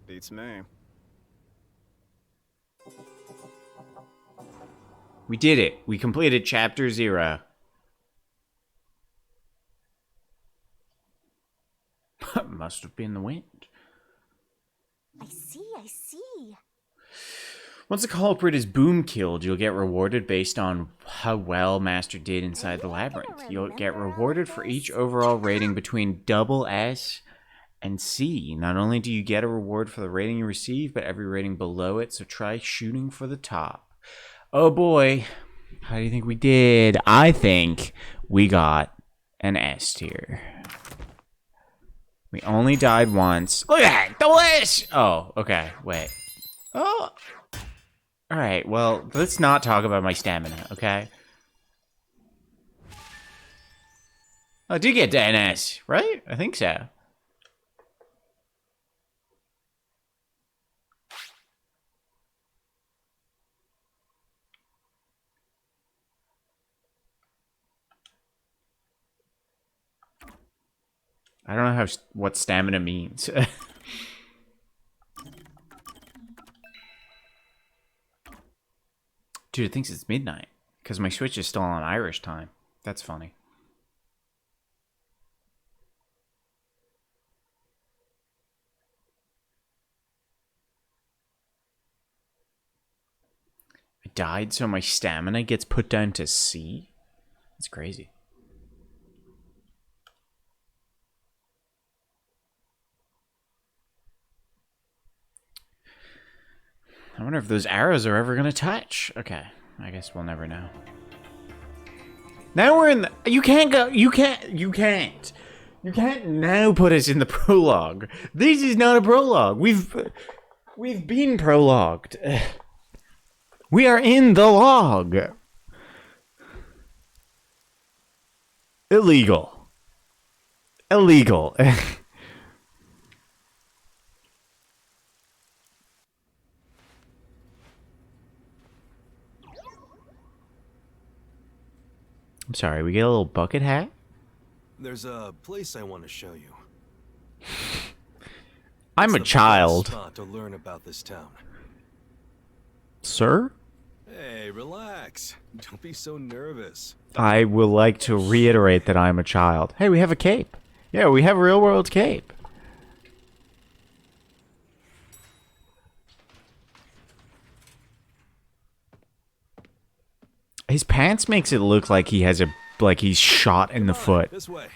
Beats me.
We did it. We completed chapter 0. Must have been the wind.
I see.
Once a culprit is boom killed, you'll get rewarded based on how well Master did inside the labyrinth. You'll get rewarded for each overall rating between SS and C. Not only do you get a reward for the rating you receive, but every rating below it, so try shooting for the top. Oh boy, how do you think we did? I think we got an S tier. We only died once. Look at that! Double S! Oh, okay, wait. Oh! Alright, well, let's not talk about my stamina, okay? Oh, I did get to an S, right? I think so. I don't know what stamina means. Dude, it thinks it's midnight because my Switch is still on Irish time. That's funny. I died, so my stamina gets put down to C? That's crazy. I wonder if those arrows are ever gonna touch. Okay, I guess we'll never know. Now we're in the... You can't go... You can't now put us in the prologue. This is not a prologue. We've been prologued. We are in the log. Illegal. I'm sorry, we get a little bucket hat?
There's a place I want to show you.
I'm a
It's the
child.
best spot to learn about this town.
Sir?
Hey, relax. Don't be so nervous.
I would like to reiterate that I'm a child. Hey, we have a cape. Yeah, we have a real world cape. His pants makes it look like he has he's shot in the foot.
This way.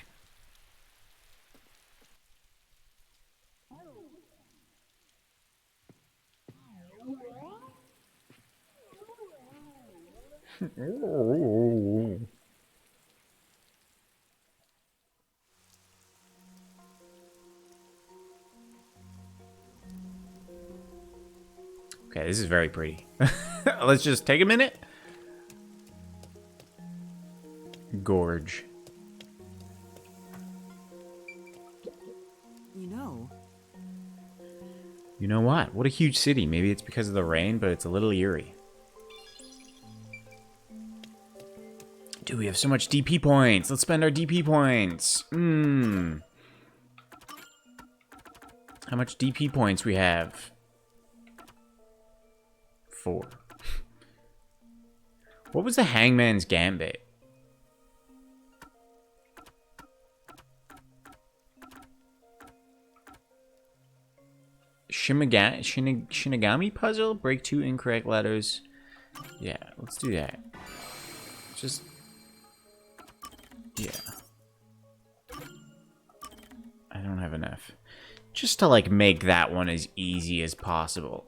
Okay, this is very pretty. Let's just take a minute. Gorge.
You know,
You know what? What a huge city. Maybe it's because of the rain, but it's a little eerie. Dude, we have so much DP points. Let's spend our DP points. How much DP points we have? 4. What was the Hangman's Gambit? Shinigami puzzle? Break 2 incorrect letters. Yeah, let's do that. Just... yeah. I don't have enough. Just to, like, make that one as easy as possible.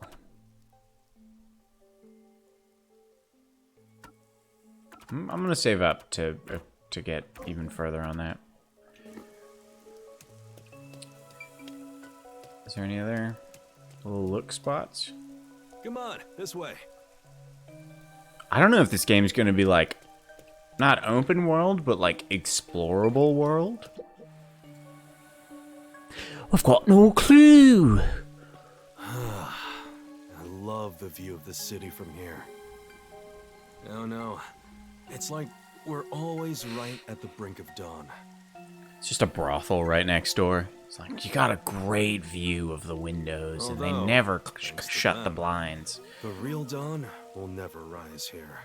I'm gonna save up to get even further on that. Is there any other little look spots?
Come on, this way.
I don't know if this game is gonna be like, not open world, but like explorable world. I've got no clue.
I love the view of the city from here. Oh no, it's like we're always right at the brink of dawn.
It's just a brothel right next door. It's like, you got a great view of the windows, and they
Although,
never
thanks to
shut the
them,
blinds.
The real dawn will never rise here.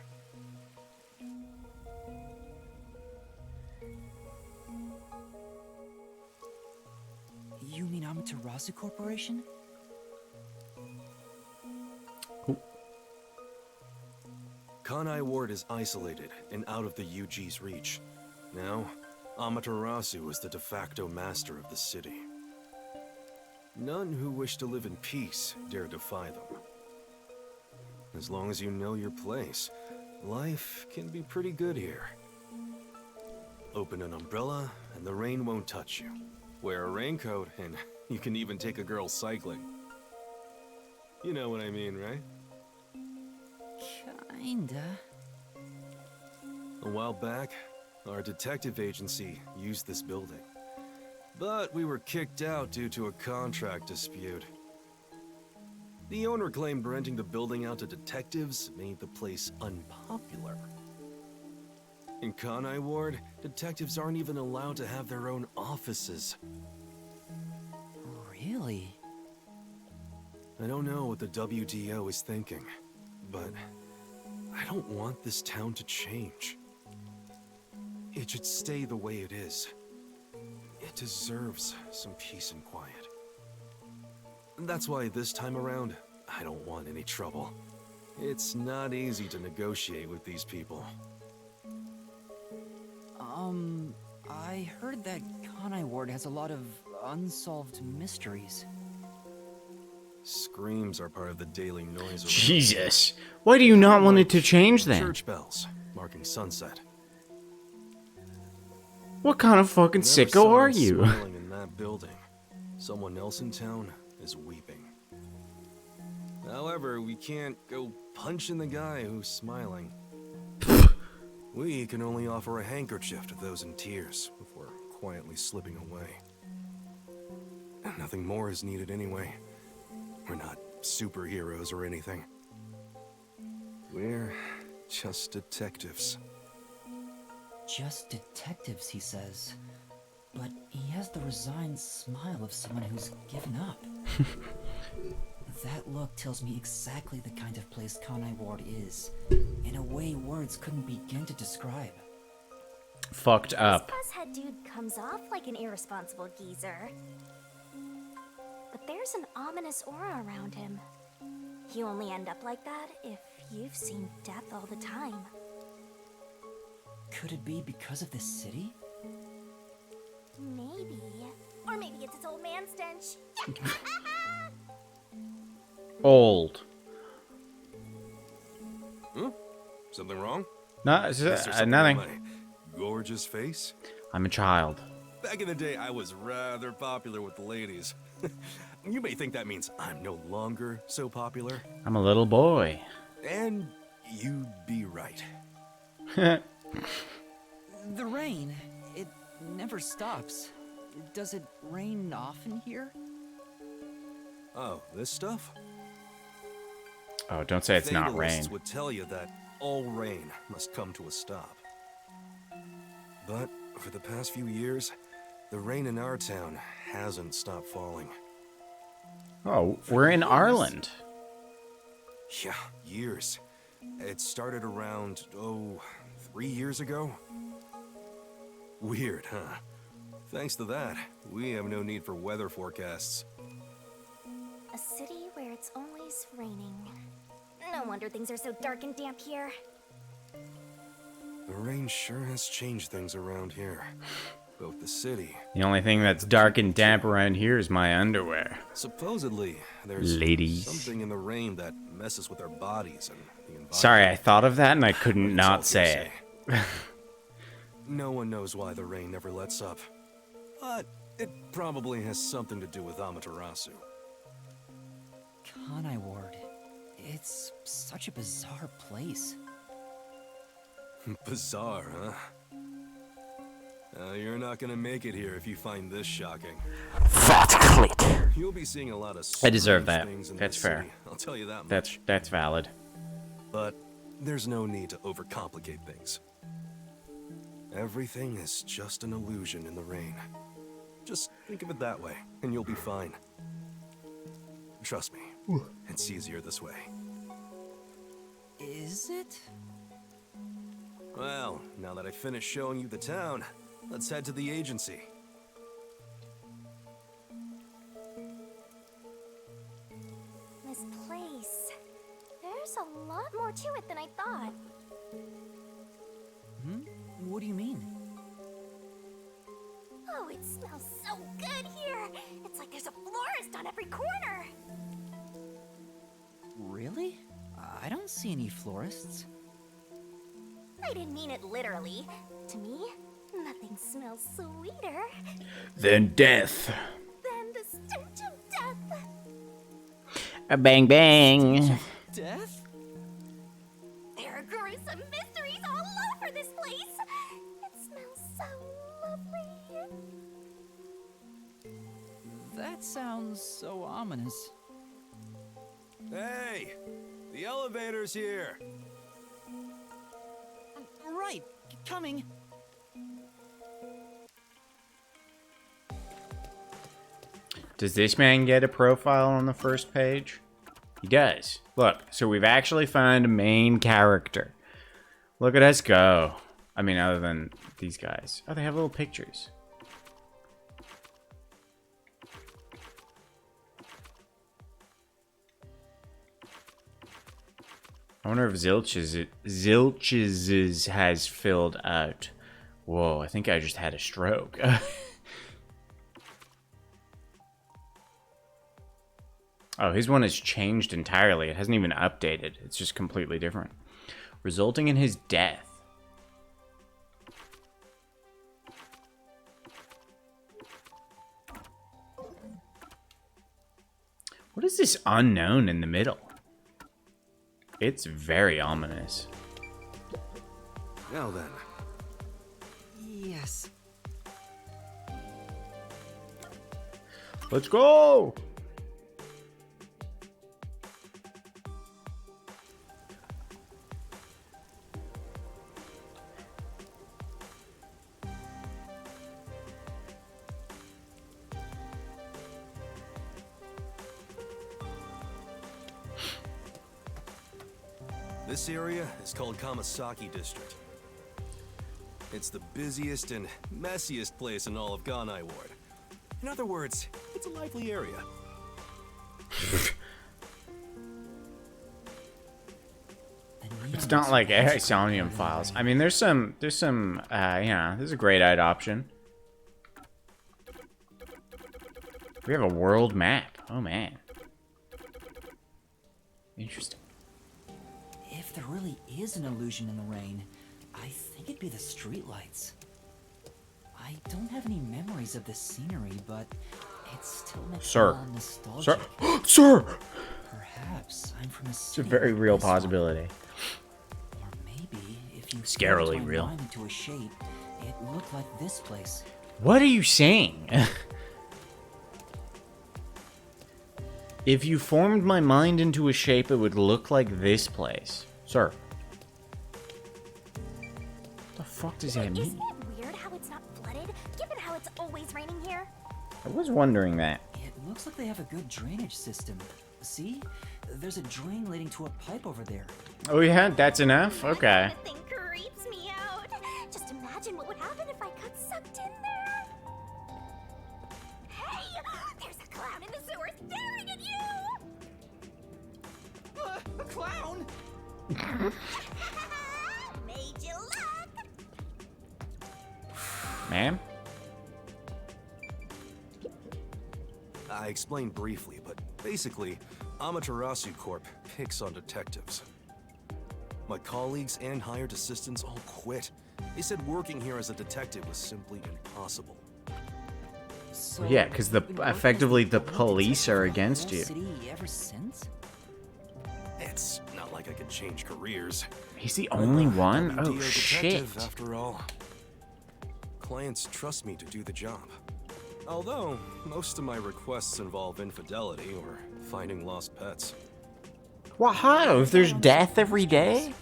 you mean Amaterasu Corporation?
Kanai Ward is isolated and out of the UG's reach. Now, Amaterasu is the de facto master of the city. None who wish to live in peace dare defy them. As long as you know your place, life can be pretty good here. Open an umbrella and the rain won't touch you. Wear a raincoat and you can even take a girl cycling. You know what I mean, right?
Kinda.
A while back, our detective agency used this building. But we were kicked out due to a contract dispute. The owner claimed renting the building out to detectives made the place unpopular. In Kanai Ward, detectives aren't even allowed to have their own offices.
Really?
I don't know what the WDO is thinking, but I don't want this town to change. It should stay the way it is. It deserves some peace and quiet. That's why this time around, I don't want any trouble. It's not easy to negotiate with these people.
I heard that Kanai Ward has a lot of unsolved mysteries.
Screams are part of the daily noise around.
Jesus. Why do you not want it to change then?
Church bells, marking sunset.
What kind of fucking
Never
sicko
saw
are
him
you?
smiling in that building. Someone else in town is weeping. However, we can't go punching the guy who's smiling. We can only offer a handkerchief to those in tears before quietly slipping away. Nothing more is needed anyway. We're not superheroes or anything. We're just detectives.
Just detectives, he says. But he has the resigned smile of someone who's given up. That look tells me exactly the kind of place Kanai Ward is, in a way words couldn't begin to describe.
Fucked up.
This head dude comes off like an irresponsible geezer. But there's an ominous aura around him. You only end up like that if you've seen death all the time.
Could it be because of this city?
Maybe. Or maybe it's its old man stench.
Old.
Something wrong?
No, it's,
Is there something
nothing.
on my gorgeous face?
I'm a child.
Back in the day, I was rather popular with the ladies. You may think that means I'm no longer so popular.
I'm a little boy.
And you'd be right.
The rain, it never stops. Does it rain often here?
Oh, this stuff?
Oh, don't say it's not rain.
Fatalists would tell you that all rain must come to a stop. But for the past few years, the rain in our town hasn't stopped falling.
Oh, we're in Ireland.
Yeah, years. It started around, 3 years ago? Weird, huh? Thanks to that, we have no need for weather forecasts.
A city where it's always raining. No wonder things are so dark and damp here.
The rain sure has changed things around here. Both the city.
The only thing that's dark and damp around here is my underwear.
Supposedly, there's
Ladies.
something in the rain that messes with our bodies and the environment.
Sorry, I thought of that and I couldn't
It's
not
all
say it.
hearsay. No one knows why the rain never lets up. But it probably has something to do with Amaterasu.
Kanai Ward. It's such a bizarre place.
Bizarre, huh? You're not gonna make it here if you find this shocking.
Fat clit.
You'll be seeing a lot of
I deserve
strange
that.
things in
That's
this
fair.
city, I'll tell you that much.
That's valid.
But there's no need to overcomplicate things. Everything is just an illusion in the rain. Just think of it that way, and you'll be fine. Trust me, it's easier this way.
Is it?
Well, now that I finished showing you the town, let's head to the agency.
This place. There's a lot more to it than I thought.
Hmm? What do you mean?
Oh, it smells so good here. It's like there's a florist on every corner.
Really? I don't see any florists.
I didn't mean it literally. To me, nothing smells sweeter
Then death.
than the stench of death.
A bang bang.
Death?
There are gruesome mysteries all over this place. It smells so lovely.
That sounds so ominous.
Hey! The elevator's here!
Right, coming.
Does this man get a profile on the first page? He does. Look, so we've actually found a main character. Look at us go. I mean, other than these guys. Oh, they have little pictures. I wonder if Zilch's has filled out. Whoa, I think I just had a stroke. Oh, his one has changed entirely. It hasn't even updated. It's just completely different. Resulting in his death. What is this unknown in the middle? It's very ominous.
Now then,
Yes.
Let's go!
this area is called Kamasaki District. It's the busiest and messiest place in all of Ganai Ward. In other words, it's a lively area.
It's not like Somnium Files. I mean, there's some, yeah, this is a grayed-eyed option. We have a world map. Oh, man. Interesting.
If there really is an illusion in the rain, I think it'd be the streetlights. I don't have any memories of this scenery, but it still makes me
Sir.
all nostalgic.
Sir. Sir!
Perhaps I'm from a
It's a very real possibility.
Or maybe if you
Scarily
formed my
real.
mind into a shape, it looked like this place.
What are you saying? If you formed my mind into a shape, it would look like this place. Sir. The fuck does that mean?
Isn't it weird how it's not flooded, given how it's always raining here?
I was wondering that.
It looks like they have a good drainage system. See? There's a drain leading to a pipe over there.
Oh yeah, that's enough? Okay.
That thing creeps me out. Just imagine what would happen if I got sucked in there. Hey! There's a clown in the sewer staring at you!
A clown?
Made you look!
Ma'am?
I explained briefly, but basically, Amaterasu Corp picks on detectives. My colleagues and hired assistants all quit. They said working here as a detective was simply impossible.
So
Yeah, because
you've been working as
effectively the
only
police
detective
are
in the
against
whole
you.
City ever since?
It's not like I could change careers.
He's the only
I'm a
one?
WDO
Oh shit.
detective, after all. Clients trust me to do the job. Although, most of my requests involve infidelity or finding lost pets.
Well, how? If there's death every day?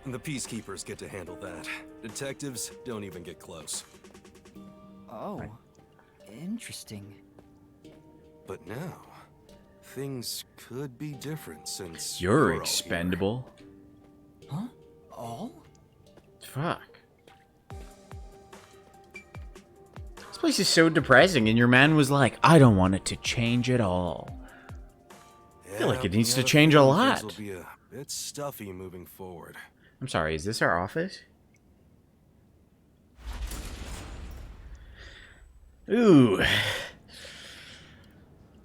The peacekeepers get to handle that. Detectives don't even get close.
Oh, interesting.
But now, things could be different since
You're
we're all
expendable.
Huh? All?
Fuck. This place is so depressing, and your man was like, I don't want it to change at all.
here.
I feel like it needs to
I have
change a
feeling
lot.
Things will be a bit stuffy moving forward.
I'm sorry, is this our office? Ooh.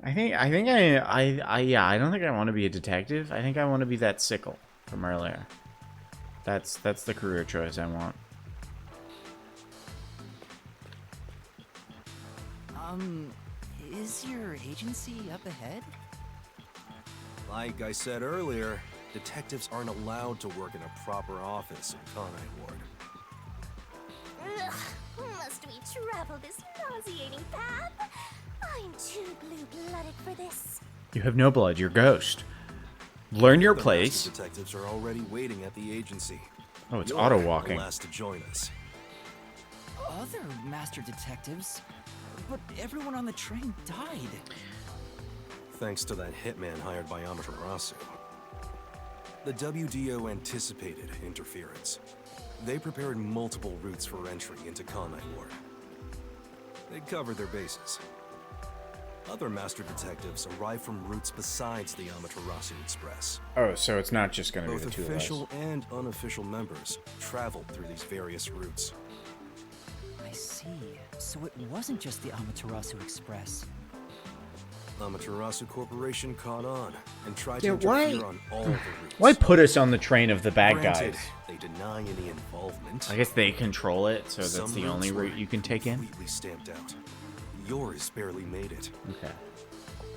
I don't think I want to be a detective. I think I want to be that sickle from earlier. That's the career choice I want.
Is your agency up ahead?
Like I said earlier, detectives aren't allowed to work in a proper office in Conai Ward.
Ugh, must we travel this nauseating path? I'm too blue-blooded for this.
You have no blood, you're ghost. Learn your
The
place.
master detectives are already waiting at the agency.
Oh, it's
You're
auto
the
walking.
last to join us.
Other master detectives? But everyone on the train died.
Thanks to that hitman hired by Amaterasu. The WDO anticipated interference. They prepared multiple routes for entry into Conai Ward. They covered their bases. Other master detectives arrived from routes besides the Amaterasu Express.
Oh, so it's not just gonna be
Both
the two
official
of us.
and unofficial members traveled through these various routes.
I see. So it wasn't just the Amaterasu Express.
Amaterasu Corporation caught on and tried
Yeah,
to
why-
interfere on all the routes.
Why put us on the train of the bad
Granted,
guys?
they deny any involvement.
I guess they control it, so that's
Some
the only
routes were
route you can take in.
completely stamped out. Yours barely made it.
Okay.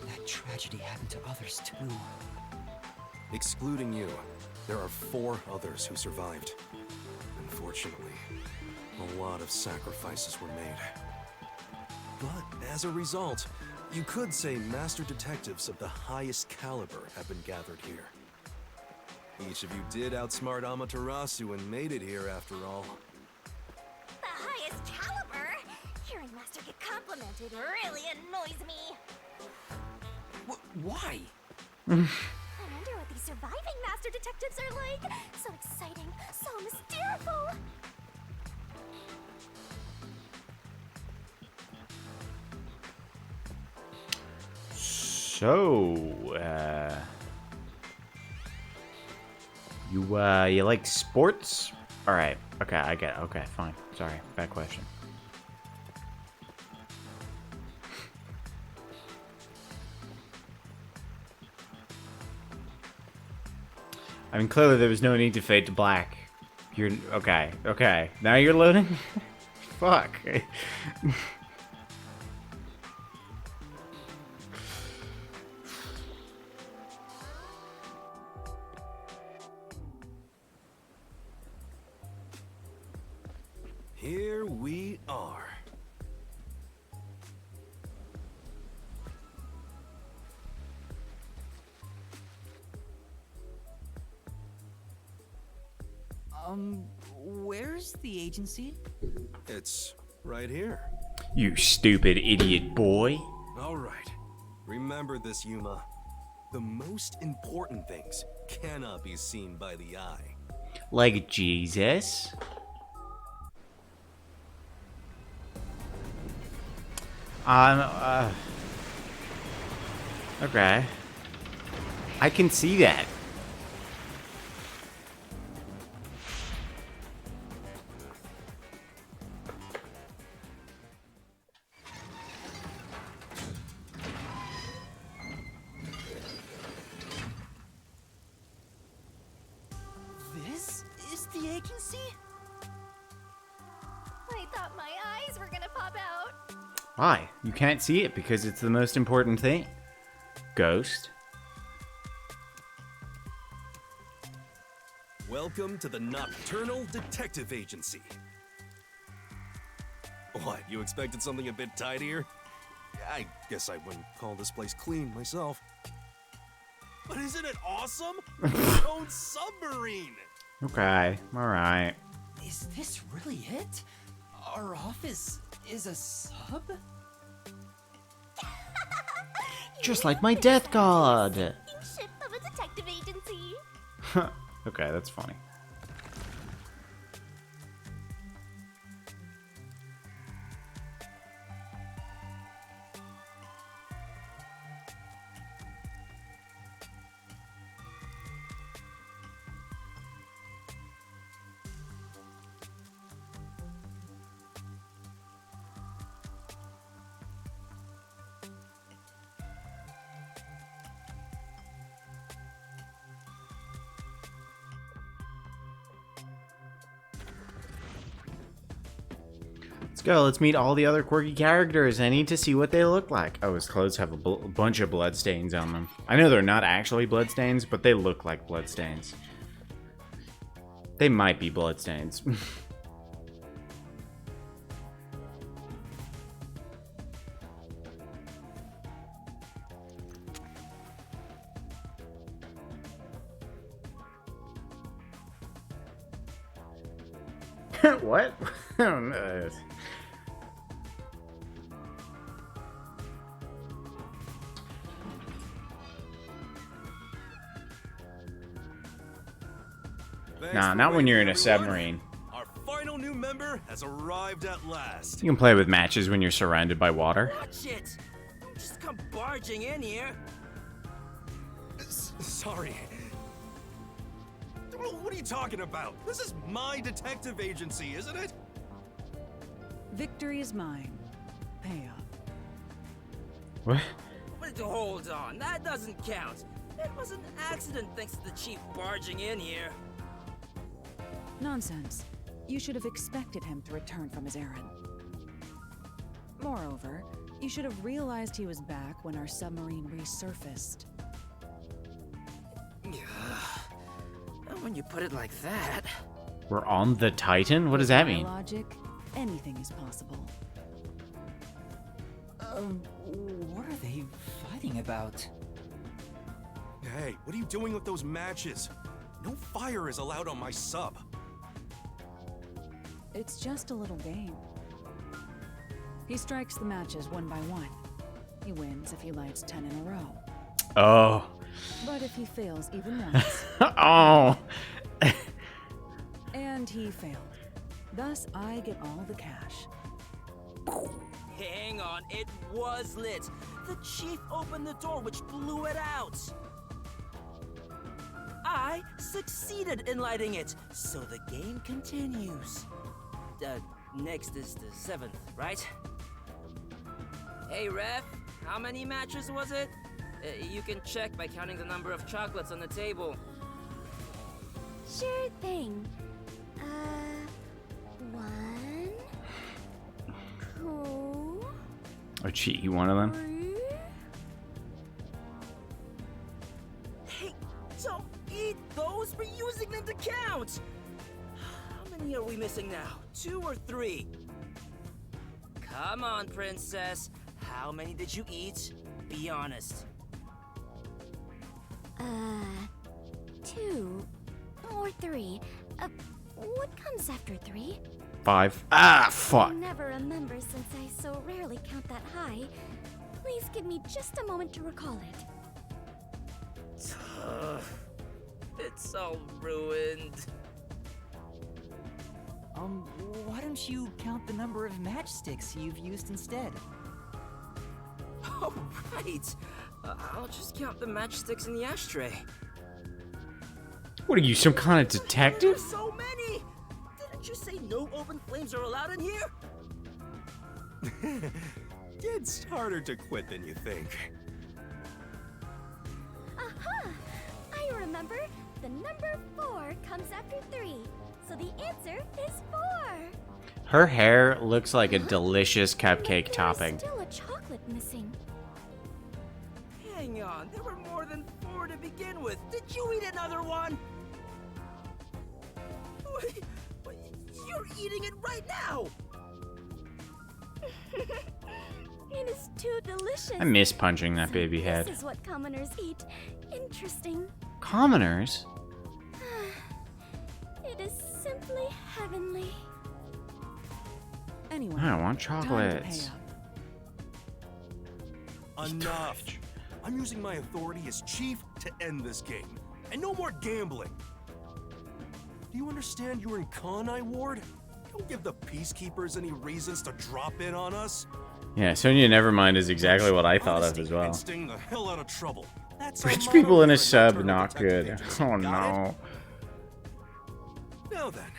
That tragedy happened to others too.
Excluding you, there are 4 others who survived. Unfortunately, a lot of sacrifices were made. But as a result, you could say master detectives of the highest caliber have been gathered here. Each of you did outsmart Amaterasu and made it here after all.
The highest caliber? Hearing Master get complimented really annoys me.
Why?
I wonder what these surviving Master Detectives are like. So exciting, so mysterious.
So, you like sports? All right. Okay, I get it. Okay, fine. Sorry, bad question. I mean, clearly there was no need to fade to black. You're okay. Okay. Now you're loading? Fuck.
Here we are.
Where's the agency?
It's right here.
You stupid idiot boy.
All right. Remember this, Yuma. The most important things cannot be seen by the eye.
Like Jesus. Okay. I can see that.
This is the agency?
I thought my eyes were gonna pop out.
Why? You can't see it because it's the most important thing. Ghost.
Welcome to the Nocturnal Detective Agency. What, you expected something a bit tidier? I guess I wouldn't call this place clean myself. But isn't it awesome? Our own submarine!
Okay. Alright.
Is this really it? Our office is a sub?
Just like my death god.
Ship of a detective agency.
Okay, that's funny. Let's go. Let's meet all the other quirky characters. I need to see what they look like. Oh, his clothes have a bunch of bloodstains on them. I know they're not actually bloodstains, but they look like bloodstains. They might be bloodstains. What? I don't know. Nah, not when you're in a submarine.
Our final new member has arrived at last.
You can play with matches when you're surrounded by water.
Watch it! Don't just come barging in here.
Sorry. What are you talking about? This is my detective agency, isn't it?
Victory is mine. Pay up.
What?
But hold on, that doesn't count. It was an accident thanks to the chief barging in here.
Nonsense. You should have expected him to return from his errand. Moreover, you should have realized he was back when our submarine resurfaced.
When you put it like that.
We're on the Titan? What does that mean?
By logic, anything is possible.
What are they fighting about?
Hey, what are you doing with those matches? No fire is allowed on my sub.
It's just a little game. He strikes the matches one by one. He wins if he lights 10 in a row.
Oh.
But if he fails even once...
Oh.
And he failed. Thus, I get all the cash.
Hang on, it was lit. The chief opened the door, which blew it out. I succeeded in lighting it, so the game continues. Next is the 7th, right? Hey, ref, how many matches was it? You can check by counting the number of chocolates on the table.
Sure thing. One, two,
Oh, cheat, you one of them?
three.
Hey, don't eat those! We're using them to count! How many are we missing now? 2 or 3? Come on, princess. How many did you eat? Be honest.
2 or 3. What comes after 3?
5. Ah,
I
fuck.
never remember since I so rarely count that high. Please give me just a moment to recall it.
It's all ruined.
Why don't you count the number of matchsticks you've used instead?
Oh, right. I'll just count the matchsticks in the ashtray.
What are you, some kind of
There
detective?
are so many! Didn't you say no open flames are allowed in here?
It's harder to quit than you think.
Aha! I remember. The number 4 comes after 3. So the answer is 4.
Her hair looks like a delicious cupcake
There's
topping.
still a chocolate missing.
Hang on, there were more than 4 to begin with. Did you eat another one? Wait, you're eating it right now!
It is too delicious.
I miss punching that
So
baby
this
head.
is what commoners eat. Interesting.
Commoners?
It is simply heavenly.
Anyway,
I want
time to
chocolates.
pay up.
Enough! I'm using my authority as chief to end this game. And no more gambling! Do you understand you're in Kanai Ward? Don't give the Peacekeepers any reasons to drop in on us.
Yeah, Sonia Nevermind is exactly what I thought of
Honesty
as well.
and staying the hell out of trouble. That's our
Rich
motto
people in
here
a
at
sub,
Nocturnal
not
Detective
good.
Agency.
Oh
Got it?
no.
Now then,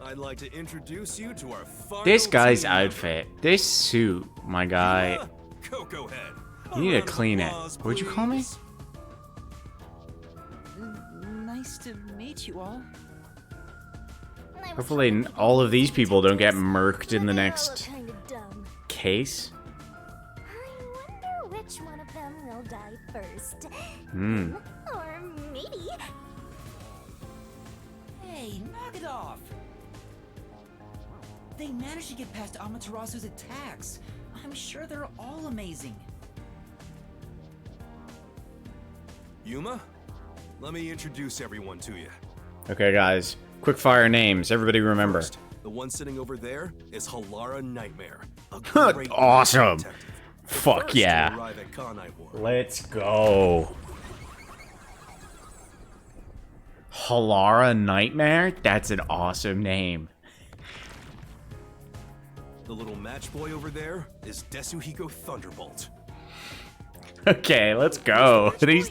I'd like to introduce you to our final
This guy's
team member.
outfit, this suit, my guy.
Go ahead.
You need to
round of
clean it.
applause,
What'd you call me?
please.
Nice to meet you all.
Hopefully all of these people don't get murked in the next
Kind of dumb.
case.
I wonder which one of them will die first.
Hmm.
Or maybe.
Hey, knock it off! They managed to get past Amaterasu's attacks. I'm sure they're all amazing.
Yuma, let me introduce everyone to you.
Okay, guys. Quick fire names. Everybody remember.
First, the one sitting over there is Halara Nightmare. A great
Awesome.
detective. The
Fuck
first to
yeah.
arrive at Kanai Ward.
Let's go. Halara Nightmare? That's an awesome name.
The little match boy over there is Desuhiko Thunderbolt.
Okay, let's go. These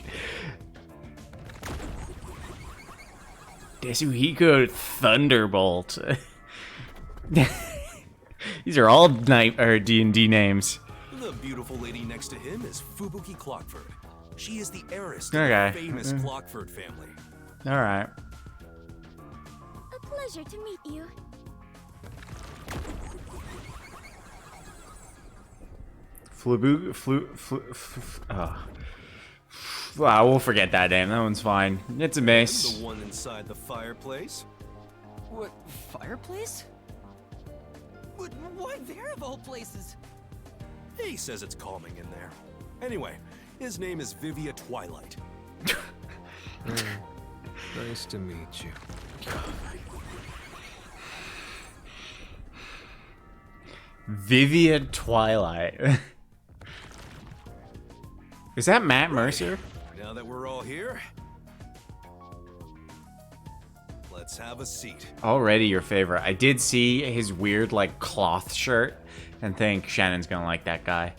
Desuhiko Thunderbolt. These are all D&D names.
The beautiful lady next to him is Fubuki Clockford. She is the heiress to
Okay.
the famous Clockford family.
All right.
A pleasure to meet you.
Wow, we'll forget that name. That one's fine. It's a miss.
The one inside the fireplace.
What, fireplace? But why there of all places?
He says it's calming in there. Anyway, his name is Vivia Twilight.
Nice to meet you.
Vivia Twilight. Is that Matt Mercer?
Now that we're all here, let's have a seat.
Already your favorite. I did see his weird, like, cloth shirt and think Shannon's gonna like that guy.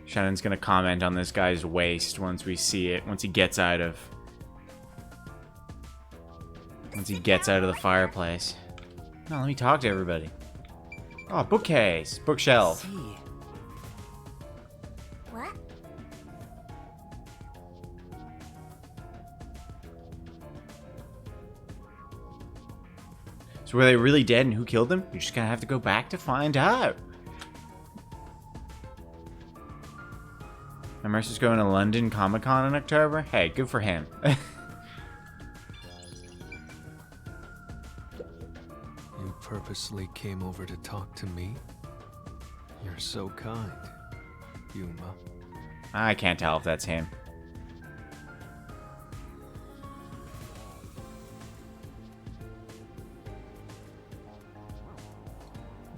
Shannon's gonna comment on this guy's waist once we see it, once he gets out of the fireplace. No, let me talk to everybody. Oh, bookcase, bookshelf.
See.
What?
So were they really dead and who killed them? You're just gonna have to go back to find out. My Mercer's going to London Comic Con in October. Hey, good for him.
You purposely came over to talk to me? You're so kind, Yuma.
I can't tell if that's him.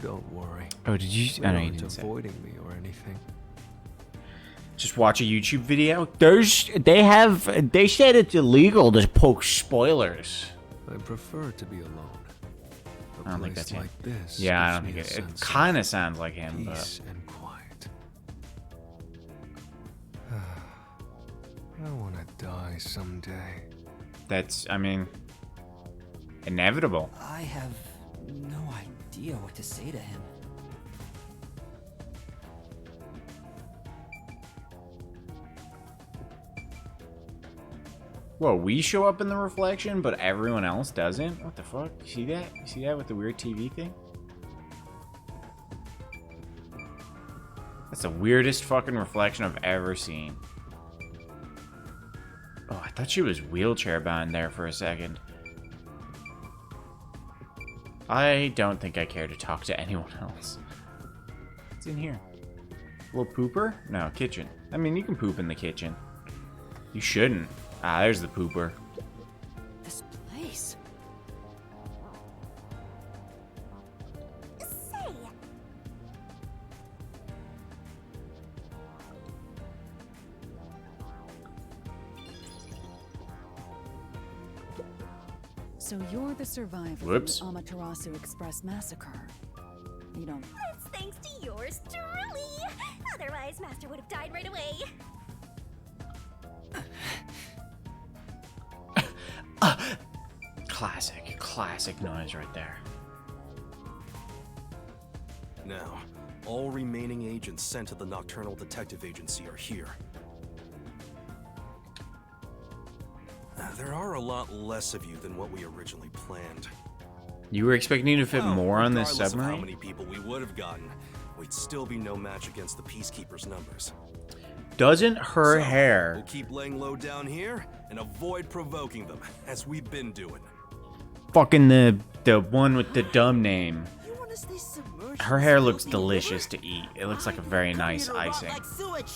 Don't worry.
Oh, did you?
We
I know you
aren't
didn't say.
avoiding me or anything.
Just watch a YouTube video. They said it's illegal to post spoilers.
I prefer to be alone. A
I don't think
place
that's him.
like this
Yeah, I
gives
don't
me
think
a
it
sense of
kind of sounds like him,
peace
but
and quiet. I want to die someday.
that's, I mean, inevitable.
I have no idea what to say to him.
Whoa, we show up in the reflection, but everyone else doesn't? What the fuck? You see that? You see that with the weird TV thing? That's the weirdest fucking reflection I've ever seen. Oh, I thought she was wheelchair bound there for a second. I don't think I care to talk to anyone else. What's in here? Little pooper? No, kitchen. I mean, you can poop in the kitchen. You shouldn't. Ah, there's the pooper.
This place.
Say,
So you're the survivor
Whoops.
from the Amaterasu Express massacre. You don't.
that's thanks to yours truly. Otherwise, Master would have died right away.
Classic noise right there.
Now, all remaining agents sent to the Nocturnal Detective Agency are here. There are a lot less of you than what we originally planned.
You were expecting to fit
Well,
more on this
regardless of how
submarine?
many people we would have gotten, we'd still be no match against the Peacekeepers' numbers.
Doesn't her
So,
hair...
We'll keep laying low down here and avoid provoking them, as we've been doing.
Fucking the one with the dumb name.
You want to stay submerged?
Her
in
hair
this
looks
filthy
delicious
river?
to eat. It looks like a very
Come
nice
here to rot
icing.
like sewage.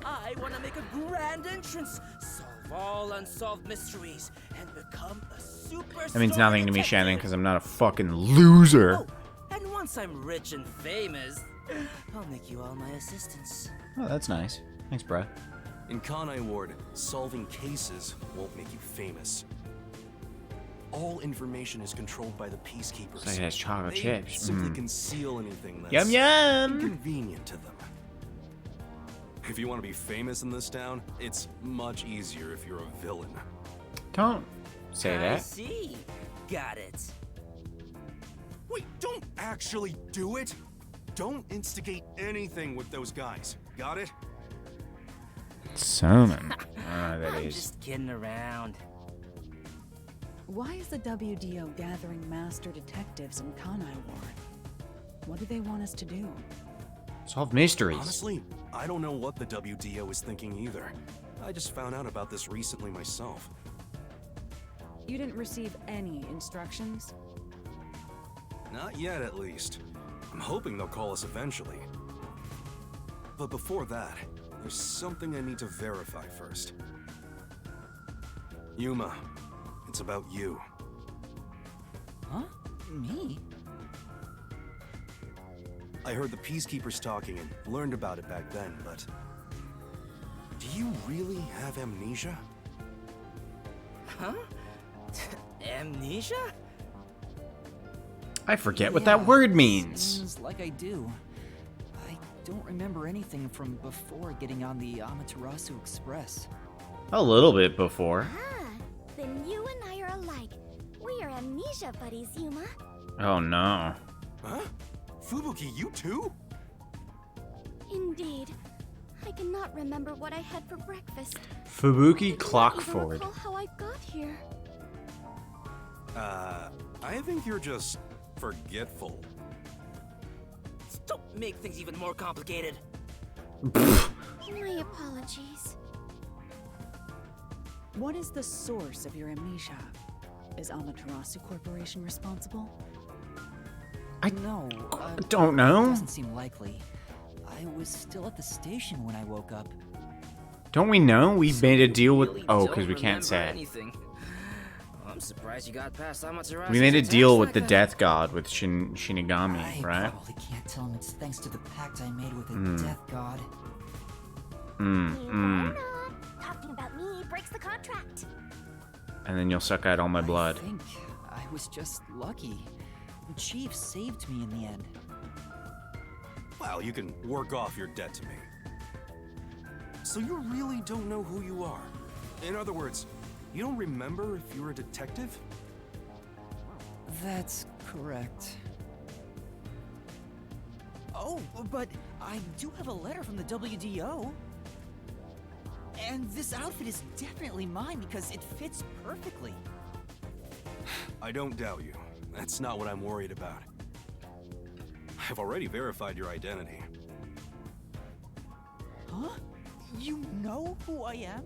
I want to make a grand entrance, solve all unsolved mysteries, and become a super.
That means nothing to me, Shannon, because I'm not a fucking loser.
Oh, and once I'm rich and famous, I'll make you all my assistants.
Oh, that's nice. Thanks, bro.
In Kanai Ward, solving cases won't make you famous. All information is controlled by the Peacekeepers.
It's like it has chocolate
They
chips.
simply
Mm.
conceal anything that's
Yum yum!
inconvenient to them. If you want to be famous in this town, it's much easier if you're a villain.
Don't say
I
that.
see. Got it.
Wait, don't actually do it! Don't instigate anything with those guys. Got it?
Summon. Ah, that
I'm
is.
just kidding around.
Why is the WDO gathering master detectives in Kanai Ward? What do they want us to do?
Solve mysteries.
Honestly, I don't know what the WDO is thinking either. I just found out about this recently myself.
You didn't receive any instructions?
Not yet, at least. I'm hoping they'll call us eventually. But before that, there's something I need to verify first. Yuma, it's about you.
Huh? Me?
I heard the Peacekeepers talking and learned about it back then, but... Do you really have amnesia?
Huh? Amnesia?
I forget what
Yeah,
that word means.
Seems like I do. I don't remember anything from before getting on the Amaterasu Express.
A little bit before.
Ah, then you and I are alike. We are amnesia buddies, Yuma.
Oh no.
Huh? Fubuki, you too?
Indeed. I cannot remember what I had for breakfast.
Fubuki
I do not even
Clockford.
recall how I got here.
I think you're just forgetful.
Don't make things even more complicated.
My apologies.
What is the source of your amnesia? Is Amaterasu Corporation responsible?
No,
don't know.
doesn't seem likely. I was still at the station when I woke up.
Don't we know? We made a deal with...
Really
Oh,
don't
because we can't
remember
say.
anything. I'm surprised you got past Amaterasu.
We made a deal with the Death God, with Shinigami,
I
right?
probably can't tell him it's thanks to the pact I made with the Death God.
Talking about me breaks the contract.
And then you'll suck out all my blood.
I think I was just lucky. The Chief saved me in the end.
Well, you can work off your debt to me. So you really don't know who you are? In other words, you don't remember if you're a detective?
That's correct. Oh, but I do have a letter from the WDO. And this outfit is definitely mine because it fits perfectly.
I don't doubt you. That's not what I'm worried about. I've already verified your identity.
Huh? You know who I am?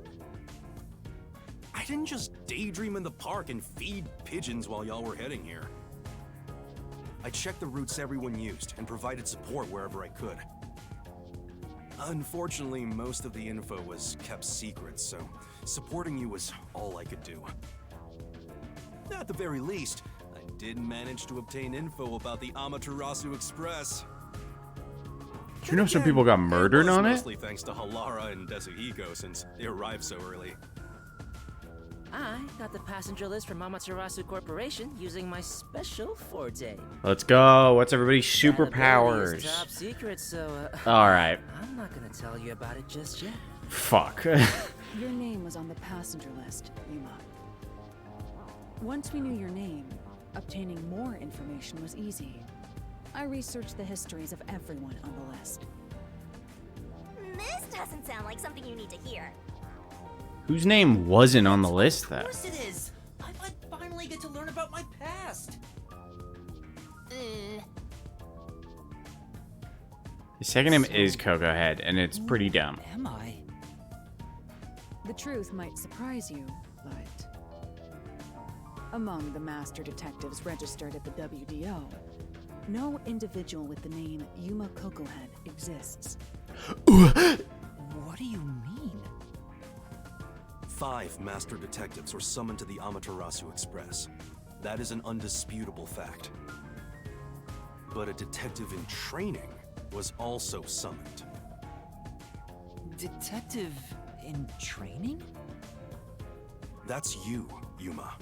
I didn't just daydream in the park and feed pigeons while y'all were heading here. I checked the routes everyone used and provided support wherever I could. Unfortunately, most of the info was kept secret, so supporting you was all I could do. At the very least, I did manage to obtain info about the Amaterasu Express.
Do you know some people got murdered on it?
Mostly thanks to Halara and Desuhiko since they arrived so early.
I got the passenger list from Amaterasu Corporation using my special forte.
Let's go. What's everybody's
That ability is
superpowers?
top secret, so
Alright.
I'm not gonna tell you about it just yet.
Fuck.
Your name was on the passenger list, Yuma. Once we knew your name, obtaining more information was easy. I researched the histories of everyone on the list.
This doesn't sound like something you need to hear.
Whose name wasn't on the list,
Of
though?
course it is! I might finally get to learn about my past!
His second name is Coco Head, and it's pretty dumb.
Am I?
The truth might surprise you, but among the master detectives registered at the WDO, no individual with the name Yuma Cocohead exists.
What do you mean?
5 master detectives were summoned to the Amaterasu Express. That is an undisputable fact. But a detective in training was also summoned.
Detective in training?
That's you, Yuma.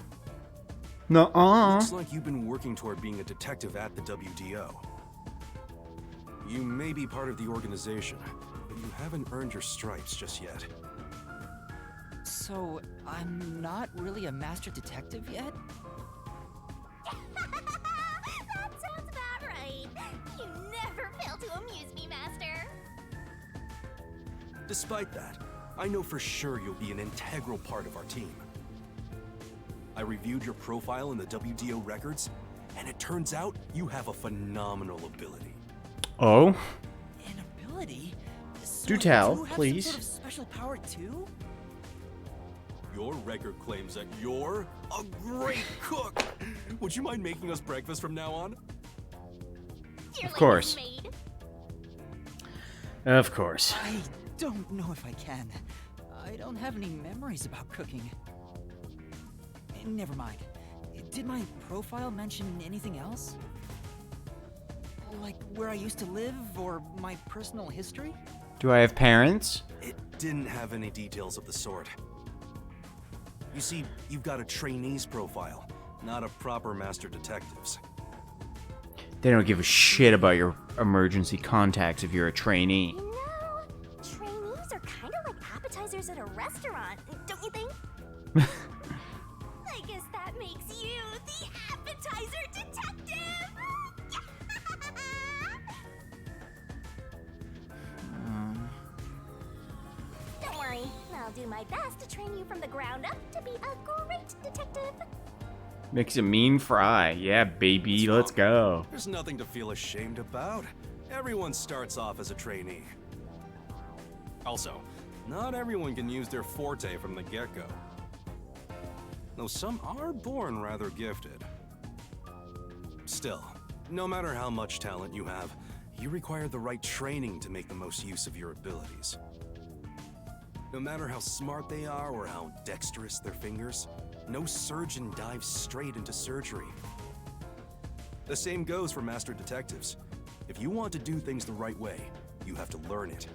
Nuh-uh.
Looks like you've been working toward being a detective at the WDO. You may be part of the organization, but you haven't earned your stripes just yet.
So, I'm not really a master detective yet?
That sounds about right. You never fail to amuse me, Master.
Despite that, I know for sure you'll be an integral part of our team. I reviewed your profile in the WDO records, and it turns out you have a phenomenal ability.
Oh?
An ability? So
Do
I
tell,
do have
please.
Some sort of special power too?
Your record claims that you're a great cook. Would you mind making us breakfast from now on?
Your
course.
lady's maid.
Of course.
I don't know if I can. I don't have any memories about cooking. Never mind. Did my profile mention anything else? Like where I used to live or my personal history?
Do I have parents?
It didn't have any details of the sort. You see, you've got a trainee's profile, not a proper master detective's.
They don't give a shit about your emergency contacts if you're a trainee.
You know, trainees are kind of like appetizers at a restaurant, don't you think? I guess that makes you the appetizer detective! Don't worry, I'll do my best to train you from the ground up to be a great detective.
Makes a mean fry. Yeah, baby, let's go.
There's nothing to feel ashamed about. Everyone starts off as a trainee. Also, not everyone can use their forte from the get-go. Though some are born rather gifted. Still, no matter how much talent you have, you require the right training to make the most use of your abilities. No matter how smart they are or how dexterous their fingers, no surgeon dives straight into surgery. The same goes for master detectives. If you want to do things the right way, you have to learn it.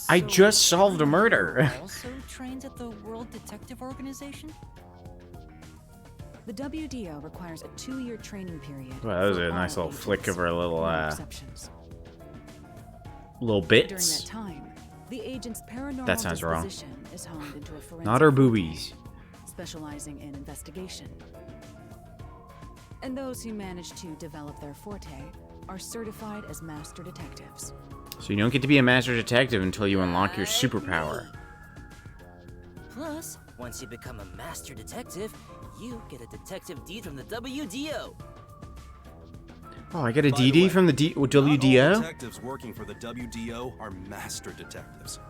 I just solved a murder.
Also trained at the World Detective Organization?
The WDO requires a 2-year training period.
Well, that was
for
a nice
all
little flick
agents.
of her little,
No exceptions.
little
During
bits.
that time, the agent's paranormal
That sounds wrong.
disposition is honed into a forensic
Not her
forte,
boobies.
specializing in investigation. And those who manage to develop their forte are certified as master detectives.
So you don't get to be a master detective until you unlock your superpower.
Plus, once you become a master detective, you get a detective deed from the WDO.
Oh, I get a
By the
DD
way,
from the
Not all
WDO?
detectives working for the WDO are master detectives.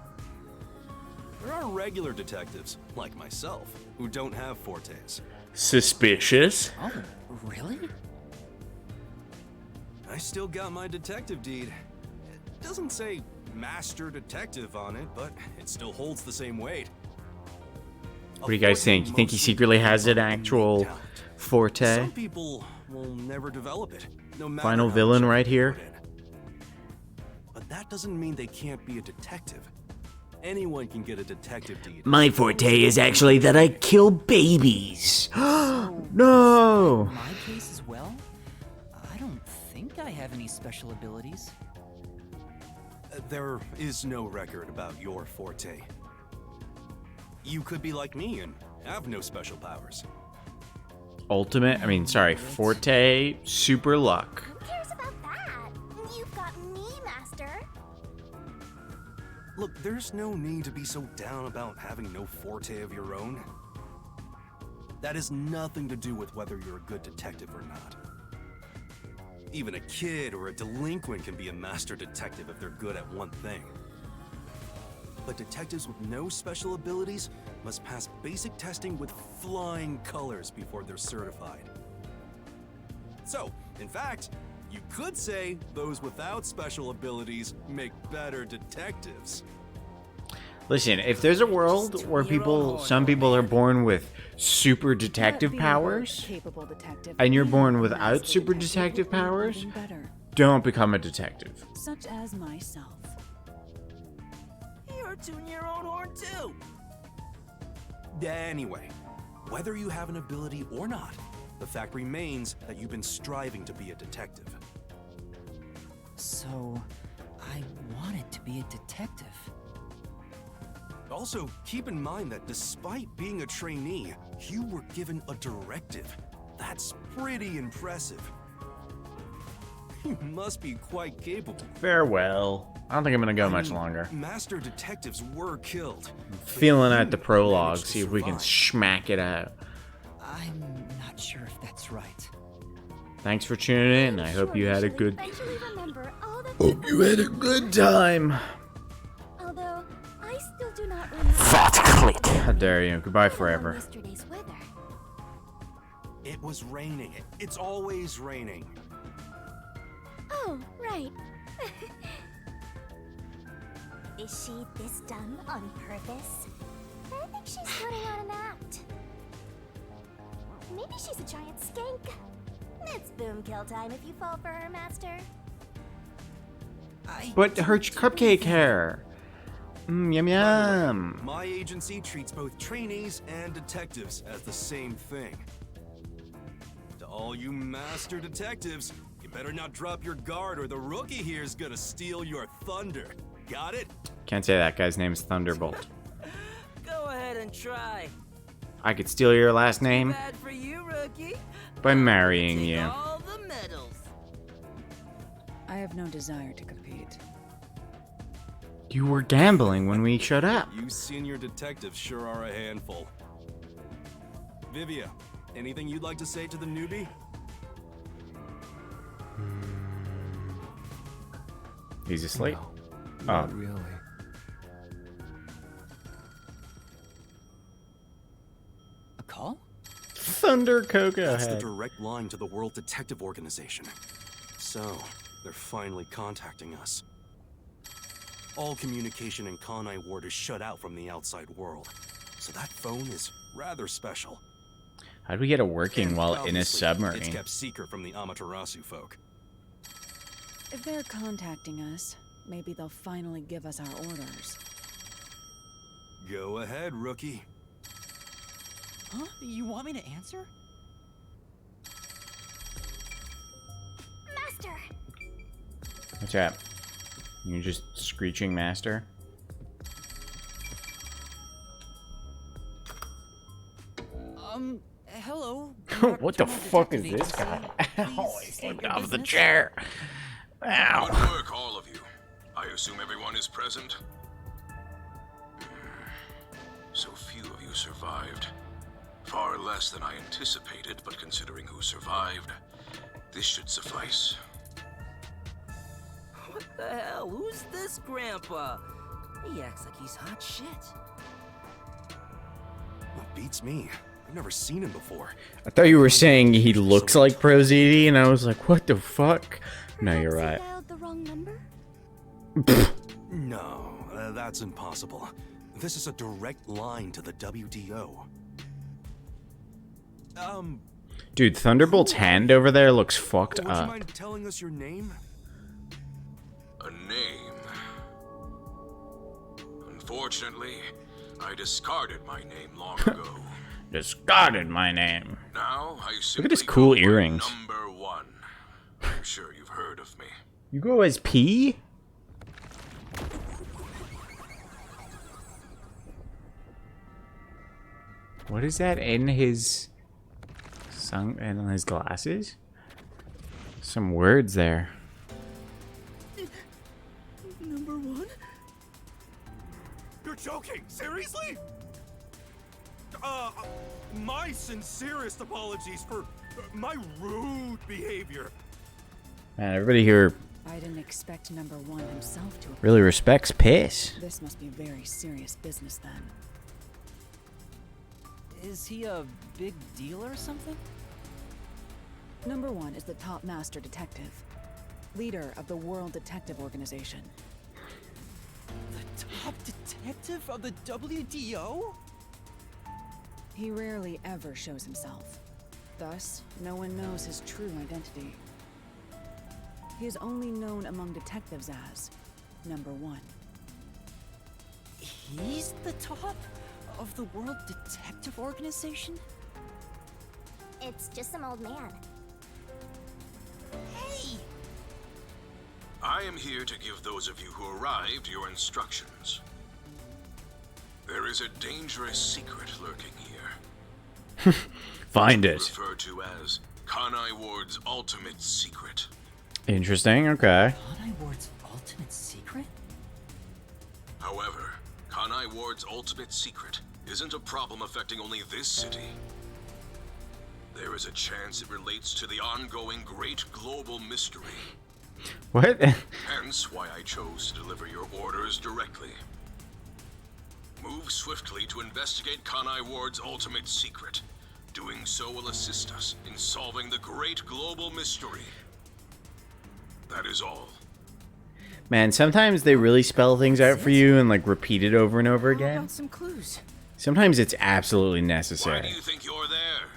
There are regular detectives, like myself, who don't have fortes.
Suspicious.
Oh, really?
I still got my detective deed. It doesn't say master detective on it, but it still holds the same weight.
What do you guys think? You think he secretly has an actual forte?
Some people will never develop it, no matter
Final
how
villain
much
right
effort
here.
they put in. But that doesn't mean they can't be a detective. Anyone can get a detective deed.
My forte is actually that I kill babies. No!
In my case as well? I don't think I have any special abilities.
There is no record about your forte. You could be like me and have no special powers.
Ultimate, forte, super luck.
Who cares about that? You've got me, Master.
Look, there's no need to be so down about having no forte of your own. That has nothing to do with whether you're a good detective or not. Even a kid or a delinquent can be a master detective if they're good at one thing. But detectives with no special abilities must pass basic testing with flying colors before they're certified. So, in fact, you could say those without special abilities make better detectives.
Listen, if there's a world where some people are born with super detective
Let being a
powers,
capable detective
and you're
and
born
a
without
master
super
detective
detective
would be
powers,
even better,
don't become a detective.
such as myself.
You're tooting your own horn too.
Anyway, whether you have an ability or not, the fact remains that you've been striving to be a detective.
So, I wanted to be a detective.
Also, keep in mind that despite being a trainee, you were given a directive. That's pretty impressive. You must be quite capable.
Farewell. I don't think I'm gonna go much longer.
Master detectives were killed.
Feeling out the
You
prologue,
managed to
see if we can
survive.
schmack it out.
I'm not sure if that's right.
Thanks for tuning in. I hope you had a good.
Eventually remember all the
Hope you had a good time.
Although I still do not remember.
How dare you? Goodbye forever.
Yesterday's weather.
It was raining. It's always raining.
Oh, right. Is she this dumb on purpose? I think she's putting on an act. Maybe she's a giant skank. It's boom kill time if you fall for her, Master.
But her cupcake hair. Yum yum.
My agency treats both trainees and detectives as the same thing. To all you master detectives, you better not drop your guard or the rookie here's gonna steal your thunder. Got it?
Can't say that guy's name is Thunderbolt.
Go ahead and try.
I could steal your last name
Bad for you, rookie.
by marrying
Take
you.
all the medals.
I have no desire to compete.
You were gambling when we showed up.
You senior detectives sure are a handful. Vivia, Anything you'd like to say to the newbie?
He's asleep.
No, not really.
A call?
Thunder Cocoa
That's the
Head.
direct line to the World Detective Organization. So, they're finally contacting us. All communication in Kanai Ward is shut out from the outside world. So that phone is rather special.
How do we get it working
And
while in a
obviously, It's
submarine?
kept secret from the Amaterasu folk.
If they're contacting us, maybe they'll finally give us our orders.
Go ahead, rookie.
Huh? You want me to answer?
Master!
What's that? You just screeching master?
Hello.
What the fuck is this guy? Ow, he slipped off the chair. Ow.
Good work, all of you. I assume everyone is present? So few of you survived. Far less than I anticipated, but considering who survived, this should suffice.
What the hell? Who's this grandpa? He acts like he's hot shit.
What beats me? I've never seen him before.
I thought you were saying he looks like ProZD, and I was like, what the fuck? No, you're right.
Dialed the wrong number?
No, that's impossible. This is a direct line to the WDO.
Dude, Thunderbolt's hand over there looks fucked
Would you
up.
mind telling us your name?
A name. Unfortunately, I discarded my name long ago.
Discarded my name.
Now I simply
Look at his cool
go by
earrings.
Number 1. I'm sure you've heard of me.
You go as P? What is that in his in his glasses? Some words there.
Number 1?
You're joking? Seriously? My sincerest apologies for my rude behavior.
Man, everybody here
I didn't expect number 1 himself to.
really respects Piss.
This must be very serious business then.
Is he a big deal or something?
Number 1 is the top master detective, leader of the World Detective Organization.
The top detective of the WDO?
He rarely ever shows himself. Thus, no one knows his true identity. He is only known among detectives as Number 1.
He's the top of the World Detective Organization?
It's just some old man.
Hey!
I am here to give those of you who arrived your instructions. There is a dangerous secret lurking here.
Find it.
Referred to as Kanai Ward's ultimate secret.
Interesting, okay.
Kanai Ward's ultimate secret?
However, Kanai Ward's ultimate secret isn't a problem affecting only this city. There is a chance it relates to the ongoing great global mystery.
What?
Hence why I chose to deliver your orders directly. Move swiftly to investigate Kanai Ward's ultimate secret. Doing so will assist us in solving the great global mystery. That is all.
Man, sometimes they really spell things out for you and like repeat it over and over
How
again.
about some clues?
Sometimes it's absolutely
Why do
necessary.
you think you're there?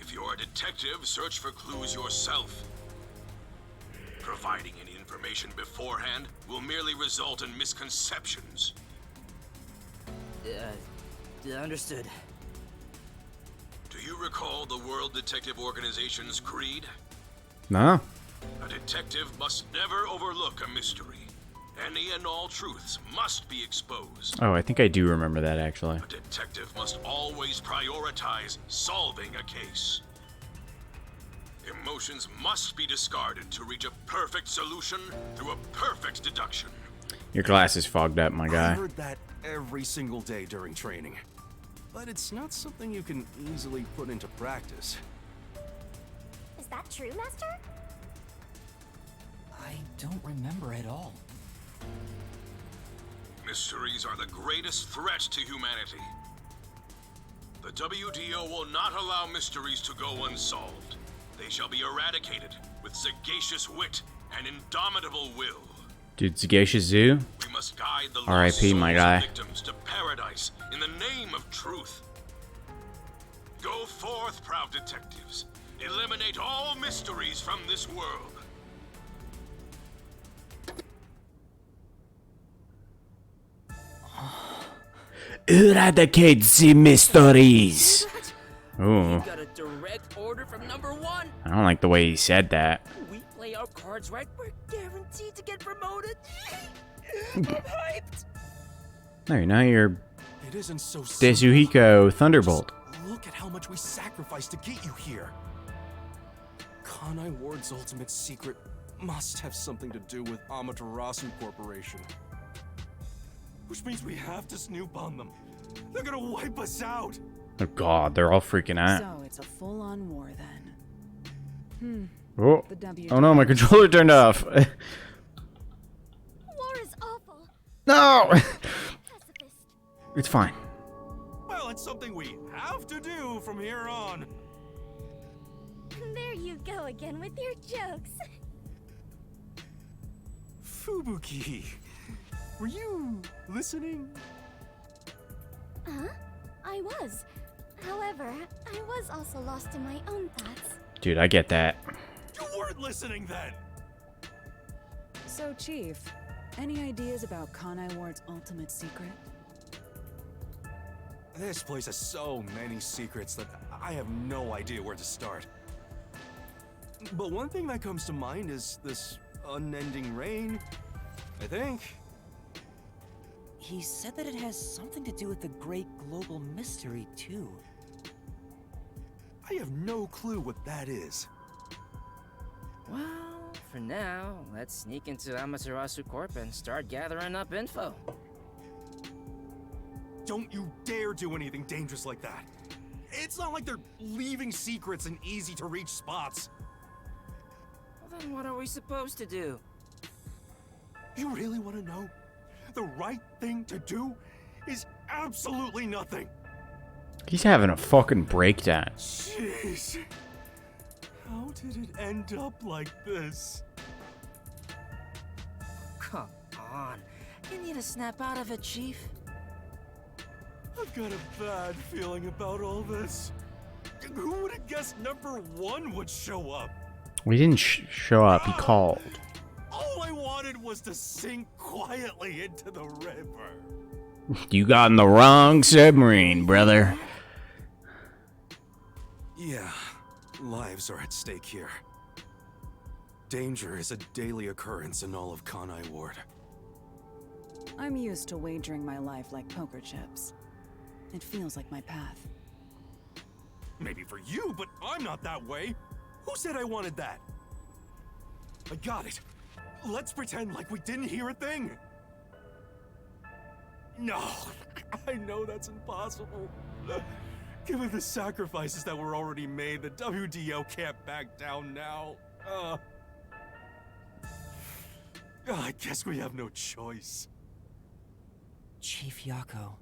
If you're a detective, search for clues yourself. Providing any information beforehand will merely result in misconceptions.
Understood.
Do you recall the World Detective Organization's creed?
No.
A detective must never overlook a mystery. Any and all truths must be exposed.
Oh, I think I do remember that actually.
A detective must always prioritize solving a case. Emotions must be discarded to reach a perfect solution through a perfect deduction.
Your glasses fogged up, my
I
guy.
heard that every single day during training. but it's not something you can easily put into practice.
Is that true, Master?
I don't remember at all.
Mysteries are the greatest threat to humanity. The WDO will not allow mysteries to go unsolved. They shall be eradicated with sagacious wit and indomitable will.
Dude, Sagacious Zoo?
We must guide the
R.I.P.,
lost souls
my
of
guy.
victims to paradise in the name of truth. Go forth, proud detectives. Eliminate all mysteries from this world.
Eradicate the mysteries. Ooh,
Got a direct order from #1.
I don't like the way he said that.
We play our cards right, we're guaranteed to get promoted. I'm hyped.
No, now you're
It isn't so simple.
Desuhiko Thunderbolt.
Just look at how much we sacrificed to get you here. Kanai Ward's ultimate secret must have something to do with Amaterasu Corporation. Which means we have to snoop on them. They're gonna wipe us out.
Oh god, they're all freaking out.
So it's a full-on war then.
Oh,
The WDO
oh no, my controller turned off.
War is awful.
No!
Pacifist.
It's fine.
Well, it's something we have to do from here on.
There you go again with your jokes.
Fubuki, were you listening?
Huh? I was. However, I was also lost in my own thoughts.
Dude, I get that.
You weren't listening then.
So, Chief, any ideas about Kanai Ward's ultimate secret?
This place has so many secrets that I have no idea where to start. But one thing that comes to mind is this unending rain, I think.
He said that it has something to do with the great global mystery, too.
I have no clue what that is.
Well, for now, let's sneak into Amaterasu Corp and start gathering up info.
Don't you dare do anything dangerous like that. It's not like they're leaving secrets in easy-to-reach spots.
Well, then what are we supposed to do?
You really want to know? The right thing to do is absolutely nothing.
He's having a fucking breakdown.
Jeez. How did it end up like this?
Come on. You need to snap out of it, Chief.
I've got a bad feeling about all this. Who would have guessed #1 would show up?
We didn't show up, he called.
All I wanted was to sink quietly into the river.
You got in the wrong submarine, brother.
Yeah, lives are at stake here. Danger is a daily occurrence in all of Kanai Ward.
I'm used to wagering my life like poker chips. It feels like my path.
Maybe for you, but I'm not that way. Who said I wanted that? I got it. Let's pretend like we didn't hear a thing. No, I know that's impossible. Given the sacrifices that were already made, the WDO can't back down now. I guess we have no choice.
Chief Yako.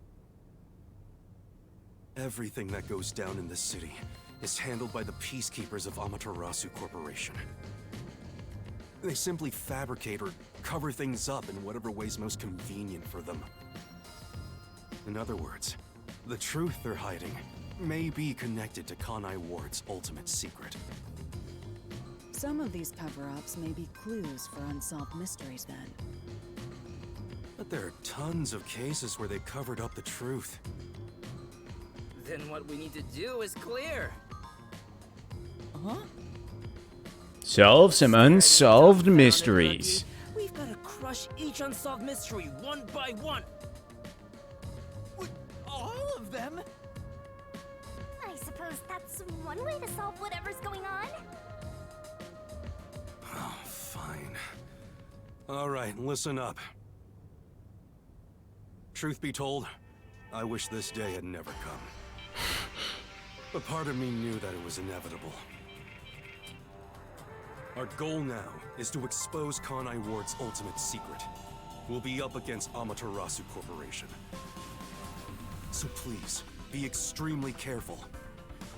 Everything that goes down in this city is handled by the peacekeepers of Amaterasu Corporation. They simply fabricate or cover things up in whatever way's most convenient for them. In other words, the truth they're hiding may be connected to Kanai Ward's ultimate secret.
Some of these cover-ups may be clues for unsolved mysteries then.
But there are tons of cases where they covered up the truth.
Then what we need to do is clear.
Huh?
Solve some unsolved mysteries.
We've got to crush each unsolved mystery one by one.
All of them?
I suppose that's one way to solve whatever's going on.
Oh, fine. All right, listen up. Truth be told, I wish this day had never come. but part of me knew that it was inevitable. Our goal now is to expose Kanai Ward's ultimate secret. We'll be up against Amaterasu Corporation. So please, be extremely careful.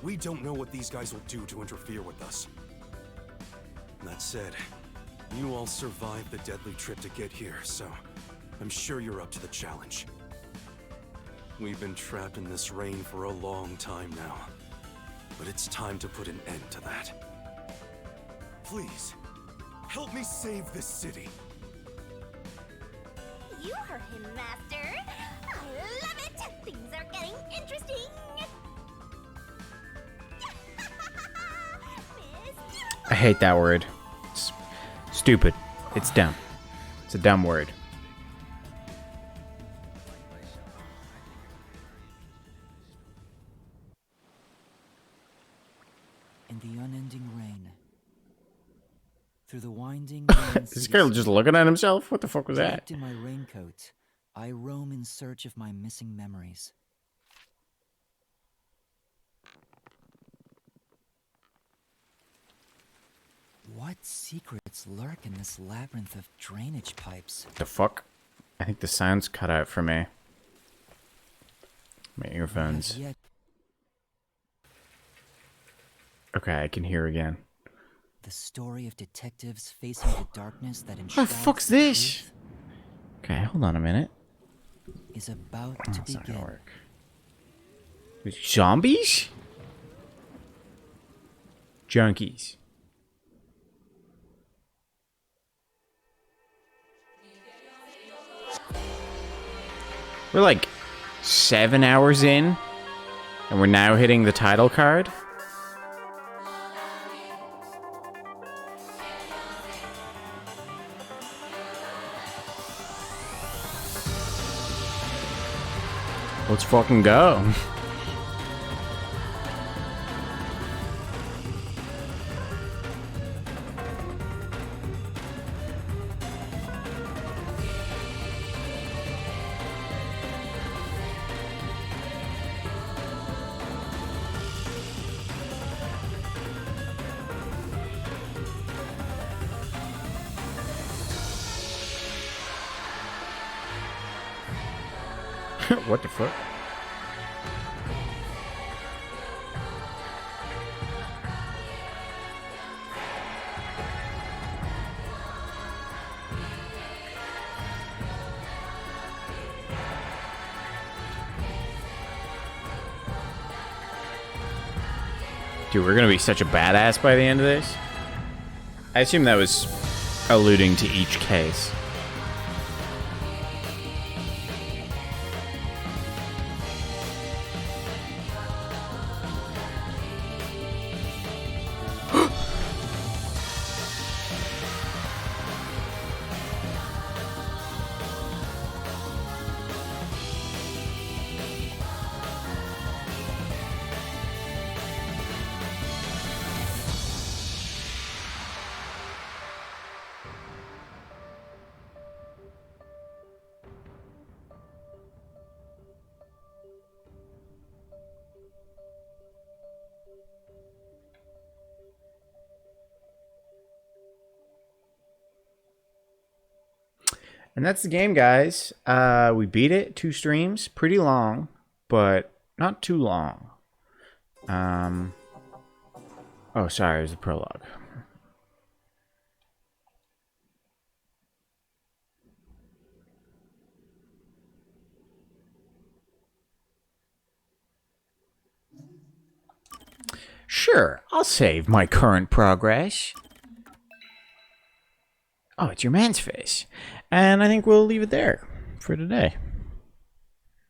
We don't know what these guys will do to interfere with us. That said, you all survived the deadly trip to get here, so I'm sure you're up to the challenge. We've been trapped in this rain for a long time now, but it's time to put an end to that. Please, help me save this city.
You heard him, Master. I love it. Things are getting interesting.
I hate that word. It's stupid. It's dumb. It's a dumb word.
In the unending rain. Through the winding
This guy just looking at himself? What the fuck was that?
Wrapped in my raincoat, I roam in search of my missing memories. What secrets lurk in this labyrinth of drainage pipes?
The fuck? I think the sound's cut out for me. My earphones.
Yet
Okay, I can hear again.
the story of detectives facing the darkness that
What the
enshrouds
fuck's
the
this?
truth
Okay, hold on a minute.
is about
Oh,
to
it's not gonna
begin.
work. Zombies? Junkies. We're like 7 hours in, and we're now hitting the title card. Let's fucking go. What the fuck? Dude, we're gonna be such a badass by the end of this. I assume that was alluding to each case. And that's the game, guys. We beat it. 2 streams. Pretty long, but not too long. Oh, sorry. It was the prologue. Sure, I'll save my current progress. Oh, it's your man's face. And I think we'll leave it there for today.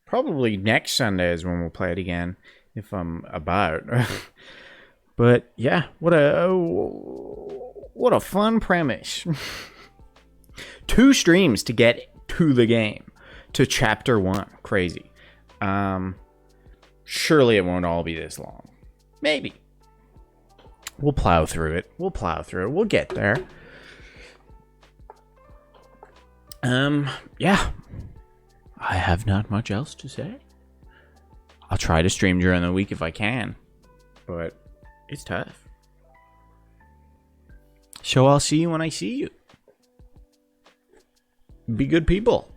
Probably next Sunday is when we'll play it again, if I'm about. But yeah, what a fun premise. 2 streams to get to the game, to chapter 1. Crazy. Surely it won't all be this long. Maybe. We'll plow through it. We'll get there. Yeah. I have not much else to say. I'll try to stream during the week if I can. but it's tough. So I'll see you when I see you. Be good people.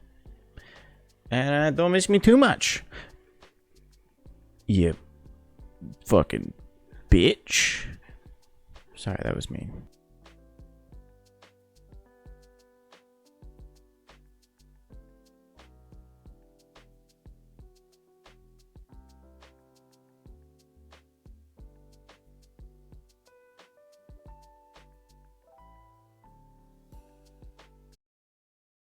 And don't miss me too much. You fucking bitch. Sorry, that was mean.